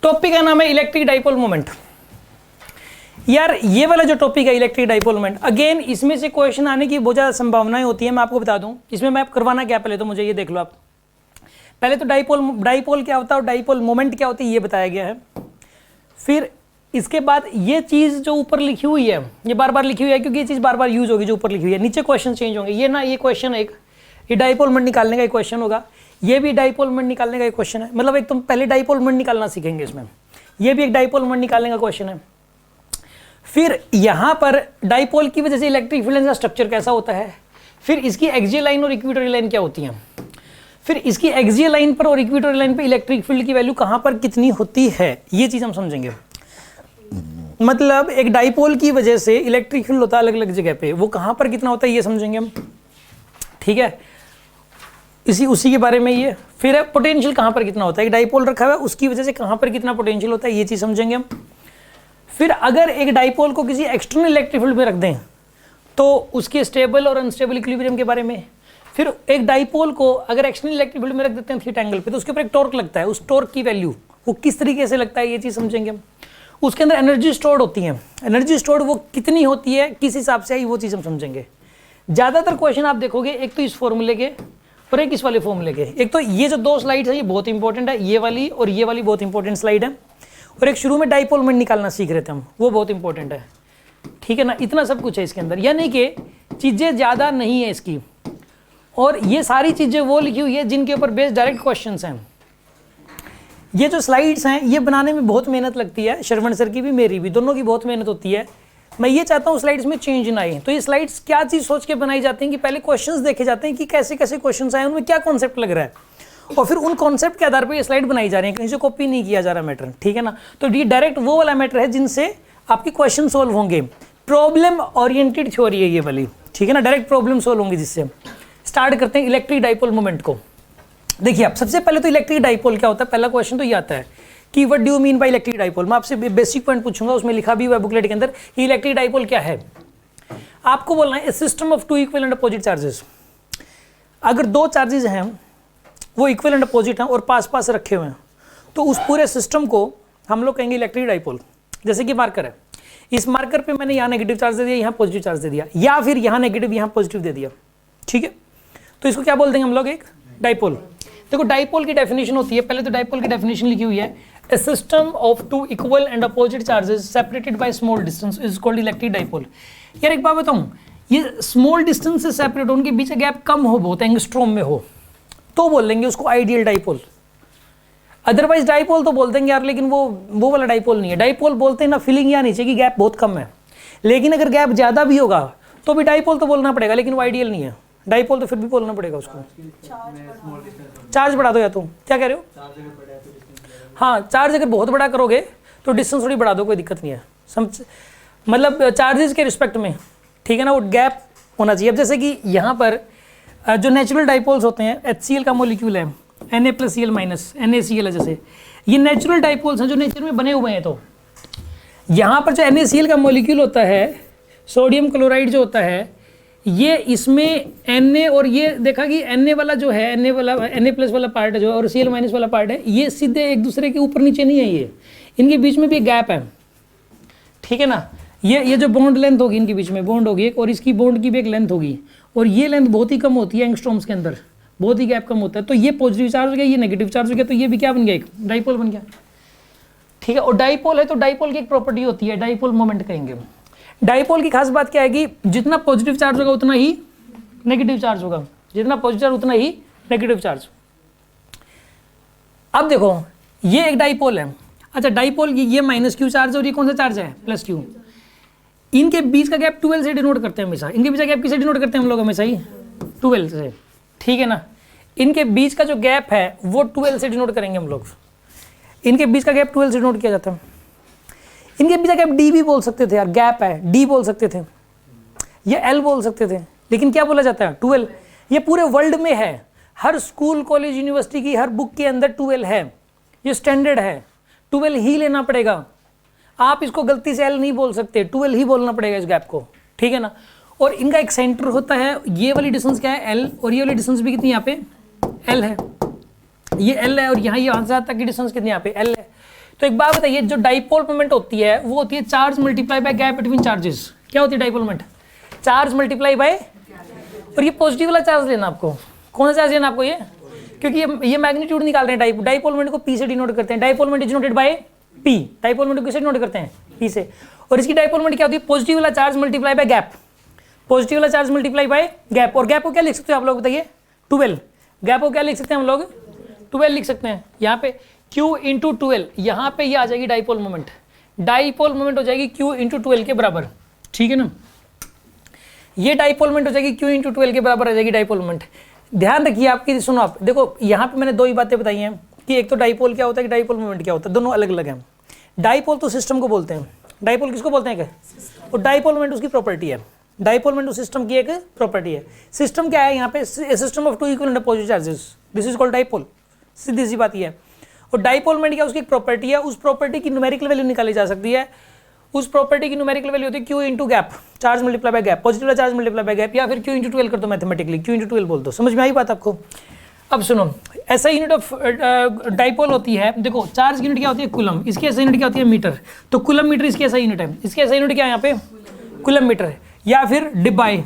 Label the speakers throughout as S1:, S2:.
S1: Topic का नाम है इलेक्ट्रिक डाइपोल मोमेंट। यार ये वाला जो टॉपिक है इलेक्ट्रिक डाइपोल मोमेंट, अगेन इसमें से क्वेश्चन आने की बहुत ज़्यादा संभावनाएं होती है। मैं आपको बता दूं इसमें मैं करवाना क्या, पहले तो मुझे ये देख लो आप। पहले तो डाइपोल क्या होता है और डाइपोल मोमेंट क्या होती है ये बताया गया है। फिर इसके बाद ये चीज़ जो ऊपर लिखी हुई है ये बार बार लिखी हुई है क्योंकि ये चीज़ बार बार यूज होगी जो ऊपर लिखी हुई है। नीचे क्वेश्चन चेंज होंगे। ये ना ये क्वेश्चन एक ये डाइपोल मोमेंट निकालने का एक क्वेश्चन होगा, ये भी डाइपोल मोमेंट निकालने का एक क्वेश्चन है। मतलब एक तुम पहले डाइपोल मोमेंट निकालना सीखेंगे इसमें, ये भी एक डाइपोल मोमेंट निकालने का क्वेश्चन है। फिर यहाँ पर डाइपोल की वजह से इलेक्ट्रिक फील्ड का स्ट्रक्चर कैसा होता है, फिर इसकी एक्सियल लाइन और इक्वेटोरियल लाइन क्या होती हैं, फिर इसकी एक्सियल लाइन पर और इक्वेटोरियल लाइन पर इलेक्ट्रिक फील्ड की वैल्यू कहाँ पर कितनी होती है, ये चीज़ हम समझेंगे। मतलब एक डाइपोल की वजह से इलेक्ट्रिक फील्ड होता है अलग अलग जगह पे, वो कहाँ पर कितना होता है ये समझेंगे हम, ठीक है। उसी के बारे में ये। फिर पोटेंशियल कहाँ पर कितना होता है, एक डाइपोल रखा हुआ है उसकी वजह से कहाँ पर कितना पोटेंशियल होता है ये चीज़ समझेंगे हम। फिर अगर एक डाइपोल को किसी एक्सटर्नल इलेक्ट्रिक फील्ड में रख दें तो उसके स्टेबल और अनस्टेबल इक्विलिब्रियम के बारे में। फिर एक डाइपोल को अगर एक्सटर्नल इलेक्ट्रिक फील्ड में रख देते हैं थीटा एंगल पे तो उसके ऊपर एक टॉर्क लगता है, उस टॉर्क की वैल्यू वो किस तरीके से लगता है ये चीज़ समझेंगे हम। उसके अंदर एनर्जी स्टोर्ड होती है, एनर्जी स्टोर्ड वो कितनी होती है किस हिसाब से आई वो चीज़ हम समझेंगे। ज़्यादातर क्वेश्चन आप देखोगे एक तो इस फॉर्मूले के और एक इस वाले फॉर्मूले के। एक तो ये जो दो स्लाइड्स है ये बहुत इंपॉर्टेंट है, ये वाली और ये वाली बहुत इंपॉर्टेंट स्लाइड है। और एक शुरू में डाइपोल मोमेंट निकालना सीख रहे थे हम, वो बहुत इंपॉर्टेंट है, ठीक है ना। इतना सब कुछ है इसके अंदर, यानी कि चीज़ें ज़्यादा नहीं है इसकी। और ये सारी चीज़ें वो लिखी हुई है जिनके ऊपर बेस्ड डायरेक्ट क्वेश्चंस हैं। ये जो स्लाइड्स हैं ये बनाने में बहुत मेहनत लगती है, श्रवण सर की भी मेरी भी, दोनों की बहुत मेहनत होती है। मैं ये चाहता हूँ स्लाइड्स में चेंज ना आए। तो ये स्लाइड्स क्या चीज़ सोच के बनाई जाती हैं कि पहले क्वेश्चंस देखे जाते हैं कि कैसे कैसे क्वेश्चंस आए, उनमें क्या कॉन्सेप्ट लग रहा है, और फिर उन कॉन्सेप्ट के आधार पर ये स्लाइड बनाई जा रही है, कहीं से कॉपी नहीं किया जा रहा मैटर, ठीक है ना। तो ये डायरेक्ट वो वाला मैटर है जिनसे आपके क्वेश्चन सोल्व होंगे। प्रॉब्लम ओरिएंटेड थ्योरी है ये वाली, ठीक है ना, डायरेक्ट प्रॉब्लम सोल्व होंगी जिससे। स्टार्ट करते हैं इलेक्ट्रिक डाइपोल मोमेंट को। देखिए आप सबसे पहले तो इलेक्ट्रिक डाइपोल क्या होता है, पहला क्वेश्चन तो ये आता है कि what do you mean by electric dipole. मैं आपसे बेसिक पॉइंट पूछूंगा, उसमें लिखा भी हुआ है बुकलेट के अंदर कि इलेक्ट्रिक डाइपोल क्या है। आपको बोलना है system of two equal and opposite charges. अगर दो चार्जेस हैं वो इक्वल एंड अपोजिट हैं और पास पास रखे हुए हैं तो उस पूरे सिस्टम को हम लोग कहेंगे इलेक्ट्रिक डाइपोल। जैसे कि मार्कर है, इस मार्कर पे मैंने यहाँ नेगेटिव चार्ज दे दिया, यहाँ पॉजिटिव चार्ज दे दिया, या फिर यहाँ नेगेटिव यहाँ पॉजिटिव दे दिया, ठीक है। तो इसको क्या बोल देंगे हम लोग, एक डाइपोल। देखो डाइपोल की डेफिनेशन होती है, पहले तो डाइपोल की डेफिनेशन लिखी हुई है, a system of two equal and opposite charges separated by small distance is called electric dipole। यार एक बात बताऊं, ये स्मॉल डिस्टेंस से सेपरेट हो, उनके बीच का गैप कम हो, बहुत एंगस्ट्रॉम में हो, तो बोल लेंगे उसको आइडियल डाइपोल। अदरवाइज डाइपोल तो बोल देंगे यार, लेकिन वो वाला डाइपोल नहीं है। डाइपोल बोलते हैं ना फीलिंग या नीचे कि गैप बहुत कम है, लेकिन अगर गैप ज़्यादा भी होगा तो भी डाइपोल तो बोलना पड़ेगा, लेकिन वो आइडियल नहीं है। डाइपोल तो फिर भी बोलना पड़ेगा उसको। चार्ज बढ़ा दो, या तुम क्या कह रहे हो, हाँ चार्ज अगर बहुत बड़ा करोगे तो डिस्टेंस थोड़ी बढ़ा दो, कोई दिक्कत नहीं है। मतलब चार्जेस के रिस्पेक्ट में, ठीक है ना, वो गैप होना चाहिए। अब जैसे कि यहाँ पर जो नेचुरल डाइपोल्स होते हैं, HCl का मोलिक्यूल है Na+Cl- NaCl है, जैसे ये नेचुरल डाइपोल्स हैं जो नेचर में बने हुए हैं। तो यहाँ पर जो NaCl का मोलिक्यूल होता है, सोडियम क्लोराइड जो होता है, ये इसमें Na और ये देखा कि Na वाला जो है, Na+ वाला पार्ट जो है और Cl- वाला पार्ट है, ये सीधे एक दूसरे के ऊपर नीचे नहीं है, ये इनके बीच में भी एक गैप है, ठीक है ना। ये जो बॉन्ड लेंथ होगी इनके बीच में बॉन्ड होगी एक, और इसकी बॉन्ड की भी एक लेंथ होगी, और ये लेंथ बहुत ही कम होती है एंगस्ट्रॉम्स के अंदर, बहुत ही गैप कम होता है। तो ये पॉजिटिव चार्ज हो गया, ये नेगेटिव चार्ज हो गया, तो ये भी क्या बन गया, एक डाइपोल बन गया, ठीक है। और डाइपोल है तो डाइपोल की एक प्रॉपर्टी होती है, डाइपोल मोमेंट कहेंगे। डाइपोल की खास बात क्या है कि जितना पॉजिटिव चार्ज होगा उतना ही नेगेटिव चार्ज होगा, जितना पॉजिटिव चार्ज उतना ही नेगेटिव चार्ज। अब देखो ये एक डाइपोल है, अच्छा डाइपोल ये -Q चार्ज है और ये कौन सा चार्ज है, +Q। इनके बीच का गैप 12 से डिनोट करते हैं हमेशा। इनके बीच का गैप किससे डिनोट करते हैं हम लोग हमेशा ही, 12 से, ठीक है ना। इनके बीच का जो गैप है वो 12 से डिनोट करेंगे हम लोग। इनके बीच का गैप 12 से डिनोट किया जाता है। इनके बीच का गैप D भी बोल सकते थे यार, गैप है D बोल सकते थे, ये L बोल सकते थे, लेकिन क्या बोला जाता है 12। ये पूरे वर्ल्ड में है, हर स्कूल कॉलेज यूनिवर्सिटी की हर बुक के अंदर 12 है, ये स्टैंडर्ड है, 12 ही लेना पड़ेगा। आप इसको गलती से L नहीं बोल सकते, 12 ही बोलना पड़ेगा इस गैप को, ठीक है ना। और इनका एक सेंटर होता है, ये वाली डिस्टेंस क्या है L, और ये वाली डिस्टेंस भी कितनी यहाँ पे L है। ये L है और यहाँ ये यहाँ से तक की डिस्टेंस कितनी यहाँ पे L है। तो एक बात बताइए, जो डाइपोल मोमेंट होती है वो होती है charge multiply by gap between charges. क्या होती है dipole moment? Charge multiply by, और ये पॉजिटिव वाला चार्ज लेना आपको। कौन सा चार्ज लेना आपको? ये, क्योंकि ये मैग्नीट्यूड निकाल रहे हैं। डाइपोल मोमेंट को P से डिनोट करते हैं। Dipole moment is noted bye P। Dipole moment को किससे डिनोट करते हैं? P से। और इसकी डाइपोल मोमेंट क्या होती है? पॉजिटिव वाला charge multiply by gap. Positive वाला चार्ज मल्टीप्लाई बाय गैप। और गैप को क्या लिख सकते हो आप लोग बताइए? 12। गैप को क्या लिख सकते हैं हम लोग? 12 लिख सकते हैं। यहाँ पे Q इंटू 12, यहाँ पे ये आ जाएगी डाइपोल मोमेंट। डाइपोल मोमेंट हो जाएगी Q इंटू 12 के बराबर, ठीक है ना। ये डाइपोल मोमेंट हो जाएगी Q इंटू 12 के बराबर आ जाएगी डाइपोल मोमेंट। ध्यान रखिए आपकी, सुनो आप देखो, यहाँ पे मैंने दो ही बातें बताई हैं कि एक तो डाइपोल क्या होता है कि डाइपोल मोमेंट क्या होता है, दोनों अलग अलग हैं। डाइपोल तो सिस्टम को बोलते हैं। डाइपोल किसको बोलते हैं? और डाइपोल मोमेंट उसकी प्रॉपर्टी है। डाइपोल मोमेंट उस सिस्टम की एक प्रॉपर्टी है। सिस्टम क्या है यहाँ पे? System of two equivalent opposite charges, this is called dipole. सीधी सी बात ये है। और डाइपोल मोमेंट क्या? उसकी एक प्रॉपर्टी है। उस प्रॉपर्टी की न्यूमेरिकल वैल्यू निकाली जा सकती है। उस प्रॉपर्टी की न्यूमेरिकल वैल्यू होती है Q into gap, charge multiply by gap, positive charge multiply by gap, या फिर Q इंटू 12 कर दो मैथमेटिकली, Q इंटू 12 बोल दो। समझ में आई बात आपको? अब सुनो, ऐसा यूनिट ऑफ डाइपोल होती है, देखो चार्ज की यूनिट क्या होती है? कूलम। इसकी ऐसा यूनिट क्या होती है? मीटर। तो कूलम मीटर इसकी ऐसा यूनिट है। इसकी ऐसा यूनिट क्या है यहाँ पे? Coulomb metre. या फिर debye,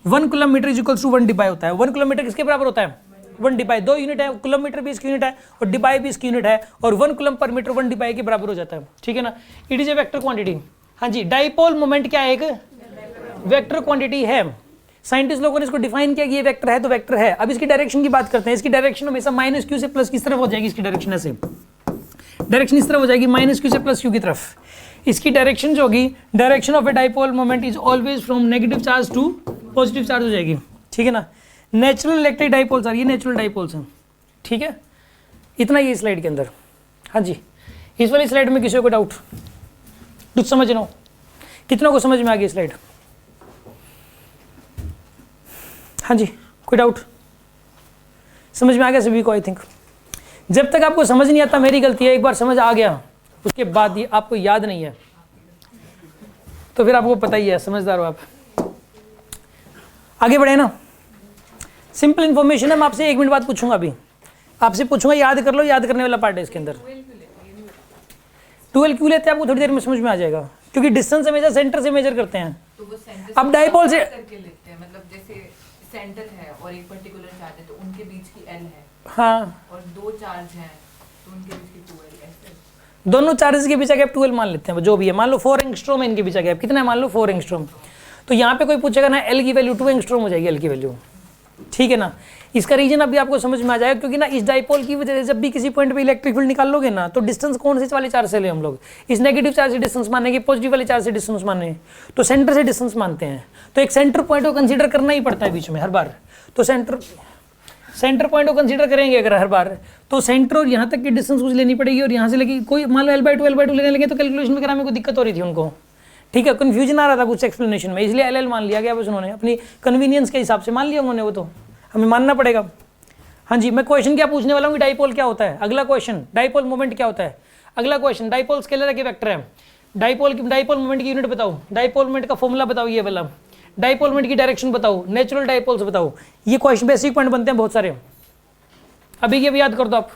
S1: 1 coulomb metre is equals to 1 debye होता है। 1 कूलम मीटर किसके बराबर होता है? 1 डिबाई। 2 यूनिट है, कूलम मीटर भी इसकी यूनिट है और डिबाई भी इसकी यूनिट है, और 1 कूलम पर मीटर 1 डिबाई के बराबर हो जाता है, ठीक है ना। It is a vector quantity. हाँ जी, डाइपोल मोमेंट क्या है? एक वेक्टर क्वांटिटी है। साइंटिस्ट लोगों ने इसको डिफाइन किया कि ये वेक्टर है तो वेक्टर है। अब इसकी डायरेक्शन की बात करते हैं। इसकी डायरेक्शन हमेशा -q से प्लस किस तरफ हो जाएगी? इसकी डायरेक्शन ऐसे, डायरेक्शन इस तरफ हो जाएगी, -q से +q की तरफ। इसकी डायरेक्शन जो होगी, direction of a dipole moment is always from negative charge to positive charge हो जाएगी, ठीक है ना। नेचुरल इलेक्ट्रिक डाइपोल्स, ये नेचुरल डाइपोल्स हैं, ठीक है। इतना ही स्लाइड के अंदर। हाँ जी, इस वाली स्लाइड में किसी को डाउट? कुछ समझ लो, कितनों को समझ में आ गई स्लाइड? हाँ जी, कोई डाउट? समझ में आ गया सभी को? आई थिंक जब तक आपको समझ नहीं आता मेरी गलती है। एक बार समझ आ गया उसके बाद ये आपको याद नहीं है तो फिर आपको पता ही है, समझदार हो आप। आगे बढ़े ना। सिंपल इन्फॉर्मेशन है। मैं आपसे 1 मिनट बाद पूछूंगा, अभी आपसे पूछूंगा, याद कर लो। याद करने वाला पार्ट है इसके अंदर। 12 क्यों लेते हैं आपको थोड़ी देर में समझ में आ जाएगा, क्योंकि डिस्टेंस से मेजर, सेंटर से मेजर करते हैं।
S2: तो वो सेंटर
S1: अब डाइपोल से
S2: करके लेते हैं, मतलब जैसे सेंटर है और एक पर्टिकुलर चार्ज है तो उनके बीच की L है,
S1: हाँ,
S2: और 2 चार्ज हैं तो उनके बीच की 2L ऐसे।
S1: दोनों चार्जेस के बीच का गैप 12 मान लेते हैं, जो भी है। मान लो 4 एंगस्ट्रॉम है इनके बीच का गैप। कितना है? मान लो 4 एंगस्ट्रॉम। तो यहाँ पे कोई पूछेगा ना L की वैल्यू 2 एंगस्ट्रॉम हो जाएगी, L की वैल्यू, ठीक है ना। इसका रीजन अभी आपको समझ में आ जाएगा, क्योंकि ना इस डाइपोल की वजह से जब भी किसी पॉइंट पे इलेक्ट्रिक फील्ड निकाल लोगे ना, तो डिस्टेंस कौन से वाले चार्ज से ले हम लोग? इस नेगेटिव चार्ज से डिस्टेंस माने कि पॉजिटिव वाले चार्ज से डिस्टेंस माने? तो सेंटर से डिस्टेंस मानते हैं। तो एक सेंटर पॉइंट को कंसीडर करना ही पड़ता है बीच में हर बार। तो सेंटर पॉइंट को कंसीडर करेंगे अगर हर बार, तो सेंटर और यहाँ तक की डिस्टेंस कुछ लेनी पड़ेगी। और यहाँ से लेके कोई मान लो L/2 लेने लगे तो कैलकुलेशन वगैरह में कोई दिक्कत हो रही थी उनको, ठीक है। कन्फ्यूजन आ रहा था कुछ एक्सप्लेनेशन में, इसलिए LL मान लिया गया बस। उन्होंने अपनी कन्वीनियंस के हिसाब से मान लिया उन्होंने, वो तो हमें मानना पड़ेगा। हाँ जी, मैं क्वेश्चन क्या पूछने वाला हूँ? डाइपोल क्या होता है? अगला क्वेश्चन, डाइपोल मोमेंट क्या होता है? अगला क्वेश्चन, डाइपोल स्केलर है कि वेक्टर है? डाइपोल मोमेंट की यूनिट बताओ, डाइपोल मोमेंट का फॉर्मूला बताओ, ये वाला डाइपोल मोमेंट की डायरेक्शन बताओ, नेचुरल डाइपोल्स बताओ। ये क्वेश्चन बेसिक पॉइंट बनते हैं बहुत सारे। अभी ये भी याद कर दो आप।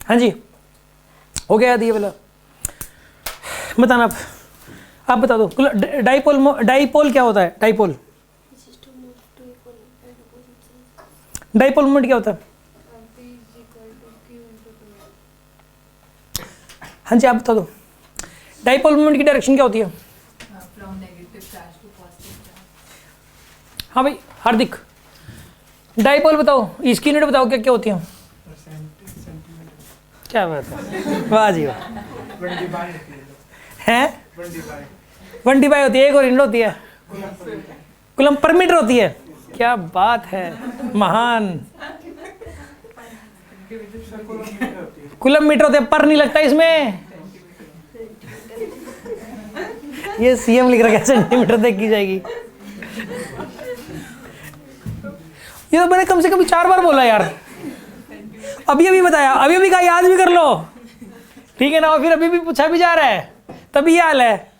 S1: हाँ जी, हो गया ये वाला? बताना आप बता दो। डाइपोल क्या होता है? डाइपोल मोमेंट क्या होता है? हाँ जी, आप बता दो। डाइपोल मोमेंट की डायरेक्शन क्या होती है?
S2: From negative charge to positive charge.
S1: हाँ भाई हार्दिक, डाइपोल बताओ, इसकी यूनिट बताओ क्या क्या होती है? क्या बात है, वाह जी वाह। हैं 25 होती है, एक और यूनिट होती है, कूलम पर मीटर होती है। क्या बात है, महान। कूलम मीटर होते हैं, पर नहीं लगता इसमें। ये सीएम लिख रखा है, सेंटीमीटर तक की जाएगी। ये तो मैंने कम से कम 4 बार बोला यार, अभी बताया, अभी कहा, याद भी कर लो, ठीक है ना। और फिर अभी भी पूछा भी जा रहा है, तभी ये हाल है।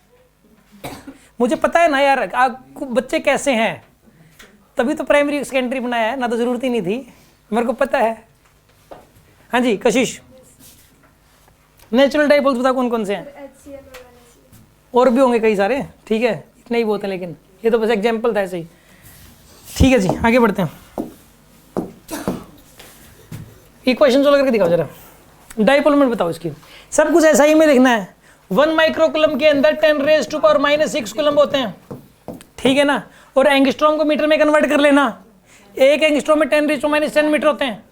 S1: मुझे पता है ना यार, आप बच्चे कैसे हैं, तभी तो प्राइमरी सेकेंडरी बनाया है, ना तो जरूरत ही नहीं थी, मेरे को पता है। हाँ जी कशिश, नेचुरल डाइपोल्स बता कौन कौन से हैं? और भी होंगे कई सारे, ठीक है, इतने ही बहुत हैं, लेकिन ये तो बस एग्जाम्पल था ऐसे ही। ठीक है जी, आगे बढ़ते हैं। इक्वेशन सोल्व करके दिखाओ जरा, डाइपोल मोमेंट बताओ इसकी। सब कुछ ऐसा ही में लिखना है। 1 माइक्रोकूलम के अंदर 10⁻⁻⁻⁶ कूलम होते हैं, ठीक है ना। और एंगस्ट्रॉम को मीटर में कन्वर्ट कर लेना, एक एंगस्ट्रॉम में 10⁻⁻10 मीटर होते हैं।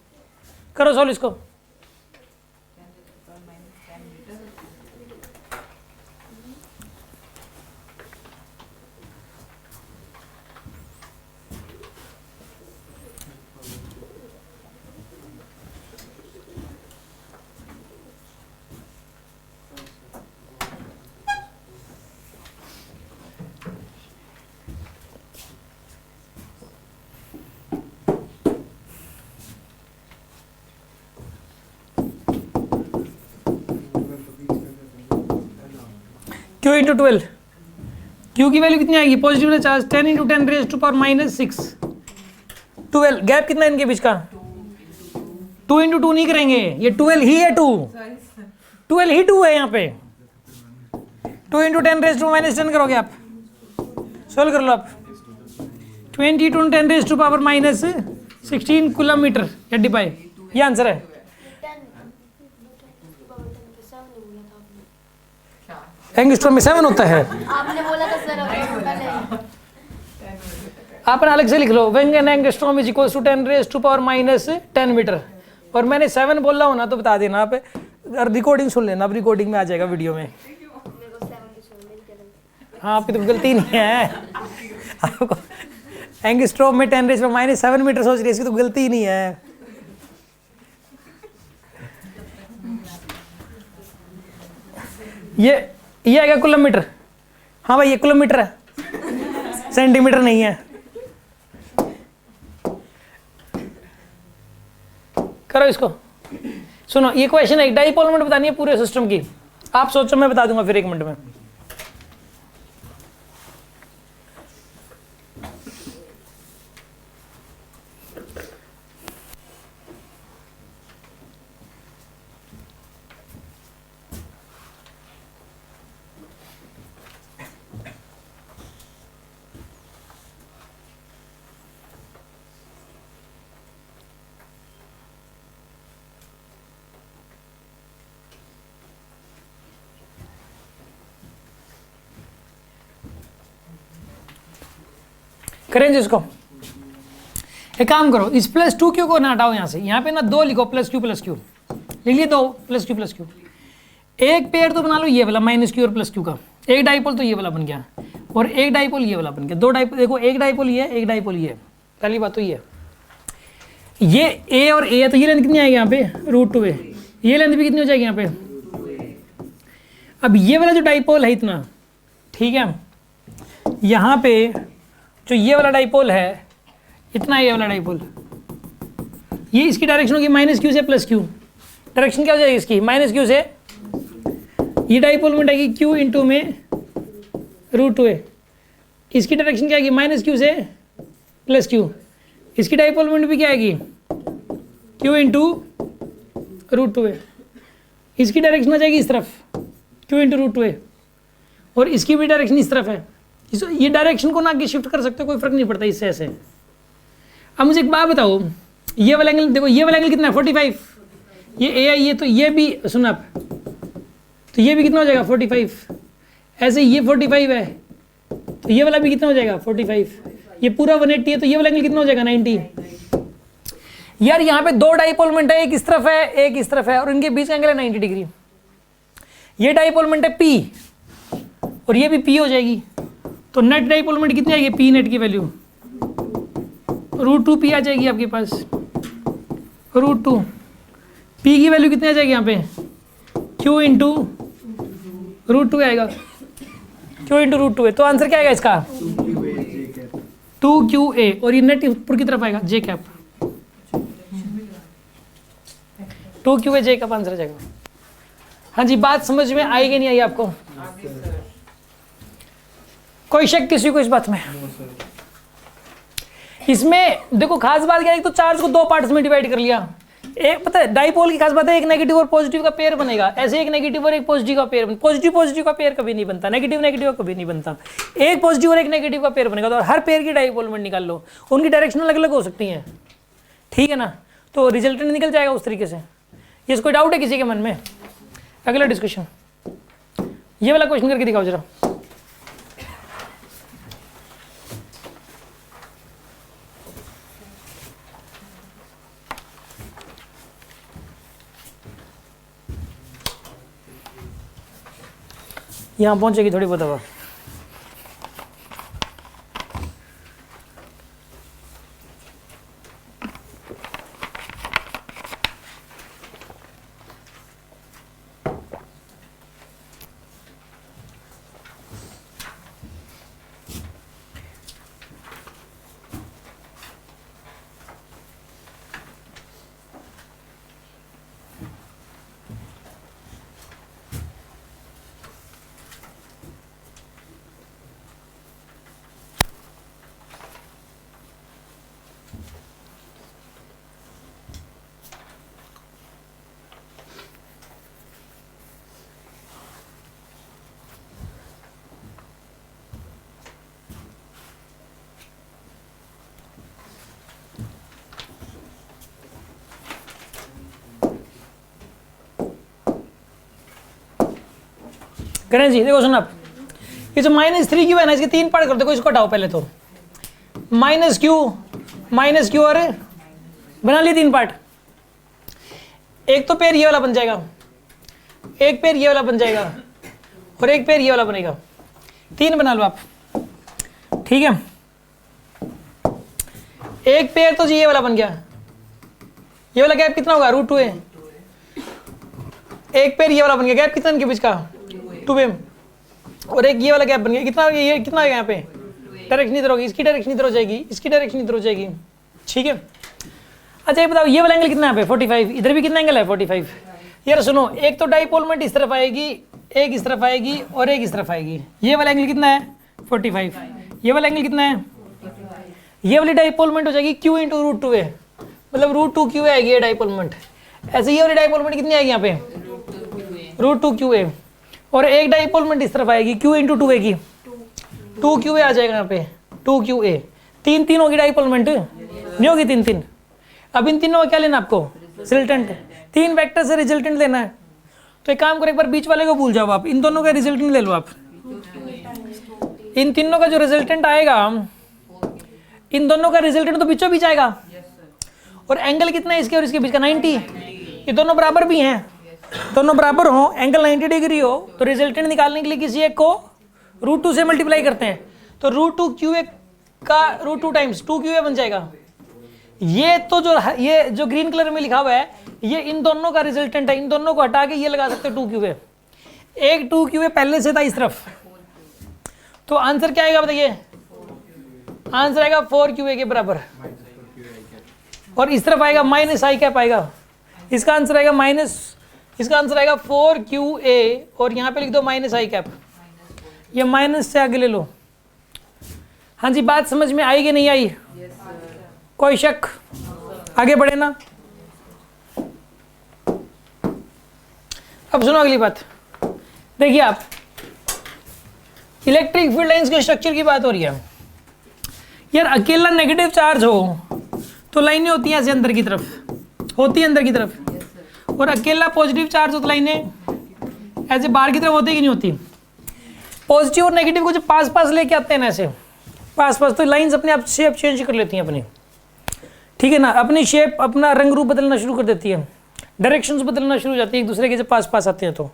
S1: करो सॉल्व इसको। Q इंटू 12, Q की वैल्यू कितनी आएगी? पॉजिटिव चार्ज 10 इंटू 10⁻⁻⁶ 12, गैप कितना है इनके बीच का? 2 इंटू 2 नहीं करेंगे, ये 12 ही है, 12 ही 2 है यहाँ पे। 2 इंटू 10⁻⁻10 करोगे आप, सोल्व कर लो आप। 20 टू 10⁻⁻16 कूलम मीटर या डिपाई, ये आंसर है। एंगस्ट्रॉम में 7 होता है,
S3: आपने बोला था सर पहले।
S1: आपने अलग से लिख लो, when an angstrom is equal to 10⁻10 metre. और मैंने 7 बोला हो ना तो बता देना आप, रिकॉर्डिंग सुन लेना, अब रिकॉर्डिंग में आ जाएगा वीडियो में। हाँ, आपकी तो गलती नहीं है, आपको एंगस्ट्रॉम में 10⁻⁻7 मीटर सोच रही है, इसकी तो गलती ही नहीं है। ये आएगा कूलम मीटर। हाँ भाई, ये कूलम मीटर है, सेंटीमीटर नहीं है। करो इसको। सुनो, ये क्वेश्चन है, डाइपोल मोमेंट बतानी है पूरे सिस्टम की। आप सोचो, मैं बता दूंगा फिर 1 मिनट में। करेंगे इसको। एक काम करो, इस +2q को ना हटाओ यहाँ से, यहाँ पे ना 2 लिखो, +q लिख लिए 2 +q। एक पेयर तो बना लो ये वाला -q और +q का, एक डाइपोल तो ये वाला बन गया, और एक डाइपोल ये वाला बन गया। 2 डाइपोल देखो, एक डाइपोल ये, एक डाइपोल ये। पहली बात तो ये a और a है, तो ये लेंथ कितनी आएगी यहाँ पे? √2a। ये लेंथ भी कितनी हो जाएगी यहाँ पे? अब ये वाला जो डाइपोल है इतना, ठीक है, यहाँ पे जो ये वाला डाइपोल है इतना, ये वाला डाइपोल, ये इसकी डायरेक्शन होगी -q से +q। डायरेक्शन क्या हो जाएगी इसकी? -q से, ये डाइपोल मोमेंट आएगी q इंटू में √2a। इसकी डायरेक्शन क्या आएगी? -q से +q। इसकी डाइपोल मोमेंट भी क्या आएगी? q into √2a। इसकी डायरेक्शन आ जाएगी इस तरफ, q इंटू √2a, और इसकी भी डायरेक्शन इस तरफ है। ये डायरेक्शन को ना आगे शिफ्ट कर सकते हो, कोई फर्क नहीं पड़ता इससे ऐसे। अब मुझे एक बात बताओ, ये वाला एंगल देखो, ये वाला एंगल कितना है? 45। ये ए आई, ये तो ये भी सुना आप, तो ये भी कितना हो जाएगा? 45। ऐसे ये 45 है, तो ये वाला भी कितना हो जाएगा? 45। ये पूरा 180 है, तो ये वाला एंगल कितना हो जाएगा? 90। यार यहाँ पे दो डाइपोल मोमेंट है, एक इस तरफ है एक इस तरफ है, और इनके बीच का एंगल है 90 डिग्री। ये डाइपोल मोमेंट है P और ये भी P हो जाएगी, तो नेट डाइपोल मोमेंट कितनी आएगी, P नेट की वैल्यू √2P आ जाएगी आपके पास, √2 P की वैल्यू कितनी आ जाएगी यहाँ पे, Q इंटू √2 आएगा, Q इंटू √2 है। तो आंसर क्या आएगा इसका 2QA, और ये नेट ऊपर की तरफ आएगा J cap, 2QA J cap answer आ जाएगा। हाँ जी, बात समझ में आएगी नहीं आई आपको, कोई शक किसी को इस बात में? इसमें देखो खास बात क्या है, तो चार्ज को दो पार्ट्स में डिवाइड कर लिया। एक पता है डाइपोल की खास बात है, एक नेगेटिव और पॉजिटिव का पेयर बनेगा, ऐसे एक नेगेटिव और एक पॉजिटिव का पेयर, पॉजिटिव का पेयर कभी नहीं बनता, नेगेटिव का कभी नहीं बनता, एक पॉजिटिव और एक नेगेटिव का पेयर बनेगा। तो हर पेयर की डाइपोल मोमेंट निकाल लो, उनकी डायरेक्शन अलग अलग हो सकती हैं, ठीक है ना, तो रिजल्टेंट निकल जाएगा उस तरीके से। ये कोई डाउट है किसी के मन में? अगला डिस्कशन, ये वाला क्वेश्चन करके दिखाओ जरा। यहाँ पहुंचेगी थोड़ी बहुत हवा। करें जी, देखो सुन आप, ये जो -3Q है ना, इसके तीन पार्ट कर दो, इसको हटाओ पहले तो, -Q और बना लिए तीन पार्ट। एक तो पेयर ये वाला बन जाएगा, एक पेयर ये वाला बन जाएगा, और एक पेयर ये वाला बनेगा, तीन बना लो आप, ठीक है। एक पेयर तो जी ये वाला बन गया, ये वाला गैप कितना होगा, √2a। एक पेयर ये वाला बन गया, गैप कितना इनके बीच का, 2m, और एक ये वाला गैप बन गया, कितना ये कितना आएगा यहाँ पे, डायरेक्शन इधर होगी, इसकी डायरेक्शन इधर हो जाएगी, इसकी डायरेक्शन इधर हो जाएगी, ठीक है। अच्छा ये बताओ, ये वाला एंगल कितना है यहाँ पे, 45, इधर भी कितना एंगल है, 45। यार सुनो, एक तो डाइपोल मोमेंट इस तरफ आएगी, एक इस तरफ आएगी, और एक इस तरफ आएगी। ये वाला एंगल कितना है, 45। ये वाला एंगल कितना है, ये वाली डाइपोल मोमेंट हो जाएगी Q इंटू √2a, मतलब √2QA आएगी ये डाइपोल मोमेंट। ऐसे ये वाली डाइपोल मोमेंट कितनी आएगी यहाँ पे, √2QA, और एक डाइपोल मोमेंट इस तरफ आएगी Q इंटू 2a की, 2QA आ जाएगा यहाँ पे, 2QA। तीन होगी डाइपोल मोमेंट, नहीं होगी तीन। अब इन तीनों का क्या लेना आपको, रिजल्टेंट, तीन वेक्टर से रिजल्टेंट लेना है। तो एक काम करो, एक बार बीच वाले को भूल जाओ आप, इन दोनों का रिजल्टेंट ले लो आप। इन तीनों का जो रिजल्टेंट आएगा, इन दोनों का रिजल्टेंट तो बीचों बीच आएगा, और एंगल कितना है इसके और इसके बीच का, 90। ये दोनों बराबर भी हैं, दोनों बराबर हो, एंगल 90 डिग्री हो, तो रिजल्टेंट निकालने के लिए किसी एक को √2 से मल्टीप्लाई करते हैं, तो √2QA का √2 टाइम्स 2QA बन जाएगा। ये तो जो ग्रीन कलर में लिखा हुआ है, ये इन दोनों का रिजल्टेंट है, इन दोनों को हटा के ये लगा सकते हैं 2QA। एक 2QA पहले से था इस तरफ, तो आंसर क्या आएगा बताइए, आंसर आएगा 4QA के बराबर, और इस तरफ आएगा -i कैप आएगा, इसका आंसर आएगा इसका आंसर आएगा 4QA, और यहाँ पे लिख दो -i कैप, ये माइनस से आगे ले लो। हाँ जी, बात समझ में आई कि नहीं आई? कोई शक? आगे बढ़े ना। अब सुनो अगली बात, देखिए आप, इलेक्ट्रिक फील्ड लाइंस के स्ट्रक्चर की बात हो रही है। यार अकेला नेगेटिव चार्ज हो तो लाइनें होती हैं ऐसे अंदर की तरफ, होती है अंदर की तरफ, और अकेला पॉजिटिव चार्ज हो तो लाइनें ऐसे बाहर की तरफ होती कि नहीं होती। पॉजिटिव और नेगेटिव को जब पास पास लेके आते हैं ना, ऐसे पास पास, तो लाइंस अपने आप शेप चेंज कर लेती हैं अपनी, ठीक है ना, अपनी शेप अपना रंग रूप बदलना शुरू कर देती है, डायरेक्शंस बदलना शुरू हो जाती है, एक दूसरे के जब पास पास आते हैं तो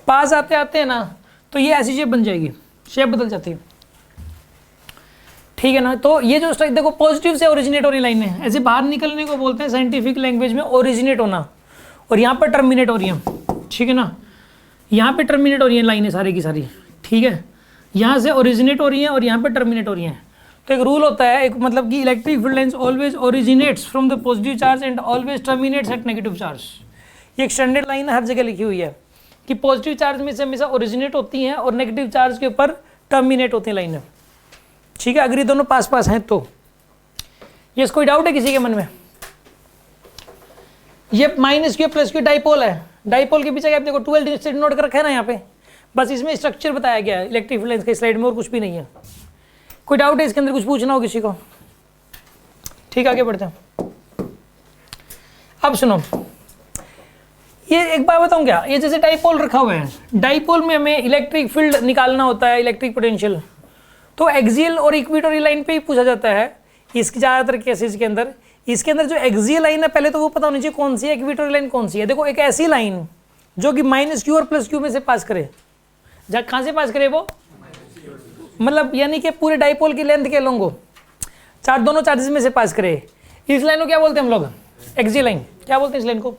S1: पास आते आते हैं ना तो ये ऐसी शेप बन जाएगी, शेप बदल जाती है। ठीक है ना, तो ये जो स्ट्राइक देखो पॉजिटिव से ओरिजिनेट हो रही लाइन है, ऐसे बाहर निकलने को बोलते हैं साइंटिफिक लैंग्वेज में ओरिजिनेट होना, और यहाँ पर टर्मिनेट हो रही है। ठीक है ना, यहाँ पे टर्मिनेट हो रही है लाइनें सारी की सारी। ठीक है, यहाँ से ओरिजिनेट हो रही हैं और यहाँ पे टर्मिनेट हो रही हैं। तो एक रूल होता है, एक मतलब कि electric field lines always originates from the positive charge and always terminates at negative charge. ये एक स्टैंडर्ड लाइन हर जगह लिखी हुई है कि पॉजिटिव चार्ज में से हमेशा ओरिजिनेट होती हैं और नेगेटिव चार्ज के ऊपर टर्मिनेट होती हैं लाइनें। ठीक है, अगर ये दोनों पास पास हैं तो ये कोई डाउट है किसी के मन में? ये minus Q plus Q dipole है, डाइपोल के पीछे आप देखो 12 स्टेट नोट कर रखा है ना यहाँ पे, बस इसमें स्ट्रक्चर बताया गया है इलेक्ट्रिक फील्ड लाइंस के स्लाइड में, और कुछ भी नहीं है। कोई डाउट है इसके अंदर, कुछ पूछना हो किसी को? ठीक, आगे बढ़ते हैं। अब सुनो, ये एक बात बताऊं क्या, ये जैसे डाइपोल रखा हुआ है, डाइपोल में हमें इलेक्ट्रिक फील्ड निकालना होता है, इलेक्ट्रिक पोटेंशियल, तो एक्सियल और इक्वेटोरियल लाइन पे ही पूछा जाता है इसकी ज़्यादातर केसेस के अंदर। इसके अंदर जो एक्सियल लाइन है पहले तो वो पता होनी चाहिए कौन सी है, इक्वेटोरियल लाइन कौन सी है। देखो एक ऐसी लाइन जो कि माइनस क्यू और प्लस क्यू में से पास करे, जहाँ कहाँ से पास करे वो, मतलब यानी कि पूरे डाइपोल की लेंथ के लोगों दोनों चार्जेस में से पास करे। इस लाइन को क्या बोलते हैं हम लोग? Axial line. क्या बोलते हैं इस लाइन को?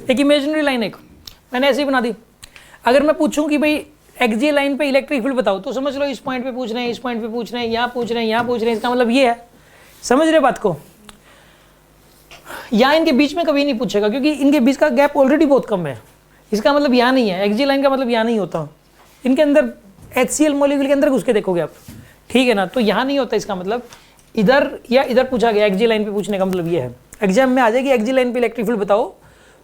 S1: एक इमेजिनरी लाइन, एक मैंने ऐसे ही बना दी। अगर मैं पूछूं कि भाई एक्सियल लाइन पे इलेक्ट्रिक फील्ड बताओ, तो समझ लो इस पॉइंट पे पूछ रहे हैं, इस पॉइंट पे पूछ रहे हैं, यहाँ पूछ रहे हैं, यहाँ पूछ रहे हैं, इसका मतलब ये है। समझ रहे बात को? यहाँ इनके बीच में कभी नहीं पूछेगा क्योंकि इनके बीच का गैप ऑलरेडी बहुत कम है, इसका मतलब यहाँ नहीं है। एक्सियल लाइन का मतलब यहाँ नहीं होता, इनके अंदर HCl मॉलिक्यूल के अंदर घुस के देखोगे आप। ठीक है ना, तो यहाँ नहीं होता, इसका मतलब इधर या इधर पूछा गया। एक्सियल लाइन पे पूछने का मतलब ये है, एग्जाम में आ जाएगी एक्सियल लाइन पे इलेक्ट्रिक फील्ड बताओ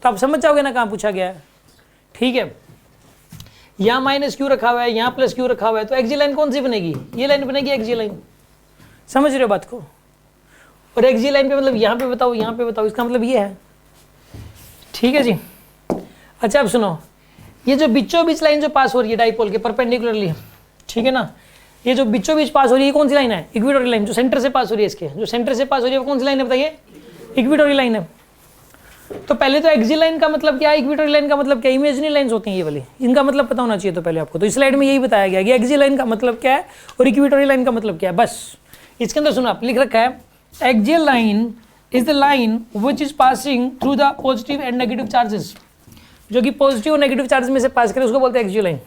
S1: तो आप समझ जाओगे ना कहाँ पूछा गया है। ठीक है, यहाँ माइनस क्यू रखा हुआ है, यहाँ प्लस क्यू रखा हुआ है, तो एक्सियल लाइन कौन सी बनेगी? ये लाइन बनेगी एक्सियल लाइन। समझ रहे हो बात को? और एक्सियल लाइन पे मतलब यहाँ पे बताओ, यहाँ पे बताओ, इसका मतलब ये है। ठीक है जी, अच्छा अब सुनो, ये जो बीचों बीच लाइन जो पास हो रही है डाइपोल के परपेंडिकुलरली, ठीक है ना, ये जो बीचों बीच पास हो रही है कौन सी लाइन है? Equatorial line. जो सेंटर से पास हो रही है, इसके जो सेंटर से पास हो रही है वो कौन सी लाइन है बताइए? इक्वेटोरियल लाइन है। तो पहले तो एक्सियल लाइन का मतलब क्या है, इक्वेटोरियल लाइन का मतलब क्या है? इमेजिनरी लाइंस होती हैं ये वाली, इनका मतलब पता होना चाहिए तो पहले आपको। तो इस स्लाइड में यही बताया गया कि एक्सियल लाइन का मतलब क्या है और इक्वेटोरियल लाइन का मतलब क्या है। बस इसके अंदर सुनो, आप लिख रखा है axial line is the line which is passing through the positive and negative charges, जो कि पॉजिटिव और नेगेटिव चार्ज में से पास करे उसको बोलते हैं axial line.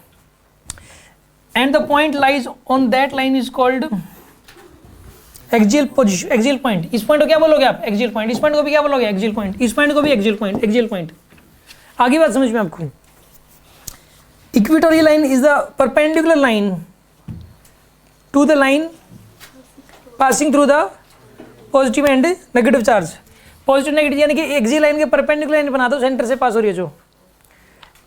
S1: And the point lies on that line is called axial position, axial point. इस पॉइंट को क्या बोलोगे आप? Axial point. इस पॉइंट को भी क्या बोलोगे? Axial point. इस पॉइंट को भी एक्सियल पॉइंट, एक्सियल पॉइंट। आगे बात समझ में आपको? Equatorial line is the perpendicular line to the line passing through the positive and negative charge. Positive negative यानी कि एक्सियल लाइन के परपेंडिकुलर लाइन बना दो, सेंटर से पास हो रही है जो,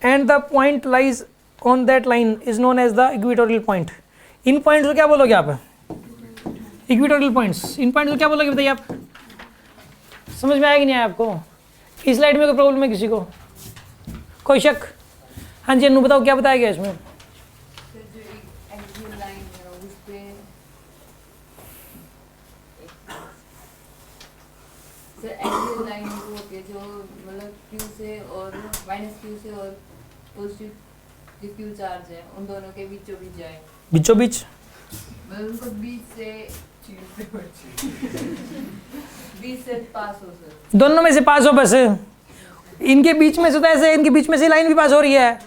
S1: and the point lies on that line is known as the equatorial point. इन पॉइंट्स को क्या बोलोगे आप? Equatorial points. इन पॉइंट्स को क्या बोलोगे बताइए आप? समझ में आया कि नहीं आया आपको? इस स्लाइड में कोई प्रॉब्लम है किसी को? कोई शक? हाँ जी अनु बताओ क्या बताया गया इसमें?
S2: सर एक्सियल लाइन वो होती है जो मतलब Q से और माइनस Q से और पॉजिटिव जो Q चार्ज है उन दोनों के बीचों बीच जाए।
S1: बीचों बीच
S2: मतलब उनको बीच से पास हो सर।
S1: दोनों में से पास हो, बस इनके बीच में से तो ऐसे, इनके बीच में से लाइन भी पास हो रही है।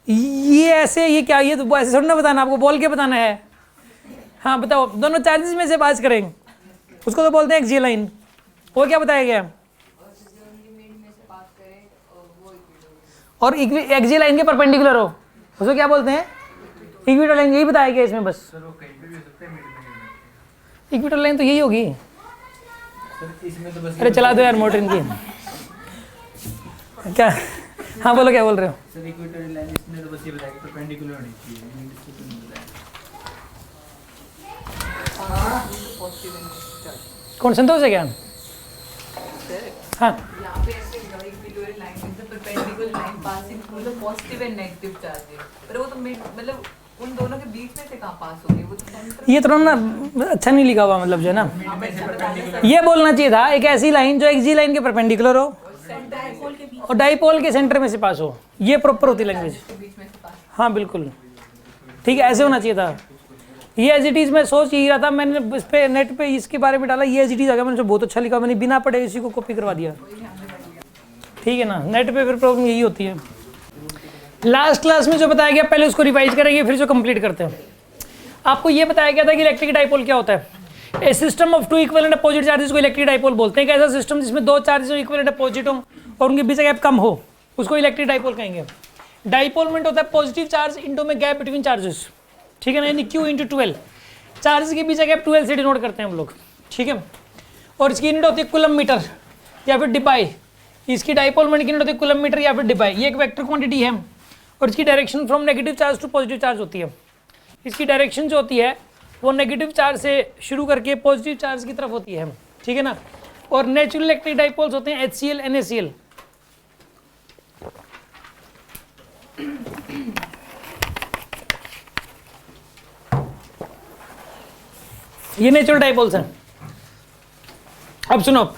S1: ये ऐसे, ये क्या, ये तो ऐसे थोड़ा ना बताना, आपको बोल के बताना है। हाँ बताओ, दोनों चार्जेस में से पास करेंगे उसको तो बोलते हैं एक्सियल लाइन। और क्या बताया गया? और एक्सियल लाइन के परपेंडिकुलर हो उसको क्या बोलते हैं? Equatorial line. यही बताया गया इसमें बस। इक्वेटोरियल लाइन तो यही होगी। अरे चला दो यार मोटर इनकी। क्या? हाँ बोलो, क्या बोल रहे हो?
S4: सर इक्वेटोरियल लाइन इसने तो बस ये बताया कि परपेंडिकुलर होनी चाहिए।
S1: कौन संतोष है क्या? हाँ
S2: यहाँ पे ऐसे equatorial line is the perpendicular line passing through the positive and negative charges, पर वो तो मतलब
S5: उन दोनों के बीच में से कहाँ पास हो गई वो तो सेंटर
S1: ये थोड़ा ना अच्छा नहीं लिखा हुआ, मतलब जो है ना, ये बोलना चाहिए था एक ऐसी लाइन जो एक्जी लाइन के परपेंडिकुलर हो और डाइपोल के सेंटर में से पास हो, ये प्रॉपर होती लैंग्वेज।
S5: बीच में से पास।
S1: हाँ बिल्कुल ठीक है, ऐसे होना चाहिए था। ये एज इट इज़ मैं सोच ही रहा था, मैंने इस पे नेट पे इसके बारे में डाला, ये एज इट इज़ आ गया, मैंने बहुत अच्छा लिखा, मैंने बिना पढ़े इसी को कॉपी करवा दिया। ठीक है ना, नेट पे फिर प्रॉब्लम यही होती है। लास्ट क्लास में जो बताया गया पहले उसको रिवाइज करेंगे, फिर जो कंप्लीट करते हैं। आपको ये बताया गया था कि इलेक्ट्रिक डाइपोल क्या होता है। A system of two equivalent opposite charges को इलेक्ट्रिक डाइपोल बोलते हैं। एक ऐसा सिस्टम जिसमें दो चार्जेस इक्विवेलेंट अपोजिट हो और उनके बीच गैप कम हो, उसको इलेक्ट्रिक डाइपोल कहेंगे। डाइपोलमेंट होता है पॉजिटिव चार्ज इंटू में गैप बिटवीन चार्जेस, ठीक है ना, यानी Q इंटू 12, चार्जेस के बीच गैप 12 से डिनोट करते हैं हम लोग, ठीक है। और इसकी यूनिट होती है कूलम मीटर या फिर डिपाई। इसकी डाइपोलमेंट की यूनिट होती है कूलम मीटर या फिर डिपाई। ये एक वेक्टर क्वांटिटी है और इसकी direction from negative charge to positive charge होती है। इसकी डायरेक्शन जो होती है वो नेगेटिव चार्ज से शुरू करके पॉजिटिव चार्ज की तरफ होती है, ठीक है ना। और नेचुरल इलेक्ट्रिक डाइपोल्स होते हैं HCl NaCl। ये नेचुरल डाइपोल्स हैं। अब सुनो,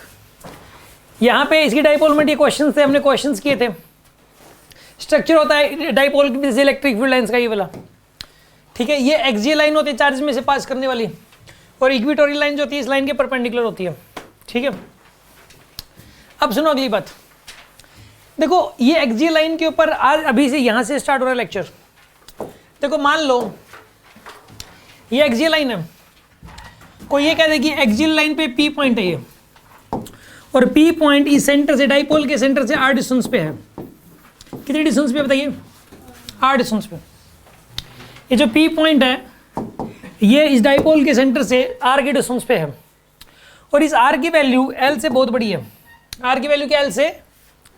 S1: यहाँ पे इसकी डाइपोलमेंट, ये क्वेश्चन थे, हमने क्वेश्चंस किए थे। स्ट्रक्चर होता है डाइपोल की जैसे इलेक्ट्रिक फील्ड लाइंस का ये वाला, ठीक है। ये एक्सियल लाइन होती है चार्ज में से पास करने वाली, और इक्वेटोरियल लाइन जो होती है इस लाइन के परपेंडिकुलर होती है, ठीक है। अब सुनो अगली बात, देखो ये एक्सियल लाइन के ऊपर आज अभी से यहाँ से स्टार्ट हो रहा है लेक्चर। देखो मान लो ये एक्सियल लाइन है, कोई ये कह दे कि एक्सियल लाइन पे P पॉइंट है ये, और P पॉइंट इस सेंटर से, डाइपोल के सेंटर से R डिस्टेंस पे है। कितनी डिस्टेंस पे बताइए? R डिस्टेंस पे। ये जो P पॉइंट है ये इस डाइपोल के सेंटर से R के डिस्टेंस पे है, और इस R की वैल्यू L से बहुत बड़ी है। R की वैल्यू क्या? L से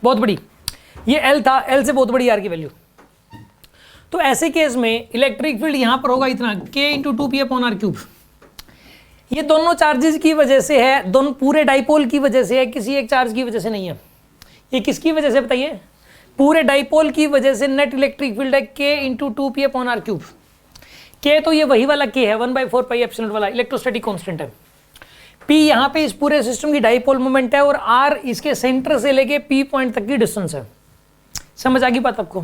S1: बहुत बड़ी। ये L था, L से बहुत बड़ी R की वैल्यू। तो ऐसे केस में इलेक्ट्रिक फील्ड यहाँ पर होगा इतना K इंटू 2P/r³। ये दोनों चार्जेस की वजह से है, दोनों पूरे डाइपोल की वजह से है, किसी एक चार्ज की वजह से नहीं है। ये किसकी वजह से बताइए? पूरे डाइपोल की वजह से नेट इलेक्ट्रिक फील्ड है K इंटू 2P/r³। K तो ये वही वाला K है, 1/4πε वाला इलेक्ट्रोस्टैटिक कांस्टेंट है। P यहाँ पे इस पूरे सिस्टम की डाइपोल मोमेंट है, और R इसके सेंटर से लेके P पॉइंट तक की डिस्टेंस है। समझ आ गई बात आपको?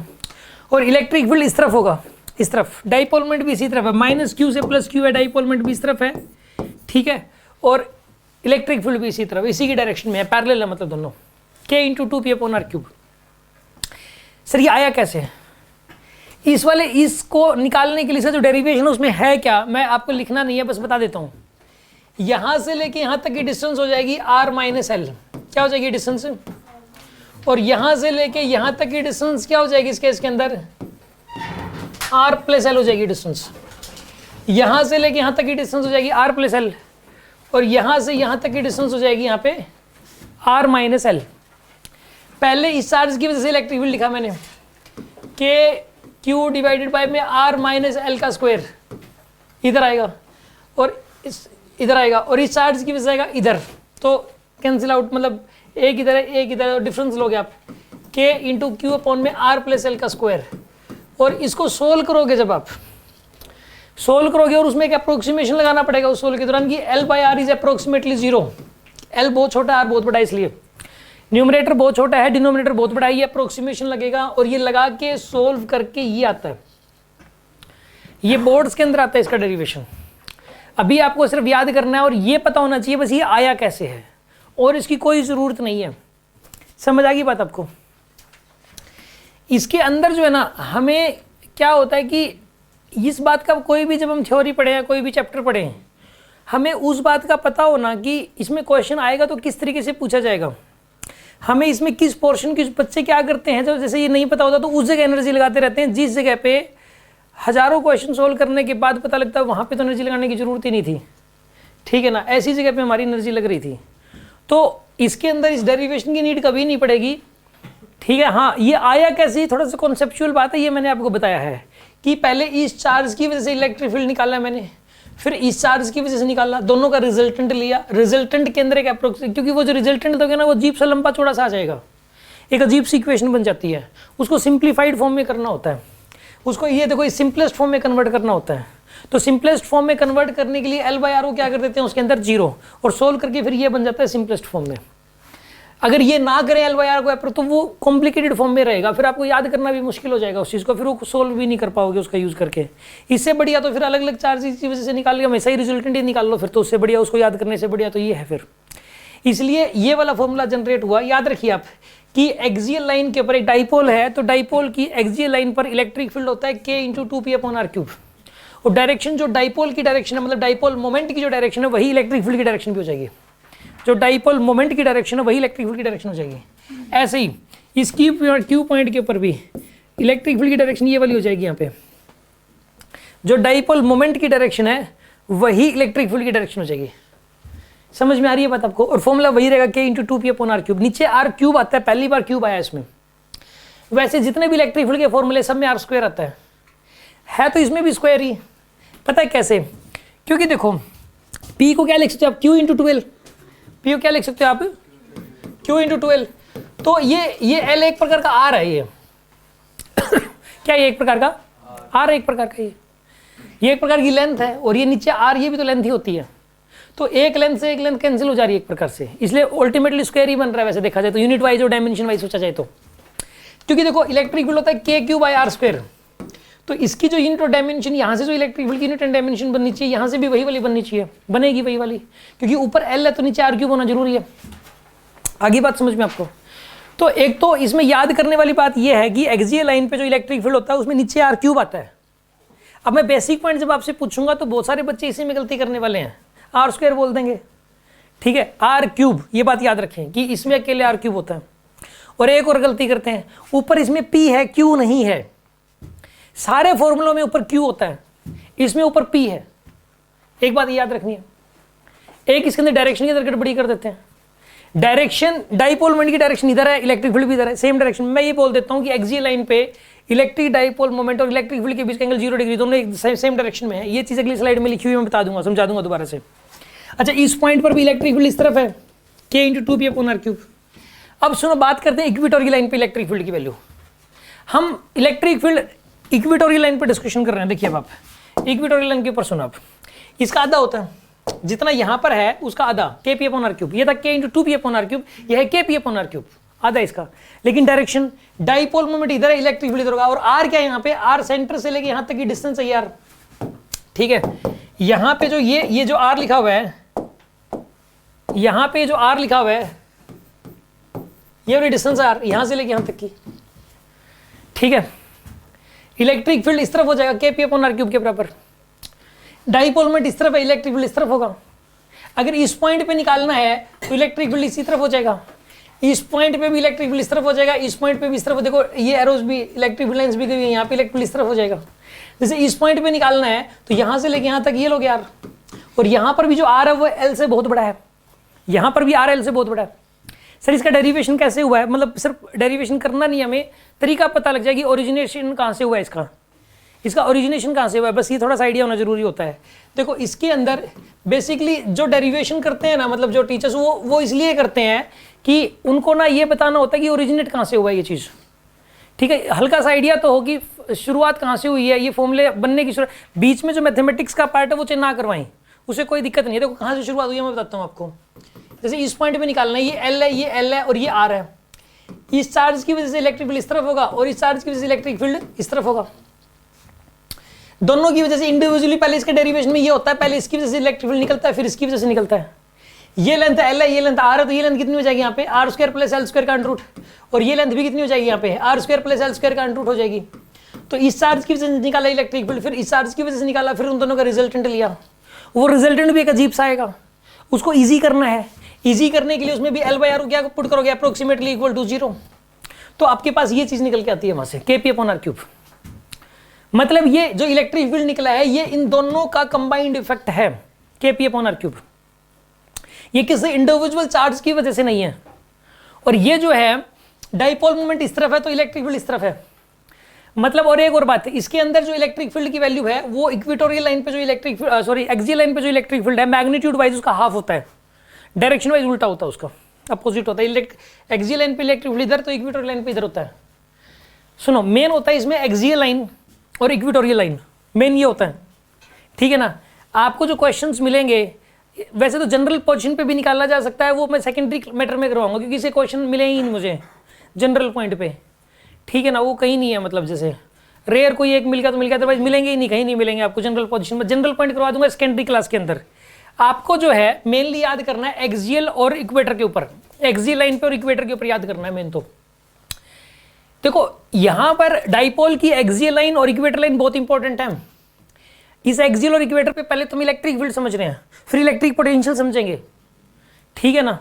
S1: और इलेक्ट्रिक फील्ड इस तरफ होगा, इस तरफ। डाइपोलमेंट भी इसी तरफ है, -q से +q है, डाइपोलमेंट भी इस तरफ है, ठीक है। और इलेक्ट्रिक फील्ड भी इसी तरफ, इसी की डायरेक्शन में है, पैरेलल है मतलब दोनों, K इंटू 2P/r³। सर ये आया कैसे? इस वाले इसको निकालने के लिए सर जो डेरिवेशन है उसमें है क्या, मैं आपको लिखना नहीं है, बस बता देता हूँ। यहाँ से लेके यहाँ तक की डिस्टेंस हो जाएगी R - L। क्या हो जाएगी डिस्टेंस? और यहाँ से लेके यहाँ तक की डिस्टेंस क्या हो जाएगी इस केस के अंदर? R + L हो जाएगी डिस्टेंस। यहाँ से लेके यहाँ तक की डिस्टेंस हो जाएगी R + L, और यहाँ से यहाँ तक की डिस्टेंस हो जाएगी यहाँ पे R - L। पहले इस चार्ज की वजह से इलेक्ट्रिक फील्ड लिखा मैंने, KQ डिवाइडेड बाय में R - L का स्क्वायर इधर आएगा, और इस इधर आएगा, और इस चार्ज की वजह से आएगा इधर, तो कैंसिल आउट, मतलब एक इधर है एक इधर है, डिफरेंस लोगे आप, K इंटू Q में R + L का स्क्वायर। और इसको सोल्व करोगे, जब आप सोल्व करोगे और उसमें एक अप्रोक्सीमेशन लगाना पड़ेगा उस सोल्व के दौरान कि L/R इज अप्रोक्सीमेटली 0। L बहुत छोटा, R बहुत बड़ा, इसलिए न्यूमरेटर बहुत छोटा है, डिनोमिनेटर बहुत बड़ा है, ये अप्रोक्सीमेशन लगेगा, और ये लगा के सोल्व करके ये आता है, ये बोर्ड्स के अंदर आता है इसका डेरिवेशन। अभी आपको सिर्फ याद करना है और ये पता होना चाहिए बस ये आया कैसे है, और इसकी कोई ज़रूरत नहीं है। समझ आ गई बात आपको? इसके अंदर जो है ना, हमें क्या होता है कि इस बात का कोई भी, जब हम थ्योरी पढ़े या कोई भी चैप्टर पढ़े, हमें उस बात का पता होना कि इसमें क्वेश्चन आएगा तो किस तरीके से पूछा जाएगा, हमें इसमें किस पोर्शन, किस बच्चे क्या करते हैं। तो जैसे ये नहीं पता होता तो उस जगह एनर्जी लगाते रहते हैं जिस जगह पे हज़ारों क्वेश्चन सोल्व करने के बाद पता लगता है वहाँ पे तो एनर्जी लगाने की ज़रूरत ही नहीं थी, ठीक है ना। ऐसी जगह पे हमारी एनर्जी लग रही थी, तो इसके अंदर इस डेरिवेशन की नीड कभी नहीं पड़ेगी, ठीक है। हाँ, ये आया कैसे, थोड़ा सा कॉन्सेप्चुअल बात है, ये मैंने आपको बताया है कि पहले इस चार्ज की वजह से इलेक्ट्रिक फील्ड निकाला मैंने, फिर इस चार्ज की वजह से निकाला, दोनों का रिजल्टेंट लिया, रिजल्टेंट के अंदर एक अप्रोक्स, क्योंकि वो जो रिजल्टेंट दोगे ना वो अजीब सा लंबा चौड़ा सा आ जाएगा, एक अजीब सी इक्वेशन बन जाती है, उसको सिंप्लीफाइड फॉर्म में करना होता है। उसको ये देखो इस सिंपलेस्ट फॉर्म में कन्वर्ट करना होता है। तो सिंपलेस्ट फॉर्म में कन्वर्ट करने के लिए L बाई आर को क्या कर देते हैं उसके अंदर 0 और सोल्व करके फिर ये बन जाता है सिंपलेस्ट फॉर्म में। अगर ये ना करें L बाई आर को पर तो वो कॉम्प्लिकेटेड फॉर्म में रहेगा, फिर आपको याद करना भी मुश्किल हो जाएगा उस चीज़ को, फिर वो सोल्व भी नहीं कर पाओगे उसका यूज़ करके। इससे बढ़िया तो फिर अलग अलग चार्जेस की वजह से निकाल के हमेशा ही रिजल्टेंट ही निकाल लो, फिर तो उससे बढ़िया उसको याद करने से बढ़िया तो ये है फिर। इसलिए ये वाला फॉर्मूला जनरेट हुआ। याद रखिए आप कि एक्सियल लाइन के ऊपर एक डाइपोल है, तो डाइपोल की एक्सियल लाइन पर इलेक्ट्रिक फील्ड होता है k इंटू 2p/r³। और डायरेक्शन जो डाइपोल की डायरेक्शन है, मतलब डाइपोल मोमेंट की जो डायरेक्शन है वही इलेक्ट्रिक फील्ड की डायरेक्शन भी हो जाएगी। जो डाइपोल मोमेंट की डायरेक्शन है वही इलेक्ट्रिक फील्ड की डायरेक्शन हो जाएगी। ऐसे ही इस क्यू पॉइंट के ऊपर भी इलेक्ट्रिक फील्ड की डायरेक्शन ये वाली हो जाएगी। यहाँ पे जो डाइपोल मोमेंट की डायरेक्शन है वही इलेक्ट्रिक फील्ड की डायरेक्शन हो जाएगी। समझ में आ रही है बात आपको? और फॉर्मूला वही रहेगा k इंटू 2p/r³। नीचे r³ आता है, पहली बार क्यूब आया इसमें। वैसे जितने भी इलेक्ट्रिक फील्ड के फॉर्मूले सब में r² आता है तो इसमें भी स्क्वायर ही। पता है कैसे? क्योंकि देखो p को क्या लिख सकते हो आप, q इंटू 12। p को क्या लिख सकते हो आप, q इंटू 12। तो ये L एक प्रकार का r है। ये क्या ये एक प्रकार का r एक प्रकार का ये एक प्रकार की लेंथ है, और ये नीचे r ये भी तो लेंथ ही होती है। तो एक लेंथ से एक लेंथ कैंसिल हो जा रही है एक प्रकार से, इसलिए अल्टीमेटली स्क्वायर ही बन रहा है वैसे देखा जाए तो, यूनिट वाइज और डायमेंशन वाइज सोचा जाए तो। क्योंकि देखो इलेक्ट्रिक फील्ड होता है k/r²। तो इसकी जो यूनिट और डायमेंशन, यहाँ से जो इलेक्ट्रिक फील्ड की यूनिट एंड डायमेंशन बननी चाहिए, यहाँ से भी वही वाली बननी चाहिए, बनेगी वही वाली, क्योंकि ऊपर L है तो नीचे r³ होना जरूरी है। आगे बात समझ में आपको? तो एक तो इसमें याद करने वाली बात यह है कि एक्सियल लाइन पे जो इलेक्ट्रिक फील्ड होता है उसमें नीचे r³ आता है। अब मैं बेसिक पॉइंट जब आपसे पूछूंगा तो बहुत सारे बच्चे इसी में गलती करने वाले हैं, r² बोल देंगे। ठीक है, r³, ये बात याद रखें कि इसमें अकेले r³ होता है। और एक और गलती करते हैं, ऊपर इसमें p है, q नहीं है। सारे फॉर्मूलों में ऊपर q होता है, इसमें ऊपर p है। एक बात याद रखनी है। एक इसके अंदर डायरेक्शन की तरह गड़बड़ी कर देते हैं। डायरेक्शन, डाइपोल मोमेंट की डायरेक्शन इधर है, इलेक्ट्रिक फील्ड भी इधर है, सेम डायरेक्शन। मैं ये बोल देता हूँ कि एक्सियल लाइन पे इलेक्ट्रिक डाइपोल मोमेंट और इलेक्ट्रिक फील्ड के बीच का एंगल 0 डिग्री, दोनों सेम डायरेक्शन में है। ये चीज़ अगली स्लाइड में लिखी हुई मैं बता दूंगा, समझा दूंगा दोबारा से। अच्छा, इस पॉइंट पर भी इलेक्ट्रिक फील्ड इस तरफ है, k इंटू 2p/r³। अब सुनो, बात करते हैं इक्वेटोरियल लाइन पे इलेक्ट्रिक फील्ड की वैल्यू। हम इलेक्ट्रिक फील्ड इक्वेटोरियल लाइन पर डिस्कशन कर रहे हैं। देखिए अब आप इक्वेटोरियल लाइन के ऊपर सुनो, आप इसका आधा होता है, जितना यहाँ पर है उसका आधा kp/r³। ये था k इंटू 2p/r³, यह है kp/r³, आधा इसका। लेकिन डायरेक्शन, डाइपोल मोमेंट इधर है, इलेक्ट्रिक फील्ड इधर होगा। और r क्या है यहाँ पे, r सेंटर से लेके यहाँ तक की डिस्टेंस है यार। ठीक है, यहाँ पे जो ये जो r लिखा हुआ है, यहाँ पे जो r लिखा हुआ है, ये वाली डिस्टेंस r यहाँ से लेके यहाँ तक की। ठीक है, इलेक्ट्रिक फील्ड इस तरफ हो जाएगा kp/r³ के बराबर। डाइपोल मोमेंट इस तरफ है, इलेक्ट्रिक फील्ड इस तरफ होगा। अगर इस पॉइंट पे निकालना है तो इलेक्ट्रिक फील्ड इसी तरफ हो जाएगा, इस पॉइंट पे भी इलेक्ट्रिक फील्ड इस तरफ हो जाएगा, इस पॉइंट पे भी इस तरफ। देखो ये एरोज भी, इलेक्ट्रिक फील्ड लाइंस भी गई है, यहाँ पे इलेक्ट्रिक फील्ड इस तरफ हो जाएगा। जैसे इस पॉइंट पे निकालना है तो यहाँ से लेके यहाँ तक ये लोग यार, और यहाँ पर भी जो r है वो L से बहुत बड़ा है, यहाँ पर भी r L से बहुत बड़ा है। सर इसका डेरिवेशन कैसे हुआ है? मतलब सिर्फ डेरिवेशन करना नहीं, हमें तरीका पता लग जाएगी ओरिजिनेशन कहाँ से हुआ है इसका ओरिजिनेशन कहाँ से हुआ है, बस ये थोड़ा सा आइडिया होना जरूरी होता है। देखो इसके अंदर बेसिकली जो डेरिवेशन करते हैं ना, मतलब जो टीचर्स वो इसलिए करते हैं कि उनको ना ये बताना होता है कि ओरिजिनेट कहाँ से हुआ है ये चीज़। ठीक है, हल्का सा आइडिया तो हो कि शुरुआत कहाँ से हुई है, ये फॉर्मूले बनने की शुरुआत। बीच में जो मैथमेटिक्स का पार्ट है वो चाहे ना करवाएं, उसे कोई दिक्कत नहीं है। देखो कहाँ से शुरुआत हुई है मैं बताता हूँ आपको। जैसे इस पॉइंट पे निकालना है, ये L है, ये L है और ये R है। इस चार्ज की वजह से इलेक्ट्रिक फील्ड इस तरफ होगा और इस चार्ज की वजह से इलेक्ट्रिक फील्ड इस तरफ होगा। दोनों की वजह से इंडिविजुअली पहले इसके डेरिवेशन में ये होता है, पहले इसकी वजह से इलेक्ट्रिक फील्ड निकलता है, फिर इसकी वजह से निकलता है। ये लेंथ L है, ये लेंथ R है, तो ये लेंथ कितनी हो जाएगी यहाँ पे, r² + L² का अंडर रूट। और ये लेंथ भी कितनी हो जाएगी यहाँ पे, r² + L² का अंडर रूट हो जाएगी। तो इस चार्ज की वजह से निकाला इलेक्ट्रिक फील्ड, फिर इस चार्ज की वजह से निकाला, फिर उन दोनों का रिजल्टेंट लिया। वो रिजल्टेंट भी एक अजीब सा आएगा, उसको ईजी करना है। ईजी करने के लिए उसमें भी L/r को क्या पुट करोगे, अप्रोक्सीमेटली इक्वल टू 0। तो आपके पास ये चीज निकल के आती है वहां से, kp/r³। मतलब ये जो इलेक्ट्रिक फील्ड निकला है ये इन दोनों का कंबाइंड इफेक्ट है, kp/r³। ये किसी इंडिविजुअल चार्ज की वजह से नहीं है। और ये जो है डाइपोल मोमेंट इस तरफ है तो इलेक्ट्रिक फील्ड इस तरफ है। मतलब और एक और बात है, इसके अंदर जो इलेक्ट्रिक फील्ड की वैल्यू है वो इक्वेटोरियल लाइन पे जो इलेक्ट्रिक एक्सियल लाइन पे जो इलेक्ट्रिक फील्ड है मैग्नीट्यूड वाइज उसका हाफ होता है, डायरेक्शन वाइज उल्टा होता है, उसका अपोजिट होता है। एक्सियल लाइन पे इलेक्ट्रिक फील्ड इधर तो इक्वेटोरियल लाइन पे इधर होता है। सुनो, मेन होता है इसमें एक्सियल लाइन और इक्वेटोरियल लाइन, मेन ये होता है, ठीक है ना। आपको जो क्वेश्चंस मिलेंगे, वैसे तो जनरल पोजीशन पे भी निकाला जा सकता है, वो मैं सेकेंडरी मैटर में करवाऊंगा क्योंकि इसे क्वेश्चन मिले ही नहीं मुझे जनरल पॉइंट पे, ठीक है ना। वो कहीं नहीं है, मतलब जैसे रेयर कोई एक मिल गया तो मिल गया, अदरवाइज मिलेंगे ही नहीं, कहीं नहीं मिलेंगे आपको जनरल पोजीशन में। जनरल पॉइंट करवा दूंगा सेकेंडरी क्लास के अंदर। आपको जो है मेनली याद करना है एक्सियल और इक्वेटर के ऊपर, एक्सियल लाइन पे और इक्वेटर के ऊपर याद करना है मेन। तो देखो यहां पर डाइपोल की एक्सियल लाइन और इक्वेटर लाइन बहुत इंपॉर्टेंट है। इस एक्सियल और इक्वेटर पे पहले तुम इलेक्ट्रिक फील्ड समझ रहे हैं, फिर इलेक्ट्रिक पोटेंशियल समझेंगे, ठीक है ना।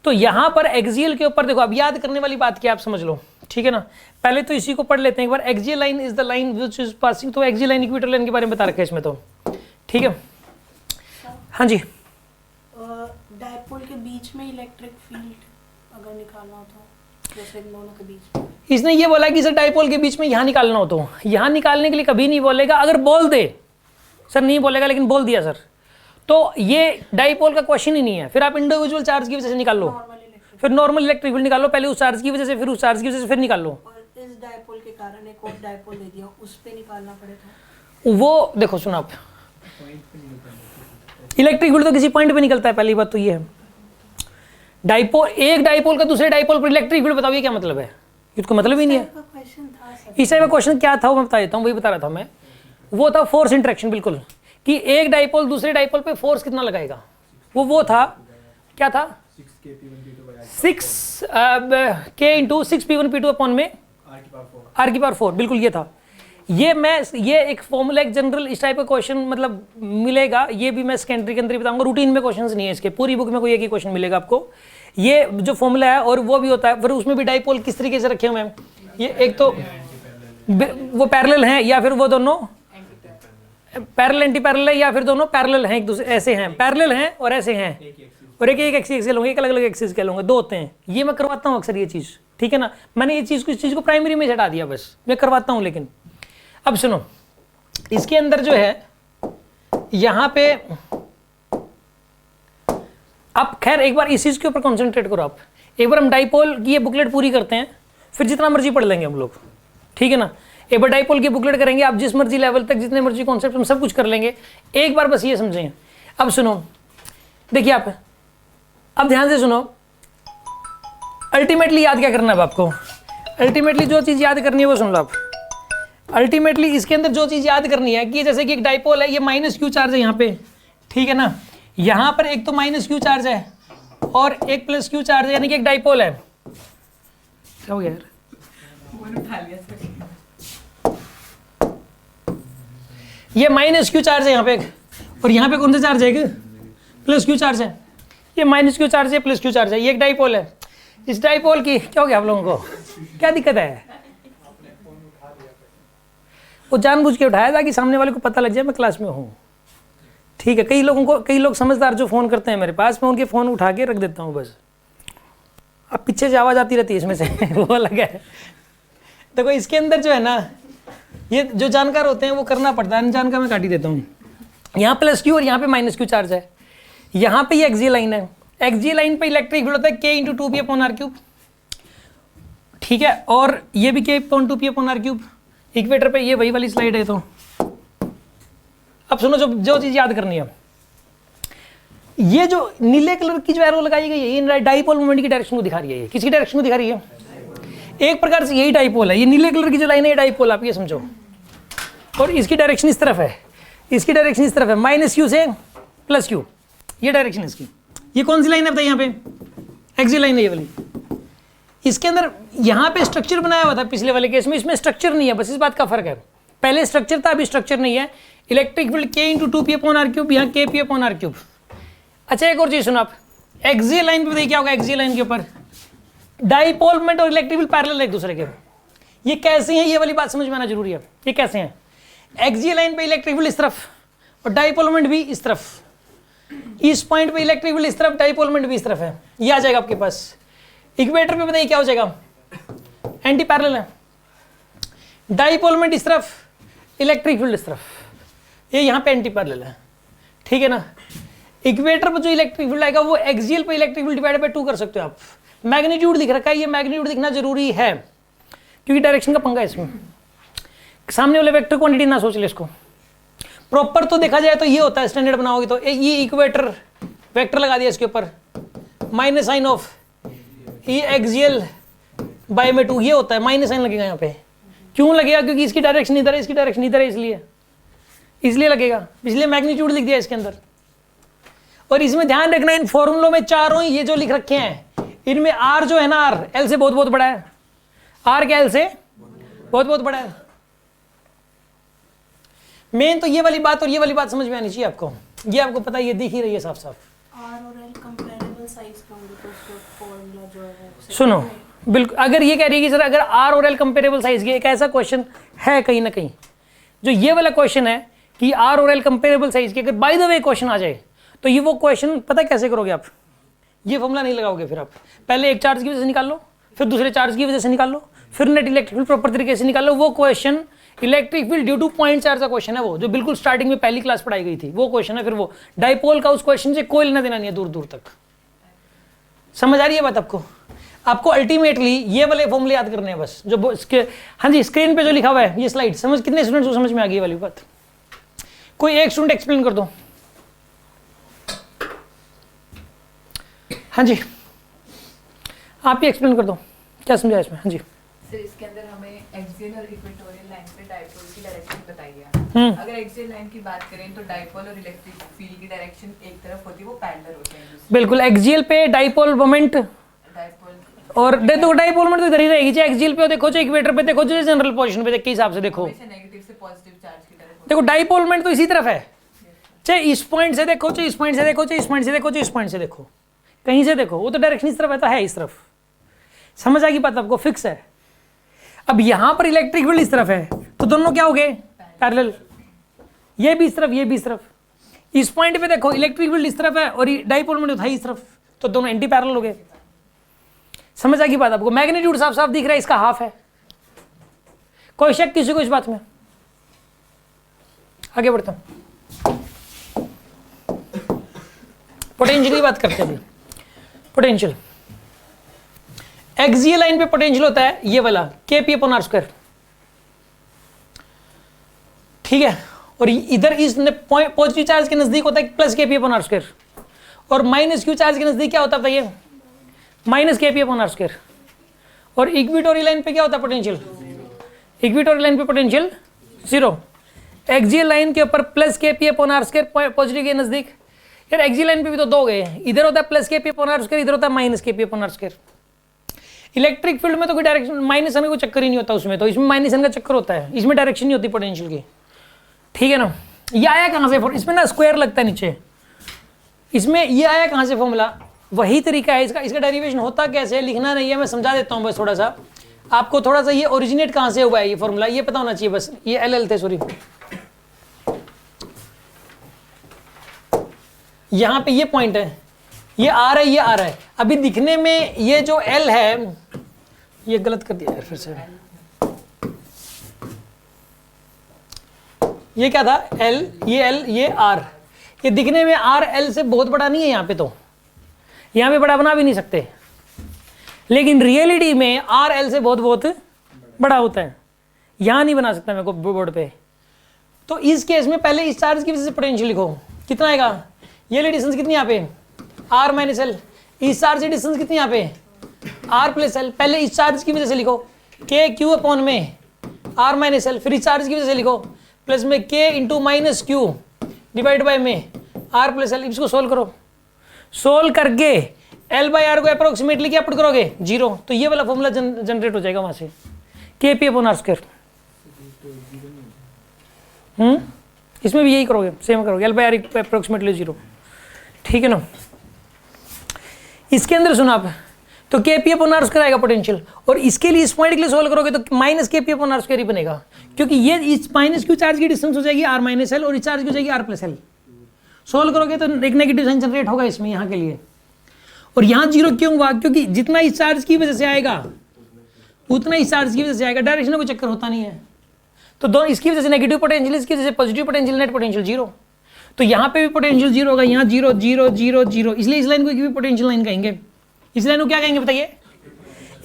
S1: तो यहां पर एक्सियल के ऊपर देखो, अब याद करने वाली बात क्या आप समझ लो, ठीक है ना। पहले तो इसी को पढ़ लेते हैं एक बार। Axial line is the line which is passing, तो एक्सियल लाइन इक्वेटर लाइन के बारे में बता रखा है इसमें तो, ठीक है। हाँ जी,
S6: डाइपोल के बीच में इलेक्ट्रिक फील्ड अगर निकालना हो तो, जैसे इन दोनों के बीच में।
S1: इसने ये बोला कि सर डाइपोल के बीच में यहाँ निकालना हो, तो यहाँ निकालने के लिए कभी नहीं बोलेगा। अगर बोल दे सर, नहीं बोलेगा, लेकिन बोल दिया सर, तो ये डाइपोल का क्वेश्चन ही नहीं है। फिर आप इंडिविजुअल चार्ज की वजह से निकाल लो, फिर नॉर्मल इलेक्ट्रिक फील्ड निकाल लो, पहले उस चार्ज की वजह से, फिर उस चार्ज की वजह से, फिर निकाल लो।
S6: और इस डाइपोल के कारण एक और डाइपोल दे दिया, उस पे निकालना पड़े तो
S1: वो देखो सुनो आप, इलेक्ट्रिक फील्ड तो किसी पॉइंट पे निकलता है, पहली बात तो ये है। डाइपोल, एक डाइपोल का दूसरे डाइपोल पर इलेक्ट्रिक फील्ड, बताओ ये क्या मतलब है? ये तो मतलब ही नहीं है।
S6: क्वेश्चन था सर।
S1: इस टाइप का क्वेश्चन क्या था वो मैं बता देता हूँ, वही बता रहा था मैं। वो था फोर्स इंटरेक्शन, बिल्कुल, कि एक डाइपोल दूसरे डाइपोल पे फोर्स कितना लगाएगा, वो था, क्या था, 6 K इंटू 6P1P2 अपॉन में R⁴, बिल्कुल ये था। ये एक फॉर्मूला, एक जनरल इस टाइप का क्वेश्चन मतलब मिलेगा, ये भी मैं सेकेंडरी के अंदर ही बताऊंगा, रूटीन में क्वेश्चंस नहीं है इसके, पूरी बुक में कोई एक ही क्वेश्चन मिलेगा आपको। ये जो फॉर्मूला है और वो भी होता है, फिर उसमें भी डाइपोल किस तरीके से रखे हुए हैं, ये एक तो वो पैरेलल हैं, या फिर वो दोनों पैरेलल एंटी पैरेलल है, या फिर दोनों पैरेलल हैं एक दूसरे, ऐसे हैं, पैरेलल हैं और ऐसे हैं, और एक एक्सिस के लूंगा, एक अलग अलग एक्सिस के लूंगा, दो होते हैं। ये मैं करवाता हूँ अक्सर ये चीज़, ठीक है ना। मैंने ये चीज़ को, इस चीज़ को प्राइमरी में हटा दिया, बस मैं करवाता हूँ। लेकिन अब सुनो, इसके अंदर जो है यहाँ पे, अब खैर एक बार इस चीज़ के ऊपर कॉन्सेंट्रेट करो आप। एक बार हम डाइपोल की ये बुकलेट पूरी करते हैं, फिर जितना मर्जी पढ़ लेंगे हम लोग, ठीक है ना। एक बार डाइपोल की बुकलेट करेंगे, आप जिस मर्जी लेवल तक, जितने मर्जी कॉन्सेप्ट, हम सब कुछ कर लेंगे। एक बार बस ये समझें। अब सुनो, देखिए आप, अब ध्यान से सुनो। अल्टीमेटली याद क्या करना है अब आपको? अल्टीमेटली जो चीज़ याद करनी है वो सुन लो आप। अल्टीमेटली इसके अंदर जो चीज़ याद करनी है कि जैसे कि एक डाइपोल है, ये -Q चार्ज है यहाँ पे, ठीक है ना। यहाँ पर एक तो -Q चार्ज है और एक +Q चार्ज है, यानी कि एक डाइपोल है। क्या हो गया यार? ये -Q चार्ज है यहाँ पे, और यहाँ पे कौन सा चार्ज है? +Q चार्ज है। ये -Q चार्ज है, +Q चार्ज है, ये एक डाइपोल है। इस डाइपोल की क्या हो गया आप लोगों को? क्या दिक्कत है? वो जानबूझ के उठाया ताकि सामने वाले को पता लग जाए मैं क्लास में हूँ, ठीक है। कई लोग समझदार जो फ़ोन करते हैं मेरे पास, मैं उनके फ़ोन उठा के रख देता हूँ बस। अब पीछे से आवाज़ आती रहती है इसमें से वो अलग है। देखो इसके अंदर जो है ना, ये जो जानकार होते हैं वो करना पड़ता है, अनजान का मैं काट ही देता हूँ। यहाँ +Q और यहाँ पे -Q चार्ज है। यहाँ पे ये एक्सियल लाइन है, एक्सियल लाइन पे इलेक्ट्रिक फील्ड होता है K × 2P/r³, ठीक है। और ये भी K / 2P/r³। इक्वेटर पे ये वही वाली स्लाइड है। तो अब सुनो, जो चीज़ याद करनी है, ये जो नीले कलर की जो एरो लगाई गई है, ये डाइपोल मोमेंट की डायरेक्शन को दिखा रही है। ये किसकी डायरेक्शन को दिखा रही है? एक प्रकार से यही डाइपोल है। ये नीले कलर की जो लाइन है ये डाइपोल, आप ये समझो। और इसकी डायरेक्शन इस तरफ है, इसकी डायरेक्शन इस तरफ है, -Q से +Q, ये डायरेक्शन इसकी। ये कौन सी लाइन है बताइए? यहाँ पे एक्सियल लाइन है ये वाली। इसके अंदर यहाँ पे स्ट्रक्चर बनाया हुआ था पिछले वाले केस में, इसमें स्ट्रक्चर नहीं है, बस इस बात का फर्क है। पहले स्ट्रक्चर था, अभी स्ट्रक्चर नहीं है। इलेक्ट्रिक फील्ड K × 2P/r³, यहाँ KP/r³। अच्छा एक और चीज़ सुनो आप, एक्सियल लाइन पे बताइए क्या होगा? एक्सियल लाइन के ऊपर डाइपोल मोमेंट और इलेक्ट्रिक फील्ड पैरेलल है एक दूसरे के। ये कैसे हैं, ये वाली बात समझ में आना जरूरी है। ये कैसे हैं? एक्सियल लाइन पे इलेक्ट्रिक फील्ड इस तरफ और डाइपोल मोमेंट भी इस तरफ। इस पॉइंट पे इलेक्ट्रिक फील्ड इस तरफ, डाइपोल मोमेंट भी इस तरफ है। ये आ जाएगा आपके पास। इक्वेटर पे बताइए क्या हो जाएगा? एंटी पैरेलल है। डाइपोल मोमेंट इस तरफ, इलेक्ट्रिक फील्ड इस तरफ, ये यहाँ पे एंटी पैरेलल है, ठीक है ना। इक्वेटर पर जो इलेक्ट्रिक फील्ड आएगा वो एक्सियल पे इलेक्ट्रिक फील्ड डिवाइड बाय 2 कर सकते हो आप। मैग्नीट्यूड दिख रखा है, ये मैग्नीट्यूड दिखना जरूरी है क्योंकि डायरेक्शन का पंगा है इसमें। सामने वाले वेक्टर क्वांटिटी ना सोच ले इसको प्रॉपर। तो देखा जाए तो ये होता है, स्टैंडर्ड बनाओगे तो ये इक्वेटर वेक्टर लगा दिया इसके ऊपर, minus sign of E axial by में 2, ये होता है, माइनस साइन लगेगा यहाँ पे। क्यों लगेगा? क्योंकि इसकी डायरेक्शन इधर है, इसकी डायरेक्शन इधर है, इसलिए लगेगा, इसलिए मैग्नीट्यूड लिख दिया इसके अंदर। और इसमें ध्यान रखना, इन फॉर्मूलों में चारों ये जो लिख रखे हैं, इनमें आर जो है ना, आर एल से बहुत बहुत बड़ा है। आर क्या एल से बहुत बहुत बड़ा है। मेन तो ये वाली बात और ये वाली बात समझ में आनी चाहिए आपको। ये आपको पता है, ये दिख ही रही है साफ साफ।
S6: आर और एल कंपैरेबल साइज का होंगे तो उसका फॉर्मूला जो है
S1: सुनो, बिल्कुल, अगर ये कह रही है कि सर अगर आर और एल कंपेरेबल साइज की, एक ऐसा क्वेश्चन है कहीं ना कहीं, जो ये वाला क्वेश्चन है कि आर और एल कंपेरेबल साइज की, अगर बाय द वे क्वेश्चन आ जाए तो ये वो क्वेश्चन पता कैसे करोगे आप? ये फॉर्मूला नहीं लगाओगे, फिर आप पहले एक चार्ज की वजह से निकाल लो, फिर दूसरे चार्ज की वजह से निकाल लो, फिर नेट इलेक्ट्रिक फील्ड प्रॉपर तरीके से निकाल लो। वो question electric field due two point charge का क्वेश्चन है, वो जो बिल्कुल स्टार्टिंग में पहली क्लास पढ़ाई गई थी, वो क्वेश्चन है। फिर वो डाइपोल का उस क्वेश्चन से कोई लेना देना नहीं है दूर दूर तक। समझ आ रही है बात आपको? आपको अल्टीमेटली ये वाले फॉर्मूले याद करने हैं बस, जो हाँ जी स्क्रीन पे जो लिखा हुआ है ये स्लाइड, समझ कितने स्टूडेंट्स को समझ में आ गई वाली बात? कोई एक स्टूडेंट एक्सप्लेन कर दो। हाँ जी, आप ही एक्सप्लेन कर दो, क्या समझा इसमें? हाँ जी।
S5: सर इसके अंदर हमें एक्सियल और इक्वेटोरियल लाइन पे डाइपोल की डायरेक्शन बताई है। अगर एक्सियल लाइन की बात करें तो डाइपोल और इलेक्ट्रिक फील्ड की डायरेक्शन एक तरफ होती है, वो पैरेलल होते हैं।
S1: बिल्कुल, एक्सियल पे डाइपोल मोमेंट
S5: डाइपोल
S1: और देखो डाइपोल मोमेंट तो इधर ही रहेगी, चाहे एक्सियल पे देखो, चाहे इक्वेटर पे देखो, चाहे जनरल पोजीशन पे देख के हिसाब से देखो।
S5: नेगेटिव से पॉजिटिव चार्ज की तरफ।
S1: देखो डाइपोल मोमेंट तो इसी तरफ है, चाहे इस पॉइंट से देखो, चाहे इस पॉइंट से देखो, चाहे इस पॉइंट से देखो, चाहे इस पॉइंट से देखो, कहीं से देखो, वो तो डायरेक्शन इस तरफ है, तो है इस तरफ। समझ आ गई बात आपको? फिक्स है। अब यहां पर इलेक्ट्रिक फील्ड इस तरफ है, तो दोनों क्या हो गए? पैरेलल। ये भी इस तरफ, ये भी इस तरफ। इस पॉइंट पे देखो इलेक्ट्रिक फील्ड इस तरफ है और डाइपोल मोमेंट था इस तरफ, तो दोनों एंटी पैरेलल हो गए। समझ आ गई बात आपको? मैग्नीट्यूड साफ साफ दिख रहा है, इसका हाफ है। कोई शक किसी को इस बात में? आगे बढ़ता हूं, पोटेंशियल की बात करते हैं। पोटेंशियल एक्सियल लाइन पे पोटेंशियल होता है ये वाला Kp अपॉन आर स्क्वायर, ठीक है। और इधर इस पॉजिटिव चार्ज के नजदीक होता है plus Kp upon R square, और माइनस क्यू चार्ज के नजदीक क्या होता है? ये minus Kp upon R square. और इक्वेटोरियल लाइन पे क्या होता है पोटेंशियल? इक्वेटोरियल लाइन पे पोटेंशियल 0। एक्सियल लाइन के ऊपर plus Kp upon R square positive के नजदीक। यार एक्सियल लाइन पे भी तो दो गए, इधर होता है plus Kp upon R square, इधर होता है minus Kp upon R square. Electric field में तो कोई डायरेक्शन माइनस साइन का कोई चक्कर ही नहीं होता उसमें, तो इसमें माइनस साइन का चक्कर होता है, इसमें डायरेक्शन नहीं होती पोटेंशियल की, ठीक है ना। ये आया कहाँ से? इसमें ना स्क्वायर लगता है नीचे, इसमें ये आया कहाँ से फॉर्मूला? वही तरीका है इसका। इसका डेरिवेशन होता कैसे है लिखना नहीं है, मैं समझा देता हूँ बस थोड़ा सा आपको। थोड़ा सा ये ओरिजिनेट कहाँ से हुआ है ये फॉर्मूला, ये पता होना चाहिए बस। ये एल थे, सॉरी, यहाँ पे ये पॉइंट है, ये आर है, ये आर है। अभी दिखने में ये जो एल है, ये गलत कर दिया यार फिर से। ये क्या था? एल, ये आर। ये दिखने में आर एल से बहुत बड़ा नहीं है यहाँ पे, तो यहाँ पे बड़ा बना भी नहीं सकते, लेकिन रियलिटी में आर एल से बहुत बहुत बड़ा होता है। यहाँ नहीं बना सकता मेरे को बोर्ड पे। तो इस केस में पहले इस चार्ज की वजह से पोटेंशियल लिखो, कितना आएगा? ये वाली डिस्टेंस कितनी यहाँ पे? R minus L. इस चार्ज की डिस्टेंस कितनी यहाँ पे? R plus L. पहले इस चार्ज की वजह से लिखो के क्यू अपॉन में आर माइनस एल, फिर इस चार्ज की वजह से लिखो प्लस में के into minus Q divide by में आर प्लस एल। इसको सोल्व करो, सोल्व करके एल बाई आर को अप्रोक्सीमेटली क्या पुट करोगे? 0। तो ये वाला फॉर्मूला जनरेट हो जाएगा वहां से, के पी अपॉन आर स्क्वायर। इसमें भी यही करोगे, सेम करोगे, एल बाई आर अप्रोक्सीमेटली 0, ठीक है ना। इसके अंदर सुनो आप, तो के पी अपॉन आर स्क्वायर आएगा पोटेंशियल, और इसके लिए इस पॉइंट के लिए सोल्व करोगे तो माइनस के पी अपॉन आर स्क्वायर ही बनेगा, क्योंकि ये इस माइनस क्यू चार्ज की डिस्टेंस हो जाएगी आर माइनस एल, और इस चार्ज की हो जाएगी आर प्लस एल। सोल्व करोगे तो एक नेगेटिव साइन जनरेट होगा इसमें यहाँ के लिए। और यहाँ 0 क्यों हुआ? क्योंकि जितना इस चार्ज की वजह से आएगा उतना इस चार्ज की वजह से आएगा, डायरेक्शन में कोई चक्कर होता नहीं है। तो दोनों, इसकी वजह से नेगेटिव पोटेंशियल, इसकी वजह से पॉजिटिव पोटेंशियल, नेट पोटेंशियल 0। तो यहाँ पे भी पोटेंशियल 0 होगा, यहाँ 0 0 0 0, इसलिए इस लाइन को इक्वी पोटेंशियल लाइन कहेंगे। इस लाइन को क्या कहेंगे बताइए?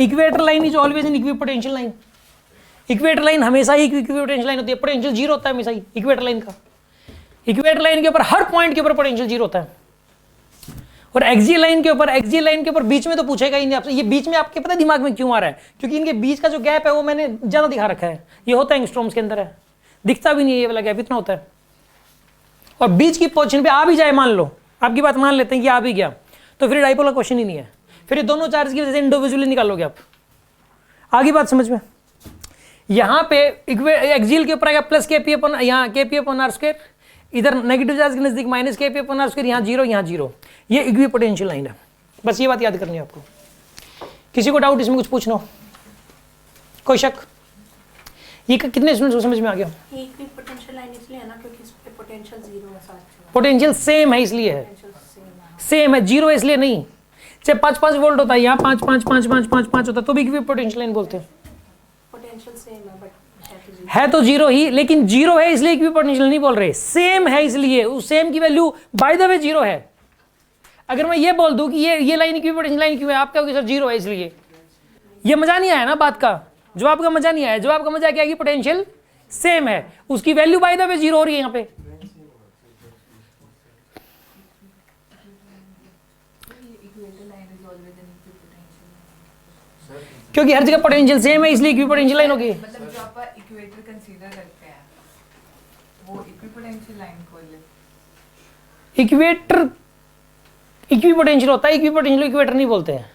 S1: Equator line is always an equi potential line. Equator line हमेशा ही इक्विपोटेंशियल लाइन होती है, पोटेंशियल जीरो होता है हमेशा ही इक्वेटर लाइन का। इक्वेटर लाइन के ऊपर हर पॉइंट के ऊपर पोटेंशियल जीरो होता है। और एक्सियल लाइन के ऊपर बीच में तो पूछेगा ही नहीं आपसे। ये बीच में आपके पता है दिमाग में क्यों आ रहा है? क्योंकि इनके बीच का जो गैप है वो मैंने ज्यादा दिखा रखा है। ये होता है एंगस्ट्रॉम्स के अंदर है, दिखता भी नहीं है ये वाला गैप, इतना होता है। और बीच की पोजीशन पे आ भी जाए, मान लो आपकी बात मान लेते हैं कि आ भी गया, तो फिर डाइपोल का क्वेश्चन ही नहीं है। फिर ये दोनों चार्ज की वजह से इंडिविजुअली निकालोगे आप। आगे बात समझ में? यहाँ पे एक्सियल के ऊपर आएगा प्लस केपी अपन, यहाँ केपी अपन आर स्क्वायर, इधर नेगेटिव चार्ज के नजदीक minus KP upon R square, यहाँ जीरो यहाँ जीरो। ये इक्विपोटेंशियल लाइन है। बस ये बात याद करनी है आपको। किसी को डाउट इसमें कुछ पूछना हो, कोई शक? ये कितने स्टूडेंट्स को समझ में आ गया?
S6: ये इक्विपोटेंशियल लाइन इसलिए है ना क्योंकि इस पे पोटेंशियल जीरो है साथ।
S1: पोटेंशियल सेम है इसलिए है, सेम है, जीरो है इसलिए नहीं। चाहे 5-5 वोल्ट होता है, यहाँ 5 होता है तो भी इक्विपोटेंशियल लाइन बोलते हैं।
S6: पोटेंशियल सेम है बट
S1: है तो जीरो ही, लेकिन जीरो है इसलिए इक्विपोटेंशियल नहीं बोल रहे, सेम है इसलिए। उस सेम की value by the way zero है। अगर मैं ये बोल दूं कि ये लाइन इक्विपोटेंशियल लाइन क्यों है, आप कहोगे सर जीरो है इसलिए। ये मजा नहीं आया ना बात का, जवाब का मजा नहीं आया। जवाब का मजा क्या है कि पोटेंशियल सेम है, उसकी value by the way zero हो रही है यहाँ पे। क्योंकि हर जगह पोटेंशियल सेम है इसलिए इक्विपोटेंशियल लाइन होगी।
S5: मतलब जो आप इक्वेटर कंसीडर करते हैं वो इक्विपोटेंशियल लाइन को
S1: इक्वेटर इक्विपोटेंशियल होता है, इक्विपोटेंशियल इक्वेटर नहीं बोलते हैं,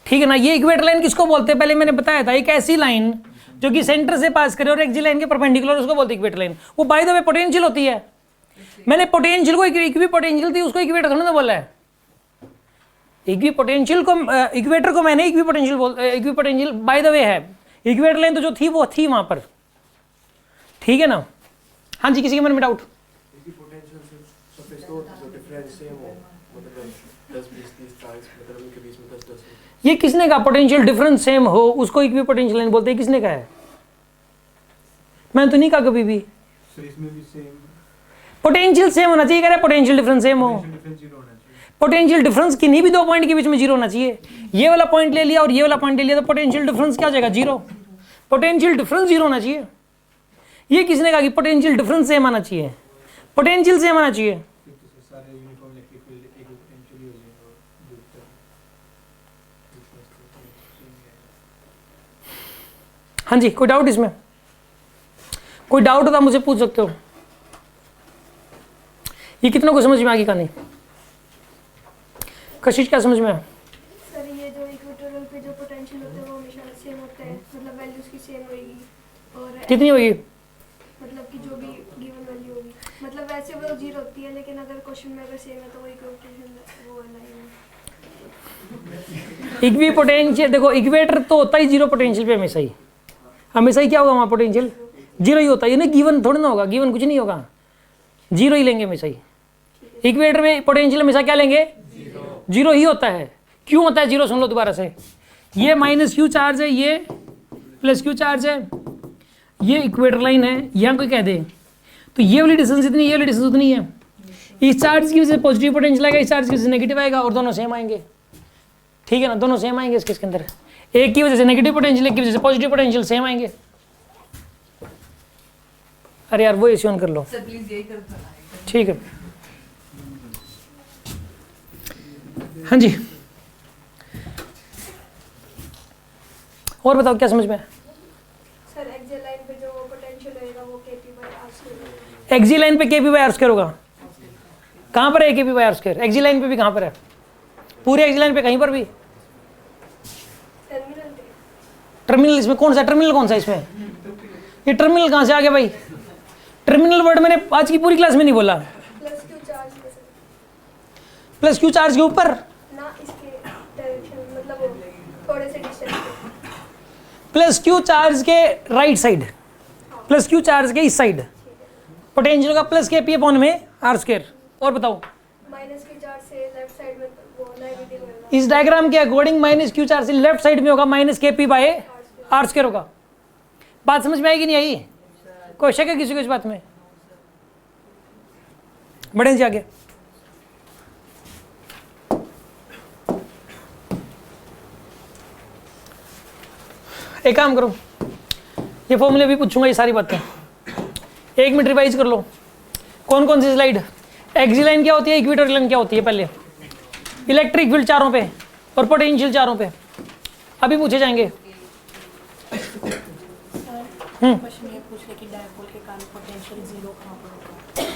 S1: ठीक है ना। ये इक्वेटर लाइन किसको बोलते हैं पहले मैंने बताया था, एक ऐसी लाइन जो कि सेंटर से पास करे और एक्सियल लाइन के परपेंडिकुलर, उसको बोलते हैं इक्वेटर लाइन। वो बाय द वे पोटेंशियल होती है। मैंने पोटेंशियल को इक्विपोटेंशियल थी उसको इक्वेटर थोड़ा ना बोला है। इक्विपोटेंशियल को इक्वेटर को मैंने इक्विपोटेंशियल बाय द वे है। इक्वेटर लाइन तो जो थी वो थी वहां पर, ठीक है ना। हाँ जी, किसी के मन में डाउट? ये किसने कहा पोटेंशियल डिफरेंस सेम हो उसको इक्विपोटेंशियल लाइन बोलते हैं? किसने कहा है? मैंने तो नहीं कहा कभी भी। पोटेंशियल सेम होना चाहिए, कह रहा है पोटेंशियल डिफरेंस सेम हो। पोटेंशियल डिफरेंस किन्हीं भी दो पॉइंट के बीच में जीरो होना चाहिए। ये वाला पॉइंट ले लिया और ये वाला पॉइंट ले लिया तो पोटेंशियल डिफरेंस क्या हो जाएगा? जीरो। पोटेंशियल डिफरेंस जीरो होना चाहिए। ये किसने कहा कि पोटेंशियल डिफरेंस सेम आना चाहिए? पोटेंशियल सेम आना चाहिए। हाँ जी, कोई डाउट इसमें? कोई डाउट होता मुझे पूछ सकते हो। ये कितनों को समझ में आ गई कहानी? कशिश क्या समझ में आया?
S3: सर ये जो इक्वेटोरियल पे जो पोटेंशियल होता है वो हमेशा सेम होता है, मतलब वैल्यूज की सेम होगी। और
S1: कितनी होगी?
S3: मतलब कि जो भी गिवन वैल्यू होगी, मतलब वैसे वो जीरो होती है, लेकिन अगर क्वेश्चन में अगर सेम है तो वो इक्वेशन वो लाइन है।
S1: इक्विपोटेंशियल देखो, इक्वेटर तो होता ही जीरो पोटेंशियल पे हमेशा ही क्या होगा वहाँ? पोटेंशियल जीरो ही होता है। ये नहीं गिवन थोड़ा ना होगा, गिवन कुछ नहीं होगा, जीरो ही लेंगे हमेशा ही। इक्वेटर में पोटेंशियल हमेशा क्या लेंगे? जीरो ही होता है। क्यों होता है जीरो? सुन लो दोबारा से। ये माइनस क्यू चार्ज है, ये प्लस क्यू चार्ज है, ये इक्वेटर लाइन है, यहाँ कोई कह दे तो ये वाली डिस्टेंस इतनी, ये वाली डिस्टेंस उतनी है। इस चार्ज की वजह से पॉजिटिव पोटेंशियल आएगा, इस चार्ज की वजह से नेगेटिव आएगा और दोनों सेम आएंगे, ठीक है ना। दोनों सेम आएंगे इसके अंदर, एक की वजह से नेगेटिव पोटेंशियल, एक की वजह से पॉजिटिव पोटेंशियल सेम आएंगे। अरे यार वो एसी ऑन कर लो,
S5: सर प्लीज यही कर दो।
S1: ठीक है। हाँ जी, और बताओ क्या समझ में?
S3: सर एक्सियल लाइन पे जो पोटेंशियल रहेगा वो KP by R square.
S1: Axial line पे केपी बाय आर स्क्वायर होगा। कहाँ पर है KP by R square? Axial line पे भी कहाँ पर है? पूरे एक्सियल लाइन पे कहीं पर भी?
S3: टर्मिनल पे।
S1: टर्मिनल इसमें कौन सा टर्मिनल? कौन सा इसमें? ये टर्मिनल कहाँ से आ गया भाई? टर्मिनल वर्ड मैंने आज की पूरी क्लास में नहीं बोला।
S3: प्लस क्यू चार्ज पे सर,
S1: प्लस क्यू चार्ज के ऊपर
S3: ना इसके डायरेक्शन, मतलब वो थोड़े से डिस्टेंस पे।
S1: प्लस क्यू चार्ज के right side, plus Q charge के इस साइड पोटेंशियल का प्लस के पी अपॉन में आर स्क्वायर। और बताओ
S3: माइनस क्यू चार्ज से लेफ्ट साइड में वो नेगेटिव होगा।
S1: इस डायग्राम के अकॉर्डिंग माइनस क्यू चार्ज से लेफ्ट साइड में होगा माइनस के पी बाय आर स्क्वायर होगा। बात समझ में आएगी नहीं आई? कोई शक है किसी को इस बात में? बढ़े जी आगे। एक काम करो, ये फॉर्मूले भी पूछूंगा, ये सारी बातें 1 मिनट रिवाइज कर लो। कौन कौन सी स्लाइड? एक्सी लाइन क्या होती है, इक्वेटोरियल लाइन क्या होती है, पहले इलेक्ट्रिक फील्ड चारों पे और पोटेंशियल चारों पे अभी पूछे जाएंगे।
S6: क्वेश्चन ये पूछ रहे कि डायपोल के कारण पोटेंशियल जीरो कहाँ पर होता है?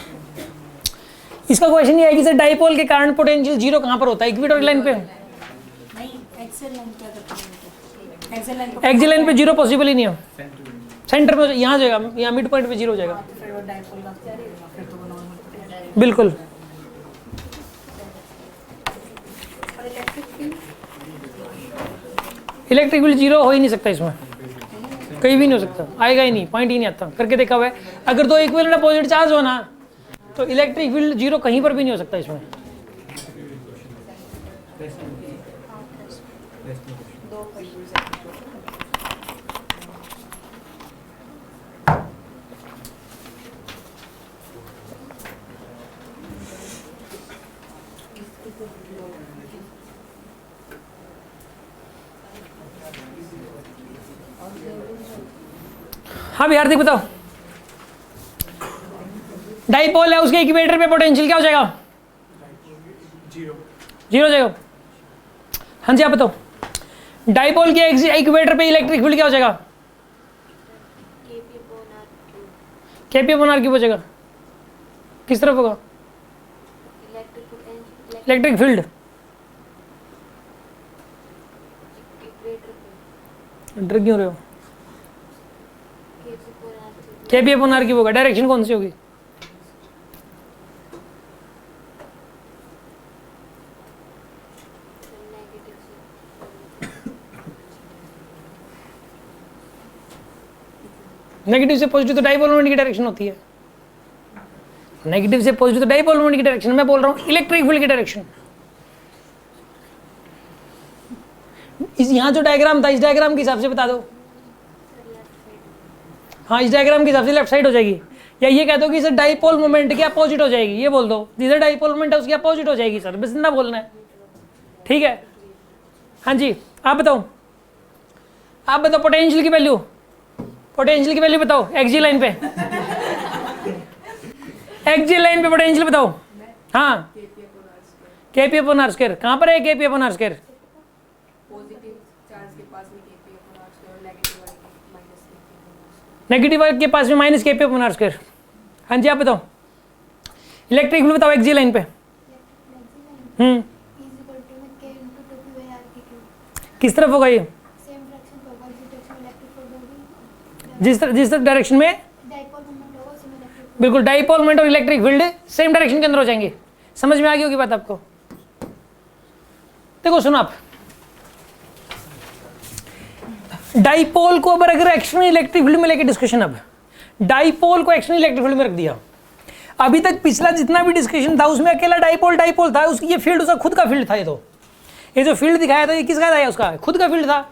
S1: इसका क्वेश्चन ये है कि सर डाइपोल के कारण पोटेंशियल जीरो कहाँ पर होता है, इक्वेटोरियल लाइन पे।
S6: नहीं, एक्सेल लाइन पे अगर एक्सेल लाइन पे
S1: एक्सी लाइन पे जीरो पॉसिबल ही नहीं है, सेंटर में यहाँ जाएगा, यहाँ मिड पॉइंट पे जीरो हो जाएगा।
S6: फिर वो डायपोल का फिर तो वो नॉर्मल पोटेंशियल।
S1: बिल्कुल।
S6: और electric field
S1: electric field zero हो ही नहीं सकता इसमें, कहीं भी नहीं हो सकता, आएगा ही नहीं, पॉइंट ही नहीं आता, करके देखा हुआ है। अगर दो इक्विवेलेंट अपोजिट चार्ज हो ना तो इलेक्ट्रिक फील्ड जीरो कहीं पर भी नहीं हो सकता इसमें। हाँ बिहार बताओ, डाइपोल है उसके इक्वेटर पे पोटेंशियल क्या हो जाएगा? जीरो हो जाएगा। हाँ जी आप बताओ, डाइपोल के इक्वेटर पे इलेक्ट्रिक फील्ड क्या हो जाएगा? केपी अपॉन आर क्यूब हो जाएगा। किस तरफ होगा इलेक्ट्रिक फील्ड? डर क्यों रहे हो? केपी अपॉन आर क्यूब होगा। डायरेक्शन कौन सी होगी? नेगेटिव से पॉजिटिव तो डाइपोल मोमेंट की डायरेक्शन होती है, नेगेटिव से पॉजिटिव तो डाइपोल मोमेंट की डायरेक्शन। मैं बोल रहा हूं इलेक्ट्रिक फील्ड की डायरेक्शन। इस यहां जो डायग्राम था, इस डायग्राम के हिसाब से बता दो। हाँ, इस डायग्राम के हिसाब से लेफ्ट साइड हो जाएगी, या ये कह दो कि सर डाइपोल मोमेंट की अपोजिट हो जाएगी, ये बोल दो जिधर डाइपोल मोमेंट है उसकी अपोजिट हो जाएगी सर, बस इतना बोलना है, ठीक है। हाँ जी आप बताओ, आप बताओ पोटेंशियल की वैल्यू, पोटेंशियल की वैल्यू बताओ एक्जी लाइन पे, एक्जी लाइन पे पोटेंशियल बताओ। हाँ केपी अपॉन आर स्क्वायर, कहाँ पर है KP upon R square? Negative के पास में minus KP upon R square. हाँ जी आप बताओ, इलेक्ट्रिक फील्ड बताओ एक्जी लाइन पे। किस तरफ होगा ये? जिस तरफ डायरेक्शन में, बिल्कुल डाइपोल मोमेंट और इलेक्ट्रिक फील्ड सेम डायरेक्शन के अंदर हो जाएंगे। समझ में आ गई होगी बात आपको? देखो सुनो आप, डाइपोल को अगर एक्सटर्नल इलेक्ट्रिक फील्ड में लेके डिस्कशन, अब डाइपोल को एक्सटर्नल इलेक्ट्रिक फील्ड में रख दिया। अभी तक पिछला जितना भी डिस्कशन था उसमें अकेला डाइपोल था, उसकी ये फील्ड उसका खुद का फील्ड था। ये जो फील्ड दिखाया था ये किसका था? उसका खुद का फील्ड था।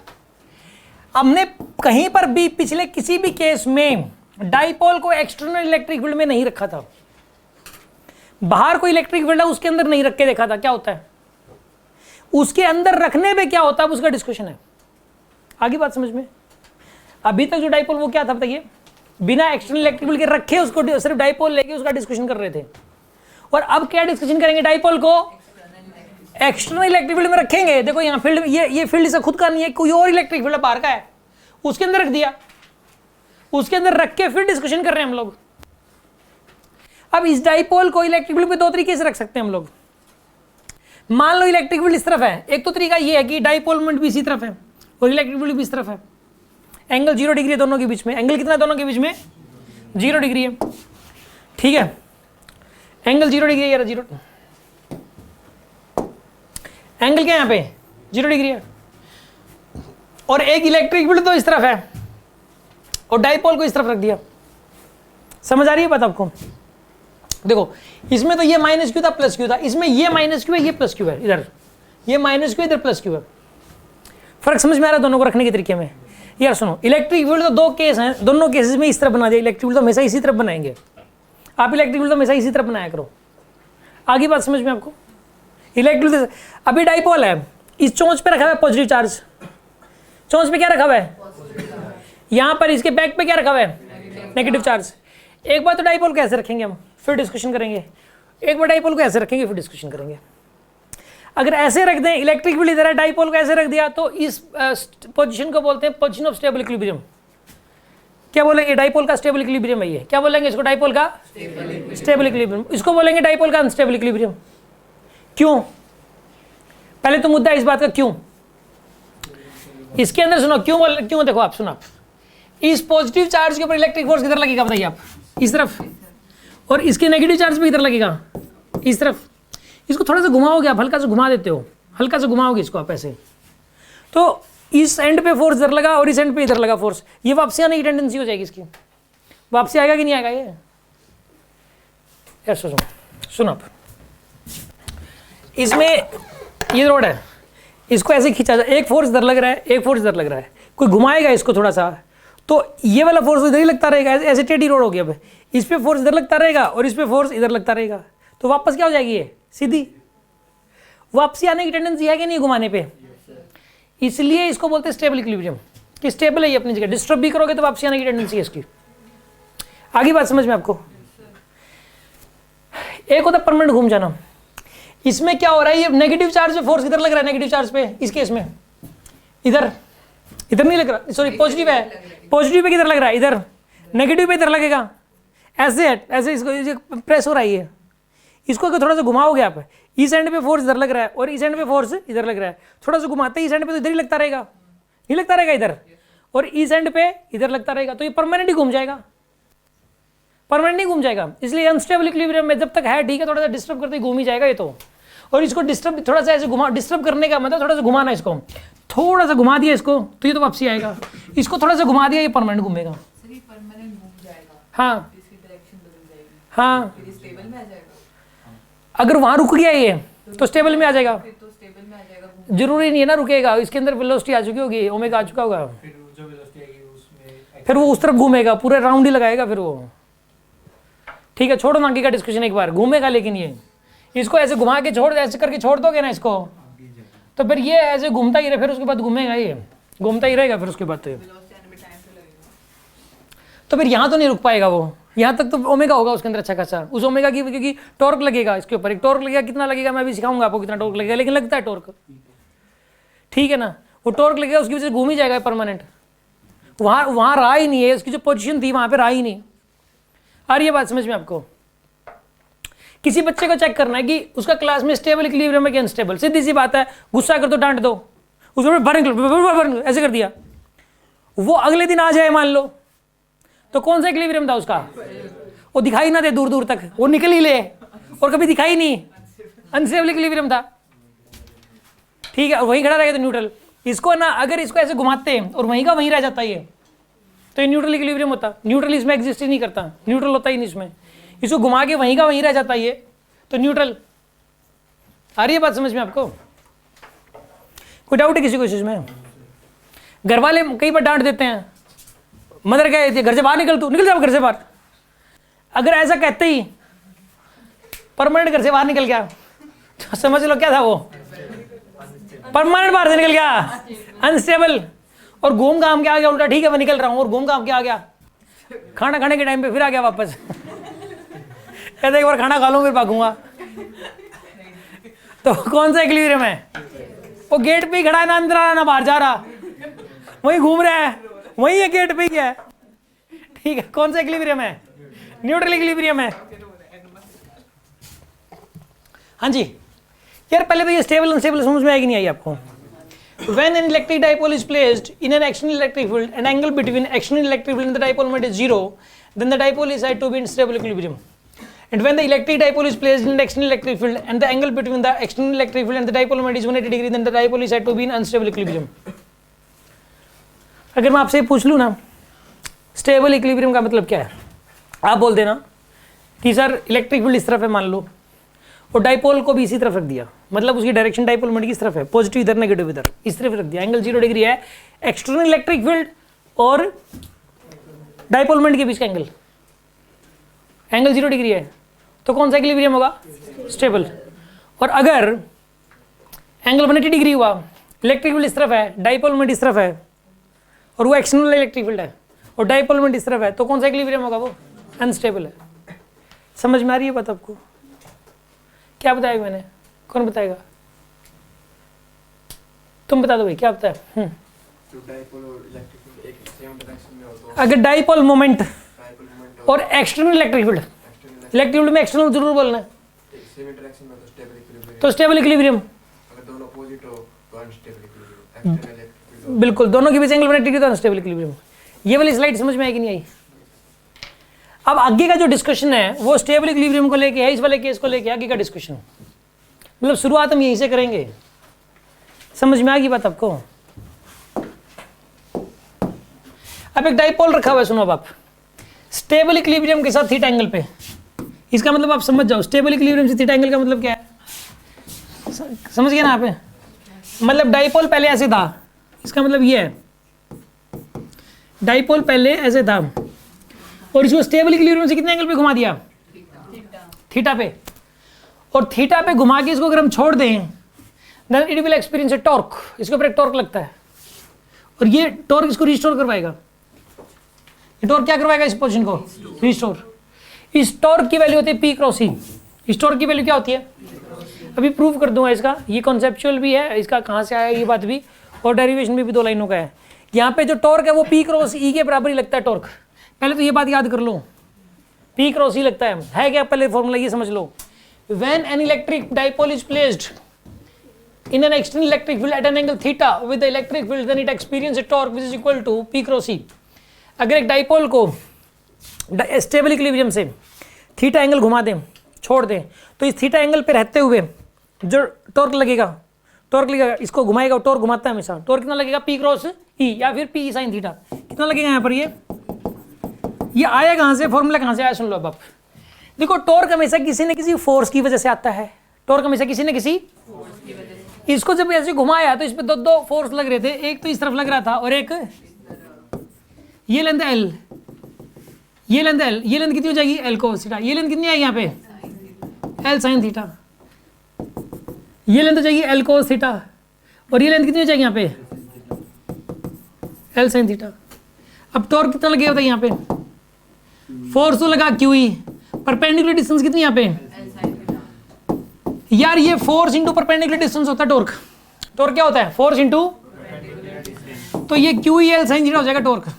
S1: हमने कहीं पर भी पिछले किसी भी केस में डाइपोल को एक्सटर्नल इलेक्ट्रिक फील्ड में नहीं रखा था। बाहर कोई इलेक्ट्रिक फील्ड है उसके अंदर नहीं रख के देखा था क्या होता है, उसके अंदर रखने पे क्या होता है उसका डिस्कशन है। आगे बात समझ में? अभी तक जो डाइपोल वो क्या था बताइए, बिना एक्सटर्नल इलेक्ट्रिक फील्ड के रखे उसको सिर्फ डाइपोल लेके उसका डिस्कशन कर रहे थे। और अब क्या डिस्कशन करेंगे? डाइपोल को एक्सटर्नल इलेक्ट्रिक फील्ड में रखेंगे। देखो यहाँ फील्ड, ये फील्ड से खुद का नहीं है, कोई और इलेक्ट्रिक फील्ड बाहर का है, उसके अंदर रख दिया, उसके अंदर रख के फिर डिस्कशन कर रहे हैं हम लोग। अब इस डाइपोल को इलेक्ट्रिक फील्ड पे दो तरीके से रख सकते हैं हम लोग। मान लो इलेक्ट्रिक फील्ड इस तरफ है, एक तो तरीका ये है कि डाइपोल मोमेंट भी इसी तरफ है और इलेक्ट्रिक फील्ड भी इस तरफ है, एंगल 0 डिग्री है दोनों के बीच में। एंगल कितना है दोनों के बीच में? 0 डिग्री है, ठीक है। एंगल 0 डिग्री है यार, 0 एंगल क्या यहाँ पे 0 डिग्री है। और एक इलेक्ट्रिक फील्ड तो इस तरफ है और डाइपोल को इस तरफ रख दिया। समझ आ रही है बात आपको? देखो इसमें तो ये माइनस क्यू था प्लस क्यू था, इसमें ये माइनस क्यू है ये प्लस क्यू है, इधर ये माइनस क्यू इधर प्लस क्यू है। फर्क समझ में आ रहा है दोनों को रखने के तरीके में? यार सुनो, इलेक्ट्रिक फील्ड तो दो केस हैं, दोनों केसेस में इस तरफ बना दिया। इलेक्ट्रिक फील्ड तो हमेशा इसी तरफ बनाएंगे, आप इलेक्ट्रिक फील्ड तो हमेशा इसी तरफ बनाया करो। आगे बात समझ में आपको? इलेक्ट्रिक फील्ड अभी डाइपोल है, इस चोंच पे रखा हुआ है पॉजिटिव चार्ज, चोंच पे क्या रखा हुआ है? यहाँ पर इसके बैक पे क्या रखा हुआ है, नेगेटिव चार्ज। एक बार तो डाइपोल को ऐसे रखेंगे हम, फिर डिस्कशन करेंगे। एक बार डाइपोल को ऐसे रखेंगे, फिर डिस्कशन करेंगे। अगर ऐसे रख दें, इलेक्ट्रिक फील्ड इधर है, डाइपोल को ऐसे रख दिया, तो इस पोजीशन को बोलते हैं पोजीशन ऑफ स्टेबल इक्विलिब्रियम। क्या बोलेंगे, डाइपोल का स्टेबल इक्विलिब्रियम है ये। क्या बोलेंगे इसको, डाइपोल का स्टेबल इक्विलिब्रियम। इसको बोलेंगे डाइपोल का अनस्टेबल इक्विलिब्रियम। क्यों, पहले तो मुद्दा इस बात का क्यों, इसके अंदर सुनो क्यों देखो आप, सुनो आप, इस पॉजिटिव चार्ज के ऊपर इलेक्ट्रिक फोर्स किधर लगेगा बताइए आप, इस तरफ, और इसके नेगेटिव चार्ज पे इधर लगेगा, इस तरफ। इसको थोड़ा सा घुमाओगे आप, हल्का सा घुमा देते हो, हल्का सा घुमाओगे इसको आप ऐसे, तो इस एंड पे फोर्स इधर लगा और इस एंड पे इधर लगा फोर्स, ये वापसी आने की टेंडेंसी हो जाएगी इसकी। वापसी आएगा कि नहीं आएगा ये, ऐसा सुनो आप, इसमें ये रोड है, इसको ऐसे खींचा जाए, एक फोर्स इधर लग रहा है, एक फोर्स इधर लग रहा है, कोई घुमाएगा इसको थोड़ा सा, तो ये वाला फोर्स इधर ही लगता रहेगा, ऐसे टेढ़ी रोड हो गया। अब इस पे फोर्स इधर लगता रहेगा और इस पे फोर्स इधर लगता रहेगा, तो वापस क्या हो जाएगी ये, सीधी वापसी आने की टेंडेंसी है कि नहीं घुमाने पे। इसलिए इसको बोलते हैं स्टेबल इक्विलिब्रियम, कि स्टेबल है ये अपनी जगह, डिस्टर्ब भी करोगे तो वापसी आने की टेंडेंसी है इसकी। आगे बात समझ में आपको। एक होता परमानेंट घूम जाना, इसमें क्या हो रहा है, ये नेगेटिव चार्ज पे फोर्स इधर लग रहा है, नेगेटिव चार्ज पे इस केस में इधर नहीं लग रहा, सॉरी पॉजिटिव है, पॉजिटिव पे किधर लग रहा है, इधर, नेगेटिव पे इधर लगेगा, ऐसे इसको प्रेस हो रहा है ये, इसको अगर थोड़ा सा घुमाओगे आप, इस एंड पे फोर्स इधर लग रहा है और इस एंड पे फोर्स इधर लग रहा है, थोड़ा सा घुमाते ही इस एंड पे तो इधर ही लगता रहेगा, नहीं लगता रहेगा इधर, और इस एंड पे इधर लगता रहेगा, तो ये परमानेंट ही घूम जाएगा, परमानेंट नहीं घूम जाएगा। इसलिए अनस्टेबल इक्विलिब्रियम में जब तक है ठीक है, थोड़ा सा डिस्टर्ब करते ही घूम ही जाएगा ये तो। और इसको डिस्टर्ब थोड़ा सा ऐसे घुमा, डिस्टर्ब करने का मतलब थोड़ा सा घुमाना, इसको थोड़ा सा घुमा दिया इसको तो ये तो वापसी आएगा, इसको थोड़ा सा घुमा दिया ये परमानेंट घूमेगा।
S5: परमानेंट घूम जाएगा,
S1: हाँ
S5: इसकी डायरेक्शन बदल जाएगी,
S1: हाँ,
S5: फिर स्टेबल में आ जाएगा,
S1: अगर वहां रुक गया ये तो स्टेबल में आ जाएगा,
S5: फिर तो स्टेबल में आ जाएगा।
S1: जरूरी नहीं है ना रुकेगा, इसके अंदर वेलोसिटी आ चुकी होगी, ओमेगा आ चुका होगा,
S4: फिर जो वेलोसिटी आएगी उसमें
S1: फिर वो उस तरफ घूमेगा, पूरे राउंड ही लगाएगा फिर वो। ठीक है, छोड़ो बाकी का डिस्कशन, एक बार घूमेगा, लेकिन ये इसको ऐसे घुमा के छोड़, ऐसे करके छोड़ दोगे ना इसको, तो फिर ये ऐसे घूमता ही रहे, फिर उसके बाद घूमेगा, ये घूमता ही रहेगा फिर उसके बाद तो फिर यहाँ तो नहीं रुक पाएगा वो, यहाँ तक तो ओमेगा होगा उसके अंदर अच्छा खासा, उस ओमेगा की क्योंकि टॉर्क लगेगा इसके ऊपर, एक टॉर्क लगेगा, कितना लगेगा मैं भी सिखाऊंगा आपको कितना टॉर्क लगेगा, लेकिन लगता है टॉर्क, ठीक है ना, वो टॉर्क लगेगा, उसकी वजह से घूम ही जाएगा परमानेंट, वहाँ रहा ही नहीं है, उसकी जो पोजीशन थी वहाँ पे रहा ही नहीं। आ रही है बात समझ में आपको। किसी बच्चे को चेक करना है कि उसका क्लास में स्टेबल इक्विलिब्रियम है कि अनस्टेबल, सीधी सी बात है, गुस्सा कर तो डांट दो, उसको भर ऐसे कर दिया, वो अगले दिन आ जाए मान लो, तो कौन सा इक्विलिब्रियम था उसका, वो दिखाई ना दे दूर दूर तक, वो निकल ही ले और कभी दिखाई नहीं, अनस्टेबल इक्विलिब्रियम था, ठीक है, वहीं खड़ा रहेगा तो न्यूट्रल। इसको ना अगर इसको ऐसे घुमाते हैं और वहीं का वहीं रह जाता है ये, तो ये न्यूट्रल इक्विलिब्रियम होता, न्यूट्रल इसमें एग्जिस्ट ही नहीं करता, न्यूट्रल होता ही नहीं इसमें, इसको घुमा के वहीं का वहीं रह जाता है ये, तो न्यूट्रल। आ रही है बात समझ में आपको, कोई डाउट है किसी को इसमें? घर वाले कई बार डांट देते हैं, मदर कहे घर से बाहर निकल, तू निकल जाओ घर से बाहर, अगर ऐसा कहते ही परमानेंट घर से बाहर निकल गया तो समझ लो क्या था वो, परमानेंट बाहर से निकल गया, अनस्टेबल, और घूम घाम के आ गया उल्टा, ठीक है मैं निकल रहा हूँ, और घूम घाम के आ गया, खाना खाने के टाइम पे फिर आ गया वापस, कहते एक बार खाना खा लूँ फिर भागूंगा, तो कौन सा इक्विलिब्रियम है? वो गेट पे ही खड़ा है ना, अंदर आ रहा ना बाहर जा रहा, वही घूम रहा है, वही है गेट पे ही है, ठीक है, कौन सा इक्विलिब्रियम है? न्यूट्रल इक्विलिब्रियम है। हाँ जी यार, पहले तो ये स्टेबल अनस्टेबल समझ में आएगी नहीं आई आपको। When an electric dipole is placed in an external electric field, an angle between external electric field and the dipole moment is 0, then the dipole is said to be in stable equilibrium. And when the electric dipole is placed in an external electric field and the angle between the external electric field and the dipole moment is 180 degree, then the dipole is said to be in unstable equilibrium. अगर मैं आपसे पूछ लूँ ना stable equilibrium का मतलब क्या है, आप बोल देना कि सर इलेक्ट्रिक फील्ड इस तरफ है मान लो, और डाइपोल को भी इसी तरफ रख दिया, मतलब उसकी डायरेक्शन डाइपोल मोमेंट किस तरफ है, पॉजिटिव इधर नेगेटिव इधर, इस तरफ रख दिया, एंगल 0 डिग्री है, एक्सटर्नल इलेक्ट्रिक फील्ड और डाइपोल मोमेंट के बीच का एंगल 0 डिग्री है, तो कौन सा इक्विलिब्रियम होगा? स्टेबल। और अगर एंगल 180 डिग्री हुआ, इलेक्ट्रिक फील्ड इस तरफ है, डाइपोल मोमेंट इस तरफ है, और वो एक्सटर्नल इलेक्ट्रिक फील्ड है, और डाइपोल मोमेंट इस तरफ है, तो कौन सा इक्विलिब्रियम होगा? वो अनस्टेबल है। समझ में आ रही है बात आपको? क्या बताया मैंने? कौन बताएगा? तुम बता दो भाई, क्या बताया? अगर डाइपोल मोमेंट और external electric field, electric field में एक्सटर्नल जरूर बोलना है, तो स्टेबल इक्विलिब्रियम। बिल्कुल, दोनों के बीच एंगल बनाने तो अनस्टेबल इक्विलिब्रियम। ये वाली स्लाइड समझ में आई कि नहीं आई? अब आगे का जो डिस्कशन है वो स्टेबल इक्विलिब्रियम को लेके है, इस वाले केस को लेके आगे का डिस्कशन, मतलब शुरुआत हम यहीं से करेंगे। समझ में आ गई बात आपको? अब एक डाइपोल रखा हुआ है, सुनो अब आप, स्टेबल इक्विलिब्रियम के साथ थीटा एंगल पे। इसका मतलब आप समझ जाओ, स्टेबल इक्विलिब्रियम से थीटा एंगल का मतलब क्या है, समझ गए ना आप? मतलब डाइपोल पहले ऐसे था, इसका मतलब ये है डाइपोल पहले ऐसे था और इसको स्टेबल इक्विलिब्रियम से कितने एंगल पे घुमा दिया? थीटा पे। और थीटा पे घुमा के इसको अगर हम छोड़ दें then it will experience a torque, इसके ऊपर एक टॉर्क लगता है और ये टॉर्क इसको रिस्टोर करवाएगा। ये टॉर्क क्या करवाएगा? इस पोजीशन को रिस्टोर। इस टॉर्क की वैल्यू होती है पी क्रॉस ई। इस टॉर्क की वैल्यू क्या होती है? अभी प्रूव कर दूंगा इसका, ये कॉन्सेप्चुअल भी है, इसका कहाँ से आया ये बात भी, और डेरिवेशन में भी 2 लाइनों का है। यहाँ पे जो टॉर्क है वो पी क्रॉस ई के बराबर ही लगता है टॉर्क। पहले तो ये बात याद कर लो, पी क्रॉस ई लगता है क्या? पहले फॉर्मूला ये समझ लो, when an electric dipole is placed in an external electric field at an angle theta with the electric field, then it experiences a torque which is equal to P cross E। अगर एक dipole को stable equilibrium से theta angle घुमा दें, छोड़ दें, तो इस थीटा एंगल पे रहते हुए जो टॉर्क लगेगा, इसको घुमाएगा, टॉर्क घुमाता है हमेशा, टॉर्क कितना लगेगा? P क्रॉस E या फिर P sin थीटा, कितना लगेगा यहाँ पर? ये आया कहाँ से? फॉर्मूला कहाँ से आया? सुन लो अब आप देखो, टॉर्क हमेशा किसी न किसी फोर्स की वजह से आता है। टॉर्क हमेशा किसी न किसी फोर्स की वजह से। इसको जब ऐसे घुमाया तो इस पे दो फोर्स लग रहे थे, एक तो इस तरफ लग रहा था और एक ये लेंथ L, ये लेंथ L, ये लेंथ कितनी हो जाएगी? L cos theta. ये लेंथ कितनी आएगी यहाँ पे? L sin theta. ये लेंथ हो जाएगी L cos थीटा और ये लेंथ कितनी हो जाएगी यहाँ पे? L sin theta. अब टॉर्क कितना लगेगा बताइए यहाँ पे? फोर्स तो लगा QE, परपेंडिकुलर डिस्टेंस कितनी यहाँ पे? यार ये फोर्स इंटू परपेंडिकुलर डिस्टेंस होता है टॉर्क। टॉर्क क्या होता है? फोर्स इंटू, तो ये QE L sin थीटा हो जाएगा टॉर्क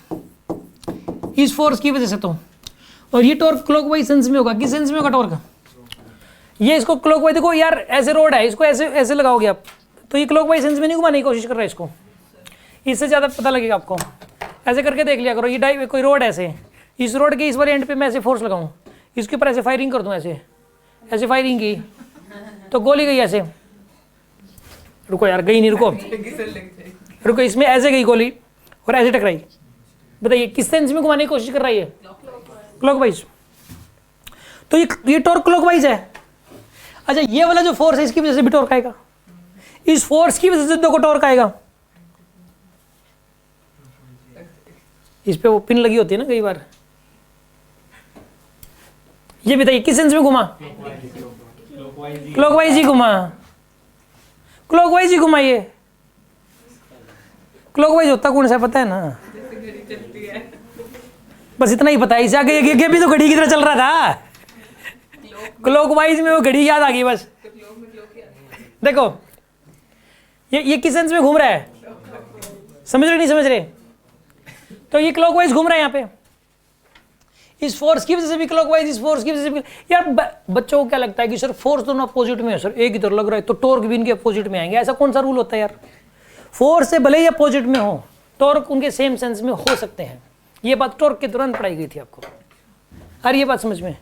S1: इस फोर्स की वजह से। तो और ये टॉर्क क्लॉकवाइज सेंस में होगा। किस सेंस में होगा टॉर्क? ये इसको क्लॉकवाइज, देखो यार ऐसे रोड है, इसको ऐसे ऐसे लगाओगे आप, तो ये क्लॉकवाइज सेंस में नहीं घुमाने की कोशिश कर रहा है इसको, इससे ज़्यादा पता लगेगा आपको। ऐसे करके देख लिया करो, ये कोई रोड ऐसे, इस रोड के इस वाले एंड पे मैं ऐसे फोर्स लगाऊं, इसके ऊपर ऐसे फायरिंग कर दूं, ऐसे ऐसे फायरिंग की तो गोली गई ऐसे, रुको यार गई नहीं, रुको इसमें ऐसे गई गोली और ऐसे टकराई। बताइए किस सेंस में घुमाने की कोशिश कर रही है? क्लॉकवाइज। तो ये टॉर्क क्लॉकवाइज है। अच्छा ये वाला जो फोर्स है इसकी वजह से भी टॉर्क आएगा, इस फोर्स की वजह से देखो टॉर्क आएगा। इस पे वो पिन लगी होती है ना कई बार। ये बताइए किस सेंस में घुमा? क्लॉकवाइज ही घुमा, क्लॉकवाइज ही घुमा। ये क्लॉकवाइज होता कौन सा पता है ना? बस इतना ही पता है, इससे आगे ये भी तो घड़ी की तरह चल रहा था। क्लॉकवाइज में वो घड़ी याद आ गई बस। देखो ये किस सेंस में घूम रहा है, समझ रहे नहीं समझ रहे? तो ये क्लॉकवाइज घूम रहा है यहाँ पे, इस फोर्स की वजह से भी क्लॉकवाइज, इस फोर्स की वजह से भी। यार बच्चों को क्या लगता है कि सर फोर्स दोनों अपोजिट में है, सर एक ही तरह लग रहा है तो टॉर्क भी इनके अपोजिट में आएंगे, ऐसा कौन सा रूल होता है यार? फोर्स से भले ही अपोजिट में हो, टॉर्क उनके सेम सेंस में हो सकते हैं। ये बात टॉर्क के तुरंत पढ़ाई गई थी आपको। अरे ये बात समझ में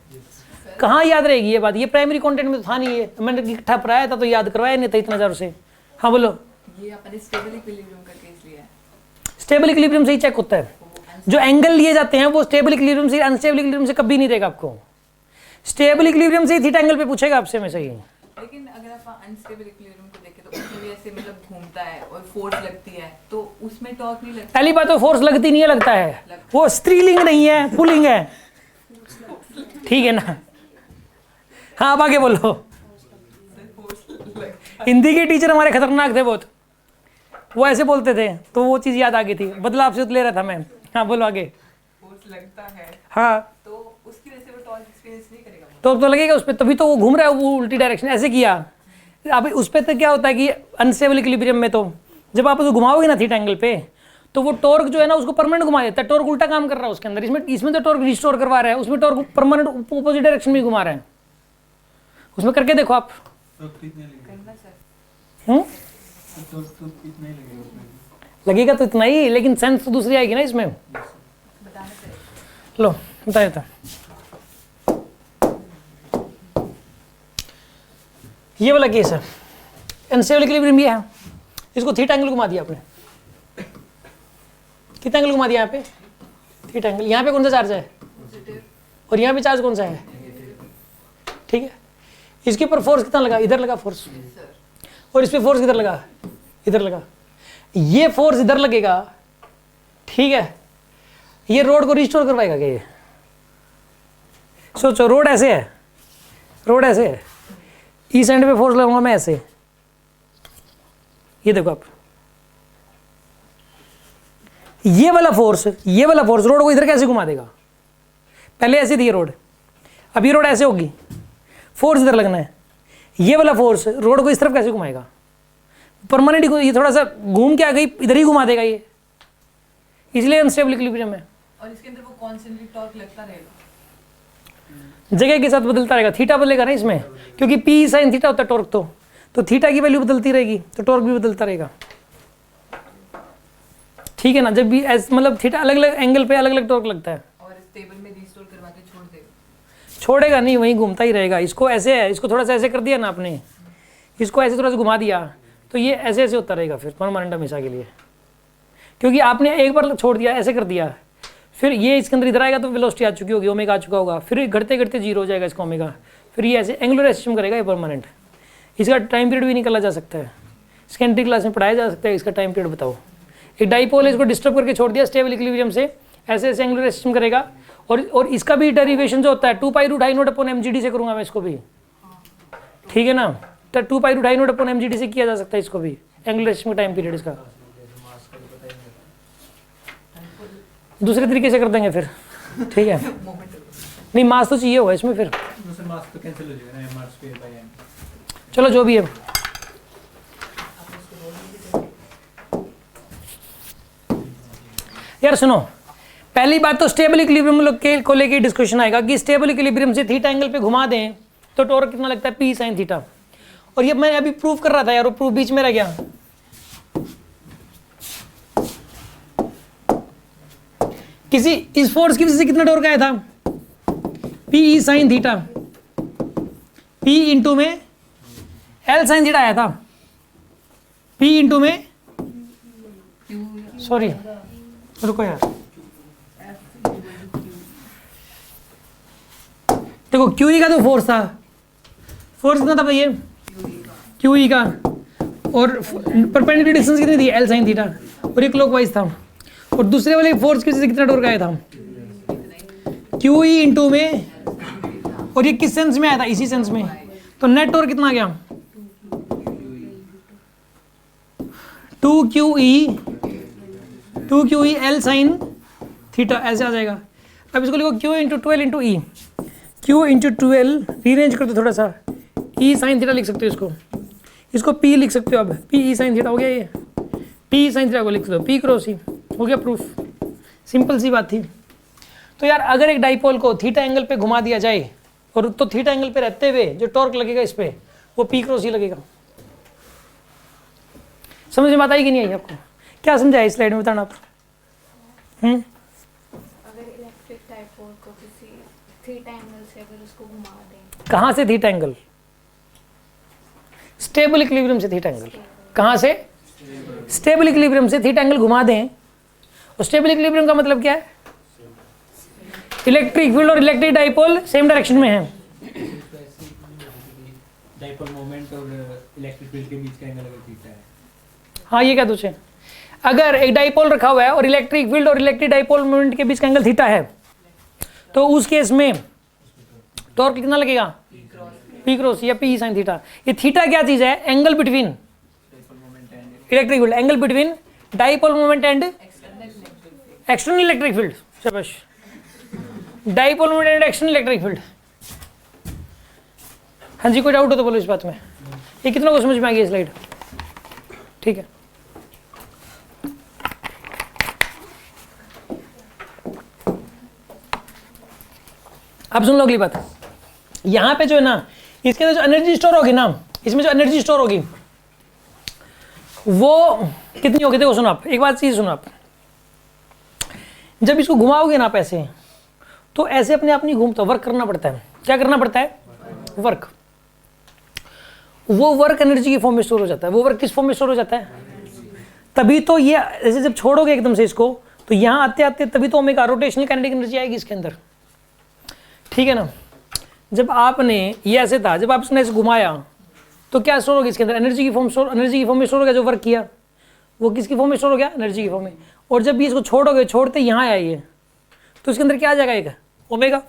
S1: कहाँ याद रहेगी ये बात? ये प्राइमरी कंटेंट में तो था नहीं, ये मैंने इकट्ठा पढ़ाया था तो याद करवाया नहीं था इतना ज़ोर से। हाँ बोलो।
S5: ये अपने स्टेबल इक्विलिब्रियम का केस लिया है।
S1: स्टेबल इक्विलिब्रियम से ही चेक होता है, जो एंगल लिए जाते हैं वो स्टेबल इक्विलिब्रियम से, अनस्टेबल इक्विलिब्रियम से कभी नहीं देगा आपको। स्टेबल इक्विलिब्रियम से ही थीटा एंगल पे पूछेगा आपसे हमेशा ही।
S5: लेकिन अगर आप अनस्टेबल इक्विलिब्रियम को देखें तो उसमें भी ऐसे मतलब घूमता है और फोर्स लगती है, तो उसमें टॉर्क नहीं लगता।
S1: पहली बात तो फोर्स लगती नहीं है, लगता है वो स्त्रीलिंग नहीं है, पुलिंग है, ठीक है ना? हाँ अब आगे बोलो। हिंदी के टीचर हमारे खतरनाक थे बहुत, वो ऐसे बोलते थे, तो वो चीज़ याद आ गई थी, बदला आपसे तो ले रहा था मैं। हाँ बोलो आगे।
S5: फोर्स लगता है
S1: हाँ
S5: तो उसकी वजह से वो टॉर्क एक्सपीरियंस नहीं करेगा वो।
S1: तो लगेगा उस पर, तभी तो वो घूम रहा है वो उल्टी डायरेक्शन ऐसे किया। अब उस पर तो क्या होता है कि अनस्टेबल इक्विलिब्रियम में तो जब आप उसको घुमाओगे ना थीटा एंगल पे, तो वो टॉर्क जो है ना उसको परमानेंट घुमा देता है। टॉर्क उल्टा काम कर रहा है उसके अंदर, इसमें तो टॉर्क रिस्टोर करवा रहा है, उसमें टॉर्क परमानेंट अपोजिट डायरेक्शन में घुमा रहा है। उसमें करके देखो आप।
S4: तो कितने लगेगा?
S5: करना सर।
S4: तो कितना ही लगेगा उसमें?
S1: लगेगा तो इतना ही, लेकिन सेंस तो दूसरी आएगी ना इसमें।
S5: बताना पड़ेगा।
S1: लो बताया था, ये वाला केस है, अनस्टेबल इक्विलिब्रियम ये है, इसको थीटा एंगल घुमा दिया आपने। कितना एंगल घुमा दिया यहाँ पे? Theta angle. यहाँ पे कौन सा चार्ज है? और यहाँ पे चार्ज कौन सा है? ठीक है, इसके ऊपर फोर्स कितना लगा? इधर लगा फोर्स, और इस पे फोर्स किधर लगा? इधर लगा। ये फोर्स इधर लगेगा, ठीक है, ये रोड को रिस्टोर करवाएगा क्या? ये सोचो, रोड ऐसे है, रोड ऐसे है, इस एंड पे फोर्स लगाऊंगा मैं ऐसे, ये देखो आप, ये वाला फोर्स रोड को इधर कैसे घुमा देगा? पहले ऐसे थी रोड, अब ये रोड ऐसे होगी, फोर्स इधर लगना है, ये वाला फोर्स रोड को इस तरफ कैसे घुमाएगा? परमानेंट, ये थोड़ा सा घूम के आ गई, इधर ही घुमा देगा ये, इसलिए अनस्टेबल इक्विलिब्रियम है।
S5: और इसके अंदर वो कॉन्स्टेंटली टॉर्क लगता रहेगा,
S1: जगह के साथ बदलता रहेगा, थीटा बदलेगा ना इसमें, क्योंकि पी साइन थीटा होता है टॉर्क, तो थीटा की वैल्यू बदलती रहेगी, तो टॉर्क भी बदलता रहेगा। ठीक है ना, जब भी मतलब थीटा अलग अलग एंगल पे अलग अलग टॉर्क लगता है।
S5: और इस टेबल में रिस्टोर करवा के छोड़ देगा।
S1: छोड़ेगा नहीं, वहीं घूमता ही रहेगा। इसको ऐसे है, इसको थोड़ा सा ऐसे कर दिया ना आपने, इसको ऐसे थोड़ा सा घुमा दिया, तो ये ऐसे ऐसे होता रहेगा फिर परमानेंट हमेशा के लिए, क्योंकि आपने एक बार छोड़ दिया, ऐसे कर दिया, फिर ये इसके अंदर इधर आएगा तो वेलोसिटी आ चुकी होगी, ओमेगा आ चुका होगा, फिर घटते घटते जीरो हो जाएगा इसका ओमेगा, फिर ये ऐसे एंगुलर सिस्टम करेगा ये परमानेंट। इसका टाइम पीरियड भी निकाला जा सकता है, सेकेंडरी क्लास में पढ़ाया जा सकता है। इसका टाइम पीरियड बताओ। एक डाइपोल इसको डिस्टर्ब करके छोड़ दिया स्टेबल इक्विलिब्रियम से, ऐसे ऐसे एंगुलर सिस्टम करेगा, और इसका भी डेरिवेशन जो होता है 2π√I0/mgd से करूँगा मैं इसको भी, ठीक है ना, तो 2π√I0/mgd से किया जा सकता है इसको भी, एंगुलर सिस्टम का टाइम पीरियड इसका। दूसरे तरीके से कर देंगे फिर, ठीक है, नहीं मास तो चाहिए होगा इसमें फिर,
S4: दूसरा मास तो कैंसिल हो जाएगा ना, m/2/n।
S1: चलो जो भी है। यार सुनो, पहली बात तो स्टेबल इक्विलिब्रियम को लेके डिस्कशन आएगा कि स्टेबल इक्विलिब्रियम से थीटा एंगल पे घुमा दें तो टॉर्क कितना लगता है? P sine theta. और ये मैं अभी प्रूफ कर रहा था यार, वो प्रूफ बीच में रह गया। किसी इस फोर्स की वजह से कितना टॉर्क आया था? P E sine theta, P into में एल साइन थीटा आया था, पी इंटू में, सॉरी रुको यार, देखो क्यू ई का तो फोर्स था, फोर्स कितना था भाई ये क्यू ई का, और परपेंडिकुलर डिस्टेंस कितनी थी? एल साइन थीटा, और ये क्लॉकवाइज था, और दूसरे वाले फोर्स की वजह से कितना टॉर्क आया था? क्यू ई इंटू में, और ये किस सेंस में आया था? इसी सेंस में, तो नेट टॉर्क कितना आ गया? 2QE L साइन थीटा, ऐसे आ जाएगा। अब इसको लिखो Q इंटू 12 इंटू ई, Q इंटू 12 रीअरेंज कर दो थोड़ा सा, E साइन थीटा लिख सकते हो इसको P लिख सकते हो। अब P E साइन थीटा हो गया, ये P साइन थीटा को लिख दो, P क्रॉस E हो गया प्रूफ, सिंपल सी बात थी। तो यार अगर एक डाइपोल को थीटा एंगल पे घुमा दिया जाए, और तो थीटा एंगल पे रहते हुए जो टॉर्क लगेगा इस पे वो P क्रॉस E लगेगा। समझ में बात आई कि नहीं आई आपको? क्या समझा है इस स्लाइड में, बताना आप।
S3: अगर इलेक्ट्रिक डाइपोल को किसी थीटा एंगल से अगर उसको घुमा दें,
S1: कहाँ से थीटा एंगल? स्टेबल इक्विलिब्रियम से थीटा एंगल। कहाँ से? स्टेबल इक्विलिब्रियम से थीटा एंगल घुमा दें। और स्टेबल इक्विलिब्रियम का मतलब क्या है? इलेक्ट्रिक फील्ड और इलेक्ट्रिक डाइपोल सेम डायरेक्शन में है।
S4: डाइपोल मोमेंट और इलेक्ट्रिक फील्ड के बीच का एंगल अगर थीटा है।
S1: हाँ ये क्या तुझे, अगर एक डाइपोल रखा हुआ है और इलेक्ट्रिक फील्ड और इलेक्ट्रिक डाइपोल मोमेंट के बीच का एंगल थीटा है, तो उस केस में टॉर्क कितना लगेगा? P क्रॉस या P साइन थीटा। ये थीटा क्या चीज है? Angle between electric field, angle between dipole moment and external electric field. शाबाश, dipole moment and external electric field. हाँ जी, कोई डाउट हो तो बोलो इस बात में। ये कितना को समझ में आ गया स्लाइड? ठीक है, अब सुन लो अगली बात। यहां पे जो है ना, इसके अंदर जो एनर्जी स्टोर होगी ना, इसमें जो एनर्जी स्टोर होगी वो कितनी होगी? देखो सुनो आप, एक बात चीज सुनो आप, जब इसको घुमाओगे ना आप ऐसे, तो ऐसे अपने आप नहीं घूमता, वर्क करना पड़ता है। क्या करना पड़ता है? वर्क। वो वर्क एनर्जी की फॉर्म में स्टोर हो जाता है। वो वर्क किस फॉर्म में स्टोर हो जाता है? तभी तो ये ऐसे जब छोड़ोगे एकदम से इसको, तो यहां आते आते तभी तो ओमेगा रोटेशनल काइनेटिक एनर्जी आएगी इसके अंदर, ठीक है ना। जब आपने ये ऐसे था, जब आप इसने ऐसे घुमाया तो क्या स्टोर होगी इसके अंदर? एनर्जी की फॉर्म में स्टोर हो गया। जो वर्क किया वो किसकी फॉर्म में स्टोर हो गया? एनर्जी की फॉर्म में। और जब भी इसको छोड़ोगे, छोड़ते यहाँ आइए, तो इसके अंदर क्या आ जाएगा? एक ओमेगा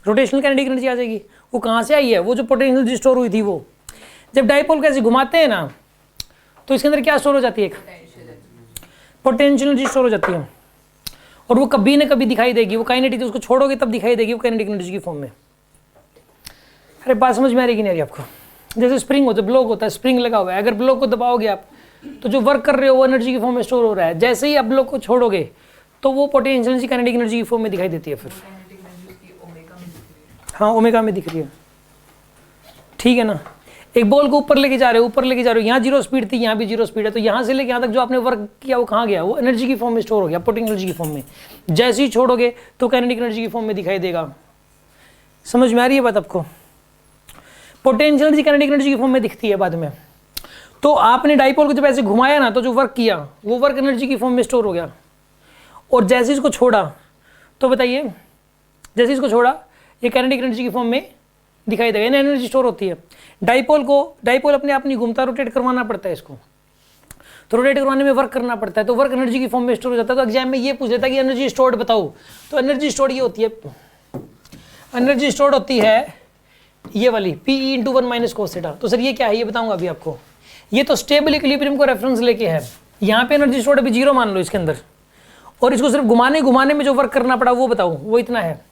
S1: रोटेशनल काइनेटिक एनर्जी आ जाएगी। वो कहाँ से आई है? वो जो पोटेंशियल एनर्जी स्टोर हुई थी वो। जब डाइपोल कैसे घुमाते हैं ना, तो इसके अंदर क्या स्टोर हो जाती है? एक पोटेंशियल एनर्जी स्टोर हो जाती है, और वो कभी ना कभी दिखाई देगी। वो काइनेटिक, उसको छोड़ोगे तब दिखाई देगी वो काइनेटिक एनर्जी की फॉर्म में। अरे बात समझ में आ रही कि नहीं आ रही आपको? जैसे स्प्रिंग होता है, ब्लॉक होता है, स्प्रिंग लगा हुआ है, अगर ब्लॉक को दबाओगे आप तो जो वर्क कर रहे हो वो एनर्जी की फॉर्म में स्टोर हो रहा है। जैसे ही आप ब्लॉक को छोड़ोगे तो वो पोटेंशियल एनर्जी काइनेटिक एनर्जी की फॉर्म में दिखाई देती है फिर। हाँ, ओमेगा में दिख रही है, ठीक है ना। एक बॉल को ऊपर लेके जा रहे हो, यहाँ जीरो स्पीड थी, यहाँ भी जीरो स्पीड है, तो यहाँ से लेके यहाँ तक जो आपने वर्क किया वो कहाँ गया? वो एनर्जी की फॉर्म में स्टोर हो गया, पोटेंशियल एनर्जी की फॉर्म में। जैसे ही छोड़ोगे तो काइनेटिक एनर्जी की फॉर्म में दिखाई देगा। समझ में आ रही है बात आपको? पोटेंशियल एनर्जी काइनेटिक एनर्जी की फॉर्म में दिखती है बाद में। तो आपने डाइपोल को जब ऐसे घुमाया ना, तो जो वर्क किया वो वर्क एनर्जी की फॉर्म में स्टोर हो गया। और जैसे इसको छोड़ा, तो बताइए, जैसे इसको छोड़ा ये काइनेटिक एनर्जी की फॉर्म में दिखाई देगा। एनर्जी स्टोर होती है। डाइपोल अपने आप नहीं घूमता, रोटेट करवाना पड़ता है इसको। तो रोटेट करवाने में वर्क करना पड़ता है, तो वर्क एनर्जी की फॉर्म में स्टोर हो जाता है। तो एग्जाम में ये पूछ लेता है कि एनर्जी स्टोर्ड बताओ, तो एनर्जी स्टोर्ड ये होती है, एनर्जी स्टोर्ड होती है ये वाली PE × 1 - cos थीटा। तो सर ये क्या है? ये बताऊंगा अभी आपको। ये तो स्टेबल इक्विलिब्रियम को रेफरेंस लेके है। यहाँ पे एनर्जी स्टोर्ड अभी 0 मान लो इसके अंदर, और इसको सिर्फ घुमाने में जो वर्क करना पड़ा वो बताओ, वो इतना है,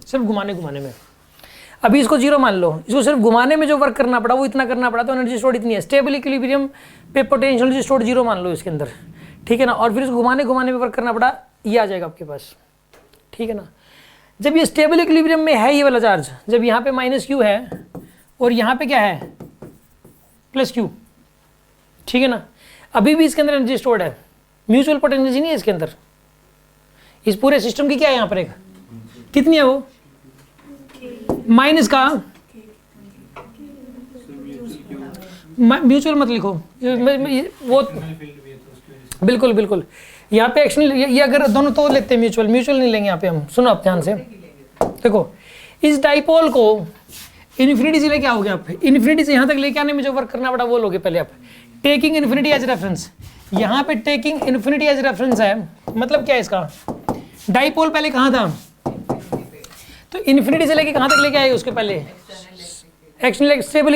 S1: सिर्फ घुमाने में। अभी इसको 0 मान लो, इसको सिर्फ घुमाने में जो वर्क करना पड़ा वो इतना करना पड़ा, तो एनर्जी स्टोर्ड इतनी है। स्टेबल इक्विलिब्रियम पे पोटेंशियल एनर्जी स्टोर्ड 0 मान लो इसके अंदर, ठीक है ना। और फिर इसको घुमाने में वर्क करना पड़ा, ये आ जाएगा आपके पास, ठीक है ना। जब ये स्टेबल इक्विलिब्रियम में है ये वाला चार्ज, जब यहाँ पे -q है और यहाँ पे क्या है +q, ठीक है ना, अभी भी इसके अंदर एनर्जी स्टोर्ड है। म्यूचुअल पोटेंशियल एनर्जी नहीं है इसके अंदर। इस पूरे सिस्टम की क्या है यहाँ पर? एक कितनी है वो? माइनस का म्यूचुअल मत लिखो, वो बिल्कुल यहाँ पे एक्शनल, ये अगर दोनों तो लेते हैं म्यूचुअल नहीं लेंगे यहाँ पे हम। सुनो आप ध्यान से, देखो इस डाइपोल को इन्फिनिटी से लेके आओगे आप, इन्फिनिटी से यहाँ तक लेके आने में जो वर्क करना पड़ा वो लोगे पहले आप। टेकिंग इन्फिनिटी एज रेफरेंस, यहाँ पे टेकिंग इन्फिनिटी एज रेफरेंस है, मतलब क्या है इसका? डाइपोल पहले कहाँ था? तो इन्फिनिटी से लेके कहाँ तक लेके आए उसके पहले? एक्शनल स्टेबल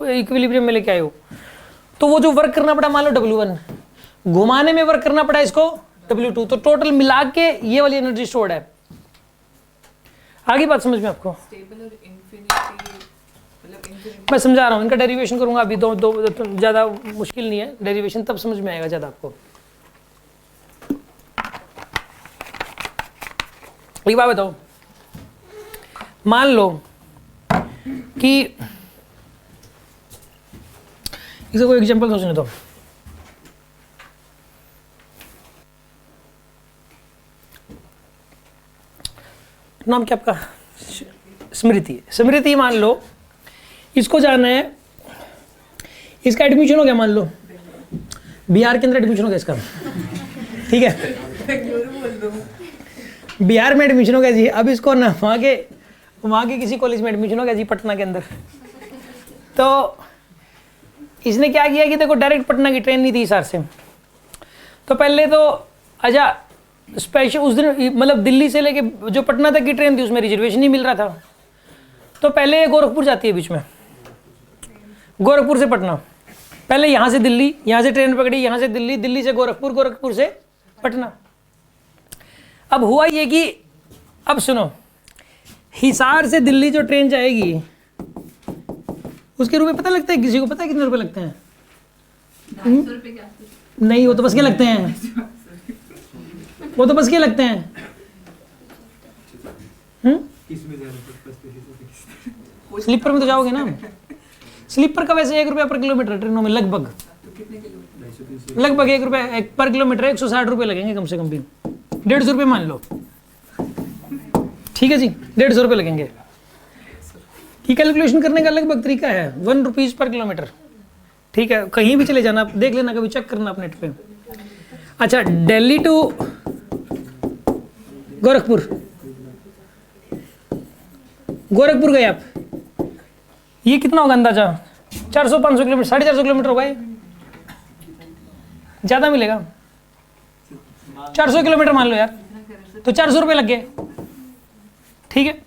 S1: इक्विलिब्रियम में लेके आए हो। तो वो जो वर्क करना पड़ा मान लो W1, घुमाने में वर्क करना पड़ा इसको W2, तो टोटल मिला के ये वाली एनर्जी स्टोर्ड है। आगे बात समझ में आपको?
S5: स्टेबल और इन्फिनिटी, मतलब इन्फिनिटी
S1: मैं समझा रहा हूँ, इनका डेरिवेशन करूंगा अभी। दो ज़्यादा मुश्किल नहीं है, डेरिवेशन तब समझ में आएगा ज़्यादा आपको। एक बात बताओ, मान लो कि इसका कोई एग्जांपल सोचने दो। नाम क्या आपका? स्मृति मान लो, इसको जाना है, इसका एडमिशन हो गया मान लो, बिहार के अंदर एडमिशन हो गया इसका, ठीक है, बिहार में एडमिशन हो गया जी। अब इसको ना वहाँ के किसी कॉलेज में एडमिशन हो गया जी, पटना के अंदर। तो इसने क्या किया कि देखो डायरेक्ट पटना की ट्रेन नहीं थी हिसार से, तो पहले तो अच्छा स्पेशल उस दिन मतलब दिल्ली से लेके जो पटना तक की ट्रेन थी उसमें रिजर्वेशन नहीं मिल रहा था, तो पहले गोरखपुर जाती है बीच में, गोरखपुर से पटना, पहले यहाँ से दिल्ली, यहाँ से ट्रेन पकड़ी, यहाँ से दिल्ली, दिल्ली से गोरखपुर, गोरखपुर से पटना। अब हुआ ये कि अब सुनो, हिसार से दिल्ली जो ट्रेन जाएगी उसके रुपए पता लगता है किसी को? पता है कितने रुपए लगते हैं?
S2: 250 रुपये के आसपास।
S1: नहीं, वो तो बस के लगते हैं, वो तो बस के लगते हैं। स्लीपर में तो जाओगे ना। स्लीपर का वैसे 1 रुपया पर किलोमीटर ट्रेनों में लगभग, लगभग 1 रुपया पर किलोमीटर, 160 रुपये लगेंगे कम से कम भी, 150 रुपये मान लो, ठीक है जी, 150 रुपये लगेंगे। ये कैलकुलेशन करने का लगभग तरीका है, 1 रुपीज़ पर किलोमीटर, ठीक है। कहीं भी चले जाना, देख लेना, कभी चेक करना अपने नेट पे। अच्छा, दिल्ली टू गोरखपुर, गोरखपुर गए आप, ये कितना होगा अंदाजा? 400-500 किलोमीटर, 450 किलोमीटर होगा ये, ज़्यादा मिलेगा, 400 किलोमीटर मान लो यार, तो 400 रुपये लग गए, ठीक है।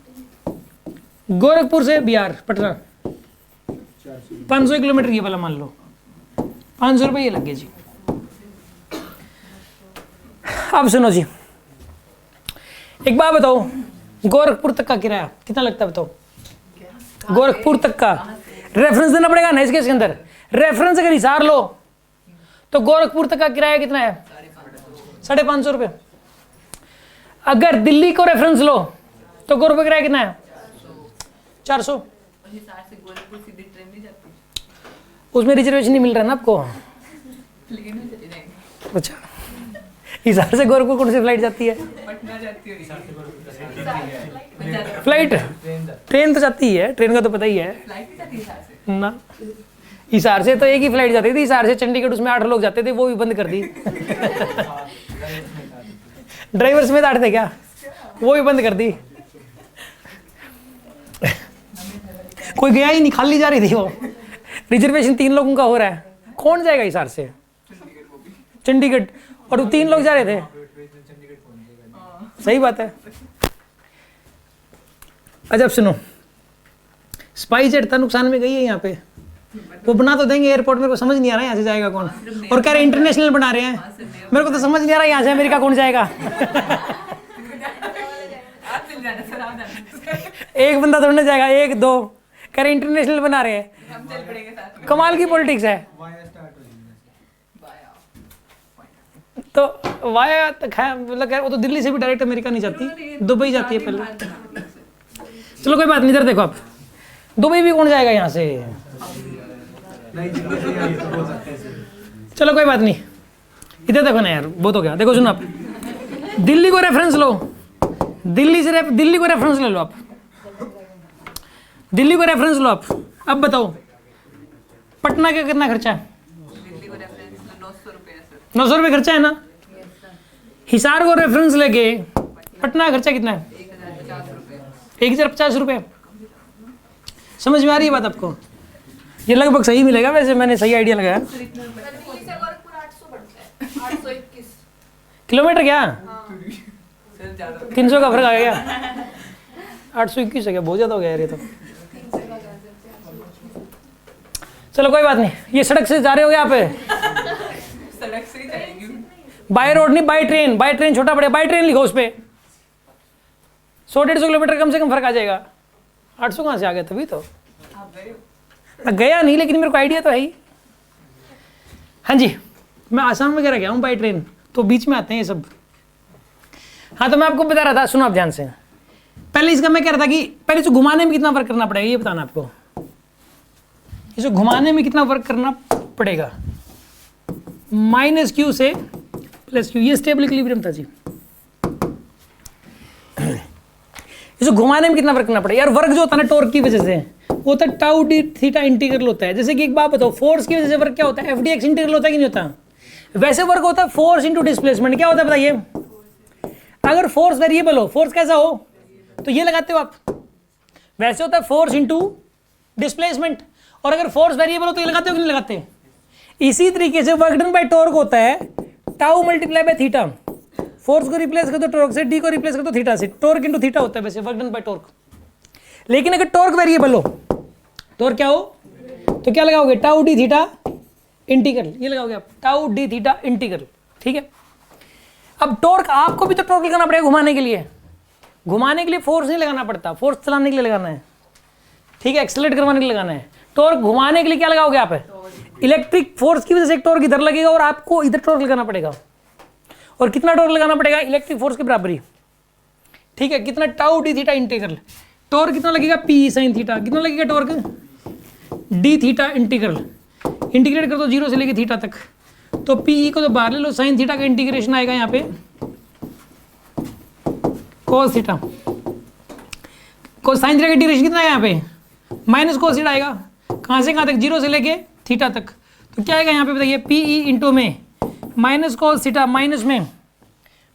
S1: गोरखपुर से बिहार पटना 500 किलोमीटर ये वाला मान लो, 500 रुपये ये लग गए जी। अब सुनो जी, एक बात बताओ, गोरखपुर तक का किराया कितना लगता है बताओ? गोरखपुर तक का रेफरेंस देना पड़ेगा ना इसके अंदर। रेफरेंस अगर हिसार लो तो गोरखपुर तक का किराया कितना है? 550 रुपये। अगर दिल्ली को रेफरेंस लो तो गोरखपुर किराया कितना है? 400।
S5: हिसार से गोरखपुर सीधी ट्रेन नहीं जाती,
S1: उसमें रिजर्वेशन नहीं मिल रहा ना आपको?
S5: प्लेन में चले जाएंगे।
S1: अच्छा, हिसार से गोरखपुर कौन सी फ्लाइट जाती है?
S5: पटना जाती है हिसार से गोरखपुर,
S1: फ्लाइट, ट्रेन तो जाती है, ट्रेन का तो पता ही है
S5: फ्लाइट नहीं जाती हिसार से
S1: ना। हिसार से तो एक ही फ्लाइट जाती थी, हिसार से चंडीगढ़, उसमें 8 लोग जाते थे, वो भी बंद कर दी। ड्राइवर समेत 8 थे क्या? वो भी बंद कर दी। कोई गया ही नहीं, खाली जा रही थी वो। रिजर्वेशन 3 लोगों का हो रहा है, कौन जाएगा हिसार से चंडीगढ़? और वो 3 लोग जा रहे थे, सही बात है। अच्छा, अब सुनो, स्पाइस जेट था नुकसान में गई है यहाँ पे, वो बना तो देंगे एयरपोर्ट, मेरे को समझ नहीं आ रहा है यहाँ से जाएगा कौन, और कह रहे इंटरनेशनल बना रहे हैं, मेरे को तो समझ नहीं आ रहा है यहाँ से अमेरिका कौन जाएगा।
S5: आप चल जाना सर, आप जाना,
S1: एक बंदा थोड़ा जाएगा, 1-2, कह रहे इंटरनेशनल बना रहे हैं,
S5: हम चल पड़ेंगे साथ में।
S1: कमाल की पॉलिटिक्स है। तो वाया मतलब वो तो दिल्ली से भी डायरेक्ट अमेरिका नहीं जाती, दुबई जाती है पहले। चलो कोई बात नहीं, इधर देखो आप, दुबई भी कौन जाएगा यहाँ से? चलो कोई बात नहीं, इधर देखो ना यार, बहुत हो गया। देखो सुनो, आप दिल्ली को रेफरेंस लो, दिल्ली को रेफरेंस ले लो आप, दिल्ली को रेफरेंस लो आप। अब बताओ पटना का कितना खर्चा है?
S5: दिल्ली को रेफरेंस 900 रुपये है सर।
S1: 900 रुपये खर्चा है ना। हिसार को रेफरेंस लेके पटना का खर्चा कितना है?
S5: 1050 रुपये।
S1: 1050 रुपये। समझ में आ रही है बात आपको? ये लगभग सही मिलेगा, वैसे मैंने सही आइडिया लगाया।
S3: दिल्ली से गोरखपुर 800 पड़ता है, 821
S1: किलोमीटर क्या?
S5: सर ज़्यादा
S1: 300 का फर्क आ गया, 821 है क्या? बहुत ज़्यादा हो गया यार ये तो। चलो कोई बात नहीं, ये सड़क से जा रहे हो यहाँ पे,
S5: सड़क से ही जाएंगे।
S1: बाय रोड नहीं, बाय ट्रेन। बाय ट्रेन छोटा पड़ेगा, बाय ट्रेन लिखो उस पर। 100-150 किलोमीटर कम से कम फर्क आ जाएगा। 800 कहाँ से आ गया? तभी तो
S5: आप गए हो?
S1: मैं गया नहीं, लेकिन मेरे को आइडिया तो है ही। हाँ जी, मैं आसाम वगैरह गया हूँ बाई ट्रेन, तो बीच में आते हैं ये सब। हाँ, तो मैं आपको बता रहा था, सुनो आप ध्यान से। पहले इसका मैं कह रहा था कि पहले जो घुमाने में कितना वर्क करना पड़ेगा ये बताना आपको। इसे घुमाने में कितना वर्क करना पड़ेगा? -q से +q, ये स्टेबल इक्विलिब्रियम था जी। इसे घुमाने में कितना वर्क करना पड़ेगा यार? वर्क जो होता है ना टॉर्क की वजह से, वो होता है टाउ डी थीटा इंटीग्रल होता है। जैसे कि एक बात बताओ, फोर्स की वजह से वर्क क्या होता है? FDX इंटीग्रल होता है कि नहीं होता? वैसे वर्क होता है फोर्स इंटू डिस्प्लेसमेंट। क्या होता है बताइए? अगर फोर्स वेरिएबल हो, फोर्स कैसा हो, तो ये लगाते हो आप। वैसे होता है फोर्स इंटू डिस्प्लेसमेंट, और अगर फोर्स वेरिएबल हो तो ये लगाते हो कि नहीं लगाते? इसी तरीके से वर्क डन बाय टॉर्क होता है tau multiply by theta. Force को रिप्लेस कर दो टॉर्क से, डी को रिप्लेस कर दो थीटा से, टॉर्क इंटू थीटा होता है वैसे वर्क डन बाय टॉर्क। लेकिन अगर टॉर्क वेरिएबल हो, टॉर्क क्या हो, तो क्या लगाओगे? टाउ डी थीटा इंटीग्रल, ये लगाओगे आप टाउ डी थीटा इंटीग्रल, ठीक है। अब टॉर्क, आपको भी तो टॉर्क लगाना पड़ेगा घुमाने के लिए, घुमाने के लिए फोर्स नहीं लगाना पड़ता, फोर्स चलाने के लिए लगाना है, ठीक है, एक्सेलरेट करवाने के लिए लगाना है। टॉर्क घुमाने के लिए क्या लगाओगे आप, इलेक्ट्रिक फोर्स की वजह से एक टॉर्क इधर लगेगा और आपको इधर टॉर्क लगाना पड़ेगा, और कितना टॉर्क लगाना पड़ेगा, इलेक्ट्रिक फोर्स के बराबरी, ठीक है। कितना, tau D theta integral, torque कितना लगेगा, पी साइन थीटा, कितना लगेगा torque, D theta integral, integrate कर दो 0 से लेके थीटा तक, तो पी को तो बाहर ले लो, साइन थीटा का इंटीग्रेशन आएगा यहाँ पे कोस थीटा, साइन थीटा का इंटीग्रेशन कितना है यहाँ पे, माइनस कोस थीटा आएगा, कहाँ से कहाँ तक, 0 से लेके थीटा तक, तो क्या आएगा यहाँ पे बताइए, पी ई इंटू में माइनस कोस थीटा माइनस में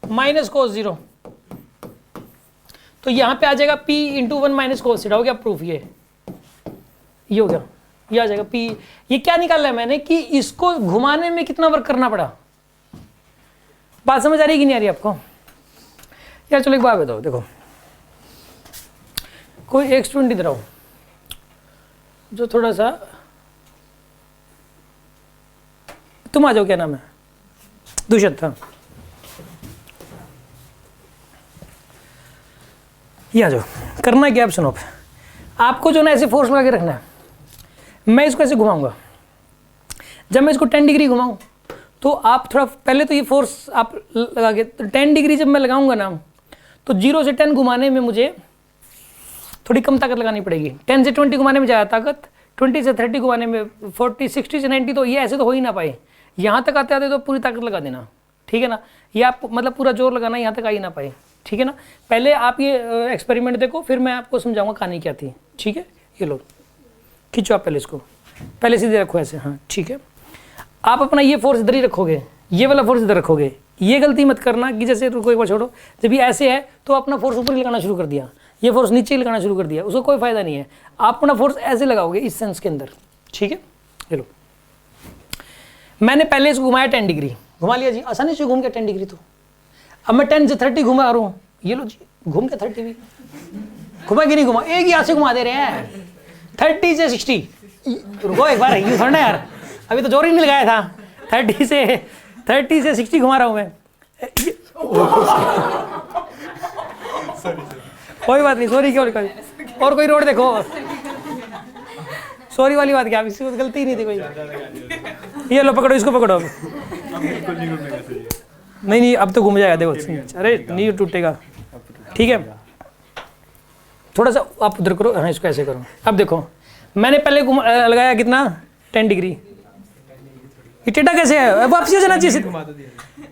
S1: माइनस कोस 0, तो यहाँ पे आ जाएगा P into 1 minus cos theta, हो गया प्रूफ, ये हो गया, ये आ जाएगा P। ये क्या निकाला है मैंने कि इसको घुमाने में कितना वर्क करना पड़ा, बात समझ आ रही कि नहीं आ रही आपको यार। चलो एक बात बताओ, देखो कोई एक स्टूडेंट इधर आओ जो थोड़ा सा, तुम आ जाओ, क्या नाम है, दुष्यंत, था, ये आ जाओ। करना क्या, आप सुनो, आपको जो ना ऐसे फोर्स लगा के रखना है, मैं इसको ऐसे घुमाऊंगा, जब मैं इसको 10 डिग्री घुमाऊं तो आप थोड़ा पहले तो ये फोर्स आप लगा के, तो 10 डिग्री जब मैं लगाऊंगा ना, तो 0 से 10 घुमाने में मुझे थोड़ी कम ताकत लगानी पड़ेगी, 10 से 20 घुमाने में ज़्यादा ताकत, 20 से 30 घुमाने में, 40 60 से 90, तो ये ऐसे तो हो ही ना पाए, यहाँ तक आते आते तो पूरी ताकत लगा देना, ठीक है ना, ये आप मतलब पूरा जोर लगाना, यहाँ तक आ ही ना पाए, ठीक है ना। पहले आप ये एक्सपेरिमेंट देखो, फिर मैं आपको समझाऊंगा कहानी क्या थी, ठीक है। ये लो खींचो आप पहले इसको, पहले सीधे रखो ऐसे, हाँ ठीक है। आप अपना ये फोर्स इधर ही रखोगे, ये वाला फोर्स इधर रखोगे, ये गलती मत करना कि जैसे रुको एक बार छोड़ो, जब ये ऐसे है तो अपना फोर्स ऊपर ही लगाना शुरू कर दिया, ये फोर्स नीचे ही लगाना शुरू कर दिया, उसको कोई फायदा नहीं है। आप अपना फोर्स ऐसे लगाओगे इस सेंस के अंदर, ठीक है। ये लो, मैंने पहले इसको घुमाया 10 डिग्री, घुमा लिया जी, आसानी से घूम गया 10 डिग्री, तो अब मैं 10 से 30 घुमा रहा हूँ, ये लो जी घूम गया 30 भी, घुमा कि नहीं घुमा, एक ही हाथ से घुमा दे रहे हैं, 30 से 60, रुको एक बार, यूँ थोड़ा यार, अभी तो जोर ही नहीं लगाया था, 30 से 60 घुमा रहा हूँ मैं, कोई बात नहीं, सॉरी क्यों, और कोई रोड देखो, सॉरी वाली बात क्या, इसकी गलती ही नहीं थी कोई। ये लो पकड़ो, इसको पकड़ो, नहीं अब तो घूम जाएगा, देखो, अरे नहीं टूटेगा, ठीक है। थोड़ा सा आप उधर करो, हाँ इसको ऐसे करो। अब देखो मैंने पहले लगाया कितना, 10 डिग्री, ये टेढ़ा कैसे है, वापसी हो जाना चाहिए,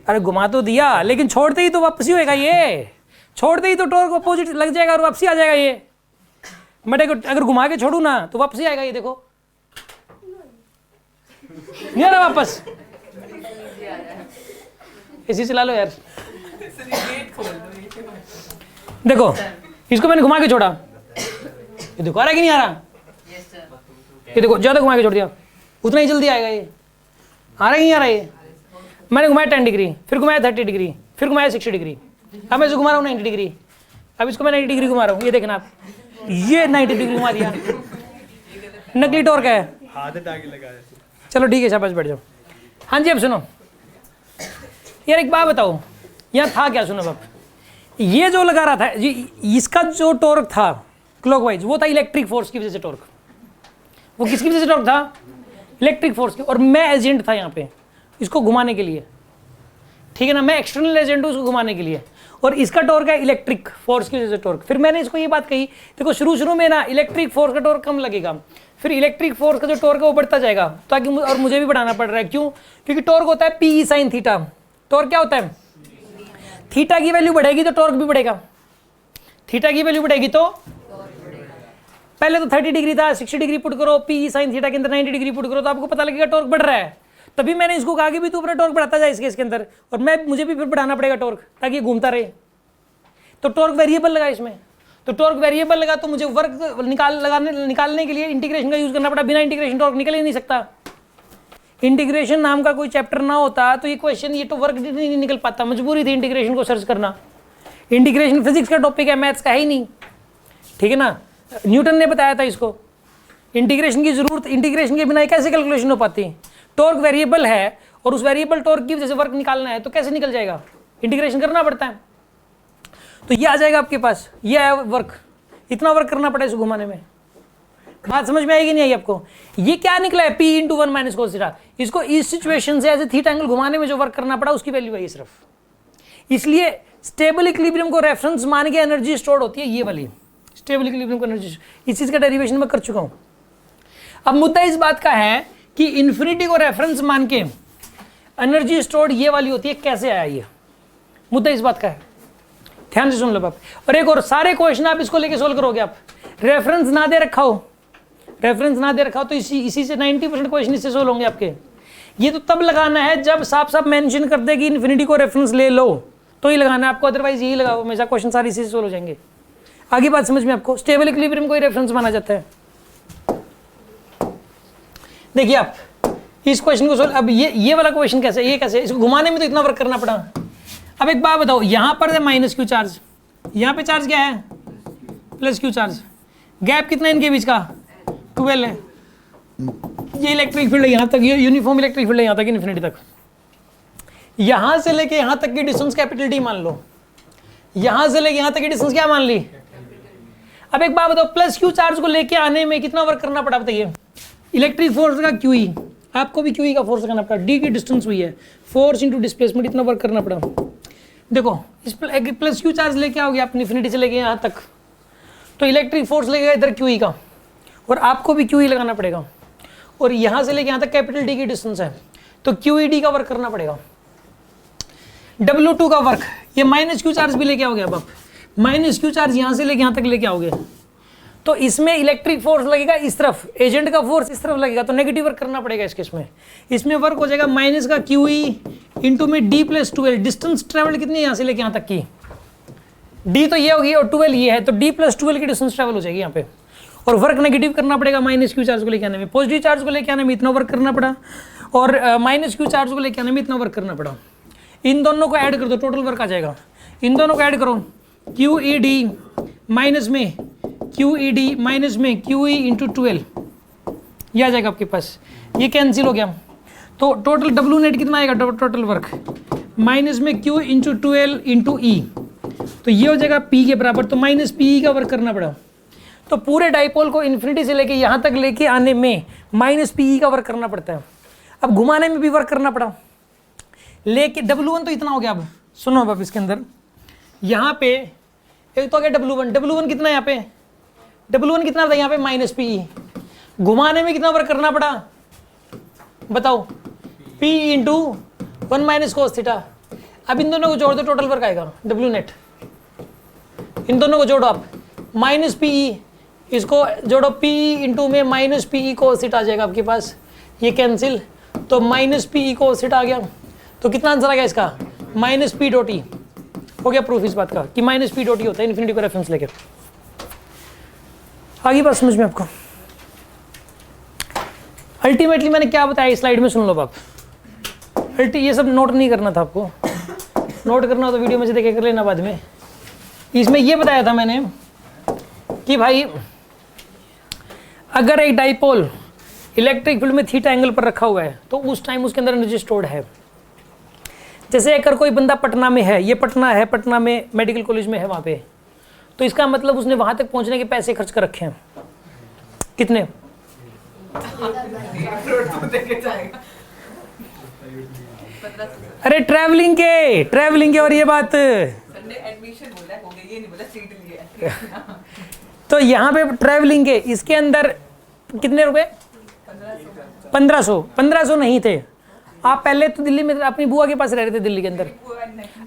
S1: अरे घुमा तो दिया, लेकिन छोड़ते ही तो वापसी होएगा, ये छोड़ते ही तो टॉर्क अपोजिट लग जाएगा और वापसी आ जाएगा। ये मैं अगर घुमा के छोड़ू ना तो वापसी आएगा, ये देखो नहीं आ रहा वापस, इसी चला लो यार, देखो इसको मैंने घुमा के छोड़ा, ये देखो आ रहा कि नहीं आ रहा, ये देखो ज्यादा घुमा के छोड़ दिया, उतना ही जल्दी आएगा, ये आ रहा कि नहीं आ रहा, ये मैंने घुमाया 10 डिग्री, फिर घुमाया 30 डिग्री, फिर घुमाया 60 डिग्री, अब मैं इसको घुमा रहा हूँ 90 डिग्री, अब इसको मैं 90 डिग्री घुमा रहा हूँ, ये देखना आप, ये 90 डिग्री घुमा दिया, नकली टॉर्क है, चलो ठीक है शाबाश, बैठ जाओ। हाँ जी अब सुनो यार, एक बात बताओ, यहाँ था क्या, सुनो बाप, ये जो लगा रहा था जी, इसका जो टॉर्क था क्लॉकवाइज, वो था इलेक्ट्रिक फोर्स की वजह से टॉर्क, वो किसकी वजह से टॉर्क था, इलेक्ट्रिक फोर्स की, और मैं एजेंट था यहाँ पे इसको घुमाने के लिए, ठीक है ना, मैं एक्सटर्नल एजेंट हूँ इसको घुमाने के लिए, और इसका टॉर्क है इलेक्ट्रिक फोर्स की वजह से टॉर्क। फिर मैंने इसको ये बात कही, देखो शुरू में ना इलेक्ट्रिक फोर्स का टॉर्क कम लगेगा, फिर इलेक्ट्रिक फोर्स का जो टॉर्क है वो बढ़ता जाएगा, ताकि और मुझे भी बढ़ाना पड़ रहा है, क्यों, क्योंकि टॉर्क होता है पी साइन थीटा, टॉर्क क्या होता है, थीटा की वैल्यू बढ़ेगी तो टॉर्क भी बढ़ेगा, थीटा की वैल्यू बढ़ेगी तो पहले तो 30 डिग्री था, 60 डिग्री पुट करो, पी साइन थीटा के अंदर 90 डिग्री पुट करो, तो आपको पता लगेगा टॉर्क बढ़ रहा है। तभी मैंने इसको कहा कि भी तू अपना टॉर्क बढ़ाता जाए इसके अंदर, और मुझे भी फिर बढ़ाना पड़ेगा टॉर्क, ताकि घूमता रहे, तो टॉर्क वेरिएबल लगा इसमें, तो टॉर्क वेरिएबल लगा तो मुझे वर्क निकालने के लिए इंटीग्रेशन का यूज करना पड़ा, बिना इंटीग्रेशन टॉर्क निकल ही नहीं सकता। इंटीग्रेशन नाम का कोई चैप्टर ना होता तो ये क्वेश्चन, ये तो वर्क नहीं निकल पाता, मजबूरी थी इंटीग्रेशन को सर्च करना। इंटीग्रेशन फिजिक्स का टॉपिक है, मैथ्स का है ही नहीं, ठीक है ना, न्यूटन ने बताया था इसको, इंटीग्रेशन की जरूरत, इंटीग्रेशन के बिना कैसे कैलकुलेशन हो पाती, टॉर्क वेरिएबल है और उस वेरिएबल टॉर्क की वजह से वर्क निकालना है तो कैसे निकल जाएगा, इंटीग्रेशन करना पड़ता है। तो ये आ जाएगा आपके पास, ये आया वर्क, इतना वर्क करना पड़ा इसे घुमाने में। बात समझ में आएगी नहीं आई आपको? ये क्या निकला है, P into 1 minus cos theta. इसको इस सिचुएशन से ऐसे थीटा एंगल घुमाने में जो वर्क करना पड़ा उसकी वैल्यू है सिर्फ। इसलिए स्टेबल इक्विलिब्रियम को रेफरेंस मान के एनर्जी स्टोर होती है ये वाली स्टेबल इक्विलिब्रियम को एनर्जी। इस चीज का डेरिवेशन मैं कर चुका हूं। अब मुद्दा इस बात का है कि इन्फिनिटी को रेफरेंस मान के एनर्जी स्टोर्ड ये वाली होती है, कैसे आया ये मुद्दा इस बात का है। ध्यान से सुन लो आप। और एक और, सारे क्वेश्चन आप इसको लेके सोल्व करोगे आप। रेफरेंस ना दे रखा हो, रेफरेंस ना दे रखा हो तो इसी से 90% क्वेश्चन इससे सोल्व होंगे आपके। ये तो तब लगाना है जब साफ साफ मेंशन कर दे कि इन्फिनिटी को रेफरेंस ले लो तो ही लगाना है आपको, अदरवाइज यही लगाओ हमेशा, क्वेश्चन सारे इसी से सोल्व हो जाएंगे। आगे बात समझ में आपको? स्टेबल इक्विलिब्रियम को ही रेफरेंस माना जाता है। देखिए आप इस क्वेश्चन को सोल्व, अब ये वाला क्वेश्चन कैसे, ये कैसे, इसको घुमाने में तो इतना वर्क करना पड़ा। अब एक बात बताओ, यहां पर है माइनस क्यू चार्ज, यहां पे चार्ज क्या है प्लस क्यू चार्ज, गैप कितना है इनके बीच का 12 है। ये इलेक्ट्रिक फील्ड है यहां तक, ये यूनिफॉर्म इलेक्ट्रिक फील्ड है यहां तक इन्फिनिटी तक। यहां से लेके यहां तक की डिस्टेंस कैपिटल डी मान लो, यहां से लेके यहां तक की डिस्टेंस क्या मान ली। अब एक बात बताओ, प्लस क्यू चार्ज को लेके आने में कितना वर्क करना पड़ा बताइए। इलेक्ट्रिक फोर्स का क्यू ई, आपको भी क्यू ई का फोर्स करना पड़ा, डी की डिस्टेंस हुई है, फोर्स इंटू डिस्प्लेसमेंट, इतना वर्क करना पड़ा। देखो इस प्लस क्यू चार्ज लेके आओगे आप इन्फिनिटी से लेके यहाँ तक, तो इलेक्ट्रिक फोर्स लगेगा इधर क्यू ई का, और आपको भी क्यू ई लगाना पड़ेगा, और यहाँ से लेके यहाँ तक कैपिटल डी की डिस्टेंस है तो क्यू ई डी का वर्क करना पड़ेगा। W2 का वर्क, ये माइनस क्यू चार्ज भी लेके आओगे अब आप, माइनस क्यू चार्ज यहाँ से लेके यहाँ तक लेके आओगे तो इसमें इलेक्ट्रिक फोर्स लगेगा इस तरफ, एजेंट का फोर्स इस तरफ लगेगा तो नेगेटिव वर्क करना पड़ेगा इसके। इसमें वर्क हो जाएगा माइनस का क्यू ई इंटू में डी प्लस 12। डिस्टेंस ट्रेवल कितनी है यहाँ से लेके यहाँ तक की, डी तो ये होगी और 12 ये है, तो डी प्लस 12 की डिस्टेंस ट्रेवल हो जाएगी यहाँ पे, और वर्क नेगेटिव करना पड़ेगा माइनस क्यू चार्ज को लेके आने में। पॉजिटिव चार्ज को लेके आने में इतना वर्क करना पड़ा, और माइनस क्यू चार्ज को लेके आने में इतना वर्क करना पड़ा। इन दोनों को ऐड कर दो, टोटल वर्क आ जाएगा। इन दोनों को ऐड करो, क्यू ई डी माइनस में क्यू ई डी माइनस में क्यू ई इंटू 12, ये आ जाएगा आपके पास, ये कैंसिल हो गया। तो टोटल डब्ल्यू नेट कितना आएगा, टोटल वर्क माइनस में क्यू इंटू 12 इंटू ई, तो ये हो जाएगा पी के बराबर, तो माइनस पी का वर्क करना पड़ा। तो पूरे डाइपोल को इन्फिनिटी से लेके यहाँ तक लेके आने में माइनस पी का वर्क करना पड़ता है। अब घुमाने में भी वर्क करना पड़ा, लेके W1 तो इतना हो गया। अब सुनो अब इसके अंदर यहाँ पे एक तो आ गया W1 कितना है यहाँ पे, W1 कितना था यहाँ पे माइनस पी। घुमाने में कितना वर्क करना पड़ा बताओ, P into 1 minus cos theta. अब इन दोनों को जोड़ दो, टोटल वर्क आएगा W नेट। इन दोनों को जोड़ो आप, माइनस पी, इसको जोड़ो P इंटू में माइनस पी कोस थीटा आ जाएगा आपके पास, ये कैंसिल, तो माइनस पी कोस थीटा आ गया। तो कितना आंसर आ गया इसका, माइनस पी डॉट ई। हो गया प्रूफ इस बात का कि माइनस पी डॉट ई होता है इन्फिनिटी को रेफरेंस लेके। आगे बात समझ में आपको? अल्टीमेटली मैंने क्या बताया इस स्लाइड में, सुन लो आप। ये सब नोट नहीं करना था आपको, नोट करना हो तो वीडियो में से देख कर लेना बाद में। इसमें ये बताया था मैंने कि भाई अगर एक डाइपोल इलेक्ट्रिक फील्ड में थीटा एंगल पर रखा हुआ है तो उस टाइम उसके अंदर एनर्जी स्टोर्ड है। जैसे अगर कोई बंदा पटना में है, ये पटना है, पटना में मेडिकल कॉलेज में है वहाँ पे, तो इसका मतलब उसने वहाँ तक पहुँचने के पैसे खर्च कर रखे हैं। कितने? अरे ट्रैवलिंग के और ये बात
S5: एडमिशन बोला है, हो गया, ये नहीं बोला सीट लिया है।
S1: तो यहाँ पे ट्रैवलिंग के इसके अंदर कितने रुपए, 1500 नहीं थे। आप पहले तो दिल्ली में अपनी बुआ के पास रह रहे थे दिल्ली के अंदर।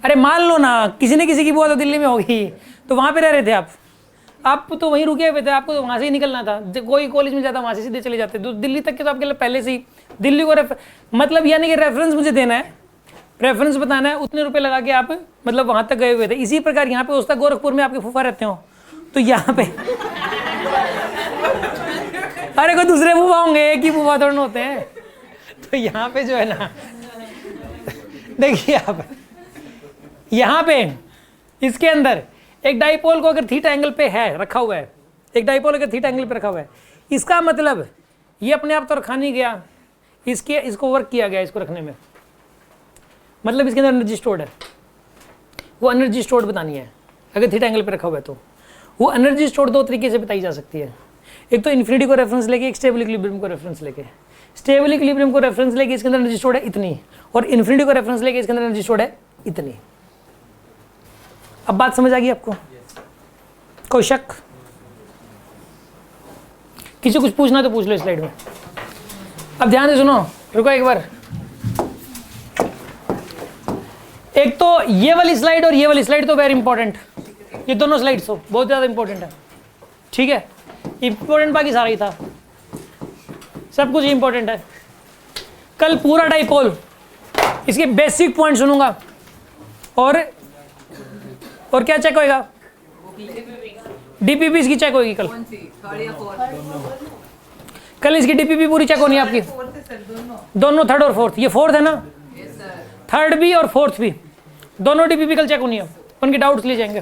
S1: अरे मान लो ना किसी ने किसी की बुआ तो दिल्ली में होगी, तो वहाँ पे रह रहे थे आप तो वहीं रुके हुए थे, आपको तो वहाँ से ही निकलना था। कोई कॉलेज में जाता वहाँ से सीधे चले जाते, तो दिल्ली तक के तो आपके लिए पहले से ही दिल्ली को मतलब यानी कि रेफरेंस मुझे देना है, रेफरेंस बताना है, उतने रुपए लगा के आप मतलब वहाँ तक गए हुए थे। इसी प्रकार यहाँ पे उस तक गोरखपुर में आपके फूफा रहते हो, तो यहाँ पे अरे कोई दूसरे फूफा होंगे, एक ही फूफा थोड़े होते हैं। तो यहाँ पे जो है ना, देखिए आप यहाँ पे इसके अंदर एक डाइपोल को अगर थीटा एंगल पे है रखा हुआ है, एक डाइपोल अगर थीटा एंगल पे रखा हुआ है, इसका मतलब ये अपने आप तो रखा नहीं गया, इसको वर्क किया गया इसको रखने में, मतलब इसके अंदर एनर्जी स्टोर्ड है। वो एनर्जी स्टोर्ड बतानी है अगर थीटा एंगल पे रखा हुआ है तो। वो एनर्जी स्टोर्ड दो तरीके से बताई जा सकती है, एक तो इन्फिनिटी को रेफरेंस लेके, एक स्टेबल इक्विलिब्रियम को रेफरेंस लेके। स्टेबल इक्विलिब्रियम को रेफरेंस लेके इसके अंदर एनर्जी स्टोर्ड है इतनी, और इन्फिनिटी को रेफरेंस लेके इसके अंदर एनर्जी स्टोर्ड है इतनी। अब बात समझ आ गई आपको? कोई शक? किसी कुछ पूछना तो पूछ लो इस स्लाइड में। अब ध्यान से सुनो, रुको एक बार। एक तो ये वाली स्लाइड और ये वाली स्लाइड तो वेरी इंपॉर्टेंट, ये दोनों स्लाइड्स तो बहुत ज़्यादा इंपॉर्टेंट है, ठीक है। इंपॉर्टेंट बाकी सारा ही था, सब कुछ इंपॉर्टेंट है। कल पूरा डाइपोल इसके बेसिक पॉइंट सुनूंगा, और क्या चेक होएगा? डीपीपी इसकी चेक होगी कल।
S5: कौन सी, थर्ड या फोर्थ?
S1: कल इसकी डीपीपी पूरी चेक होनी है आपकी।
S5: फोर्थ है सर, दोनों।
S1: दोनों थर्ड और फोर्थ, ये फोर्थ है ना,
S5: यस सर।
S1: थर्ड भी और फोर्थ भी दोनों डीपीपी कल चेक होनी है, उनके डाउट्स लिए जाएंगे।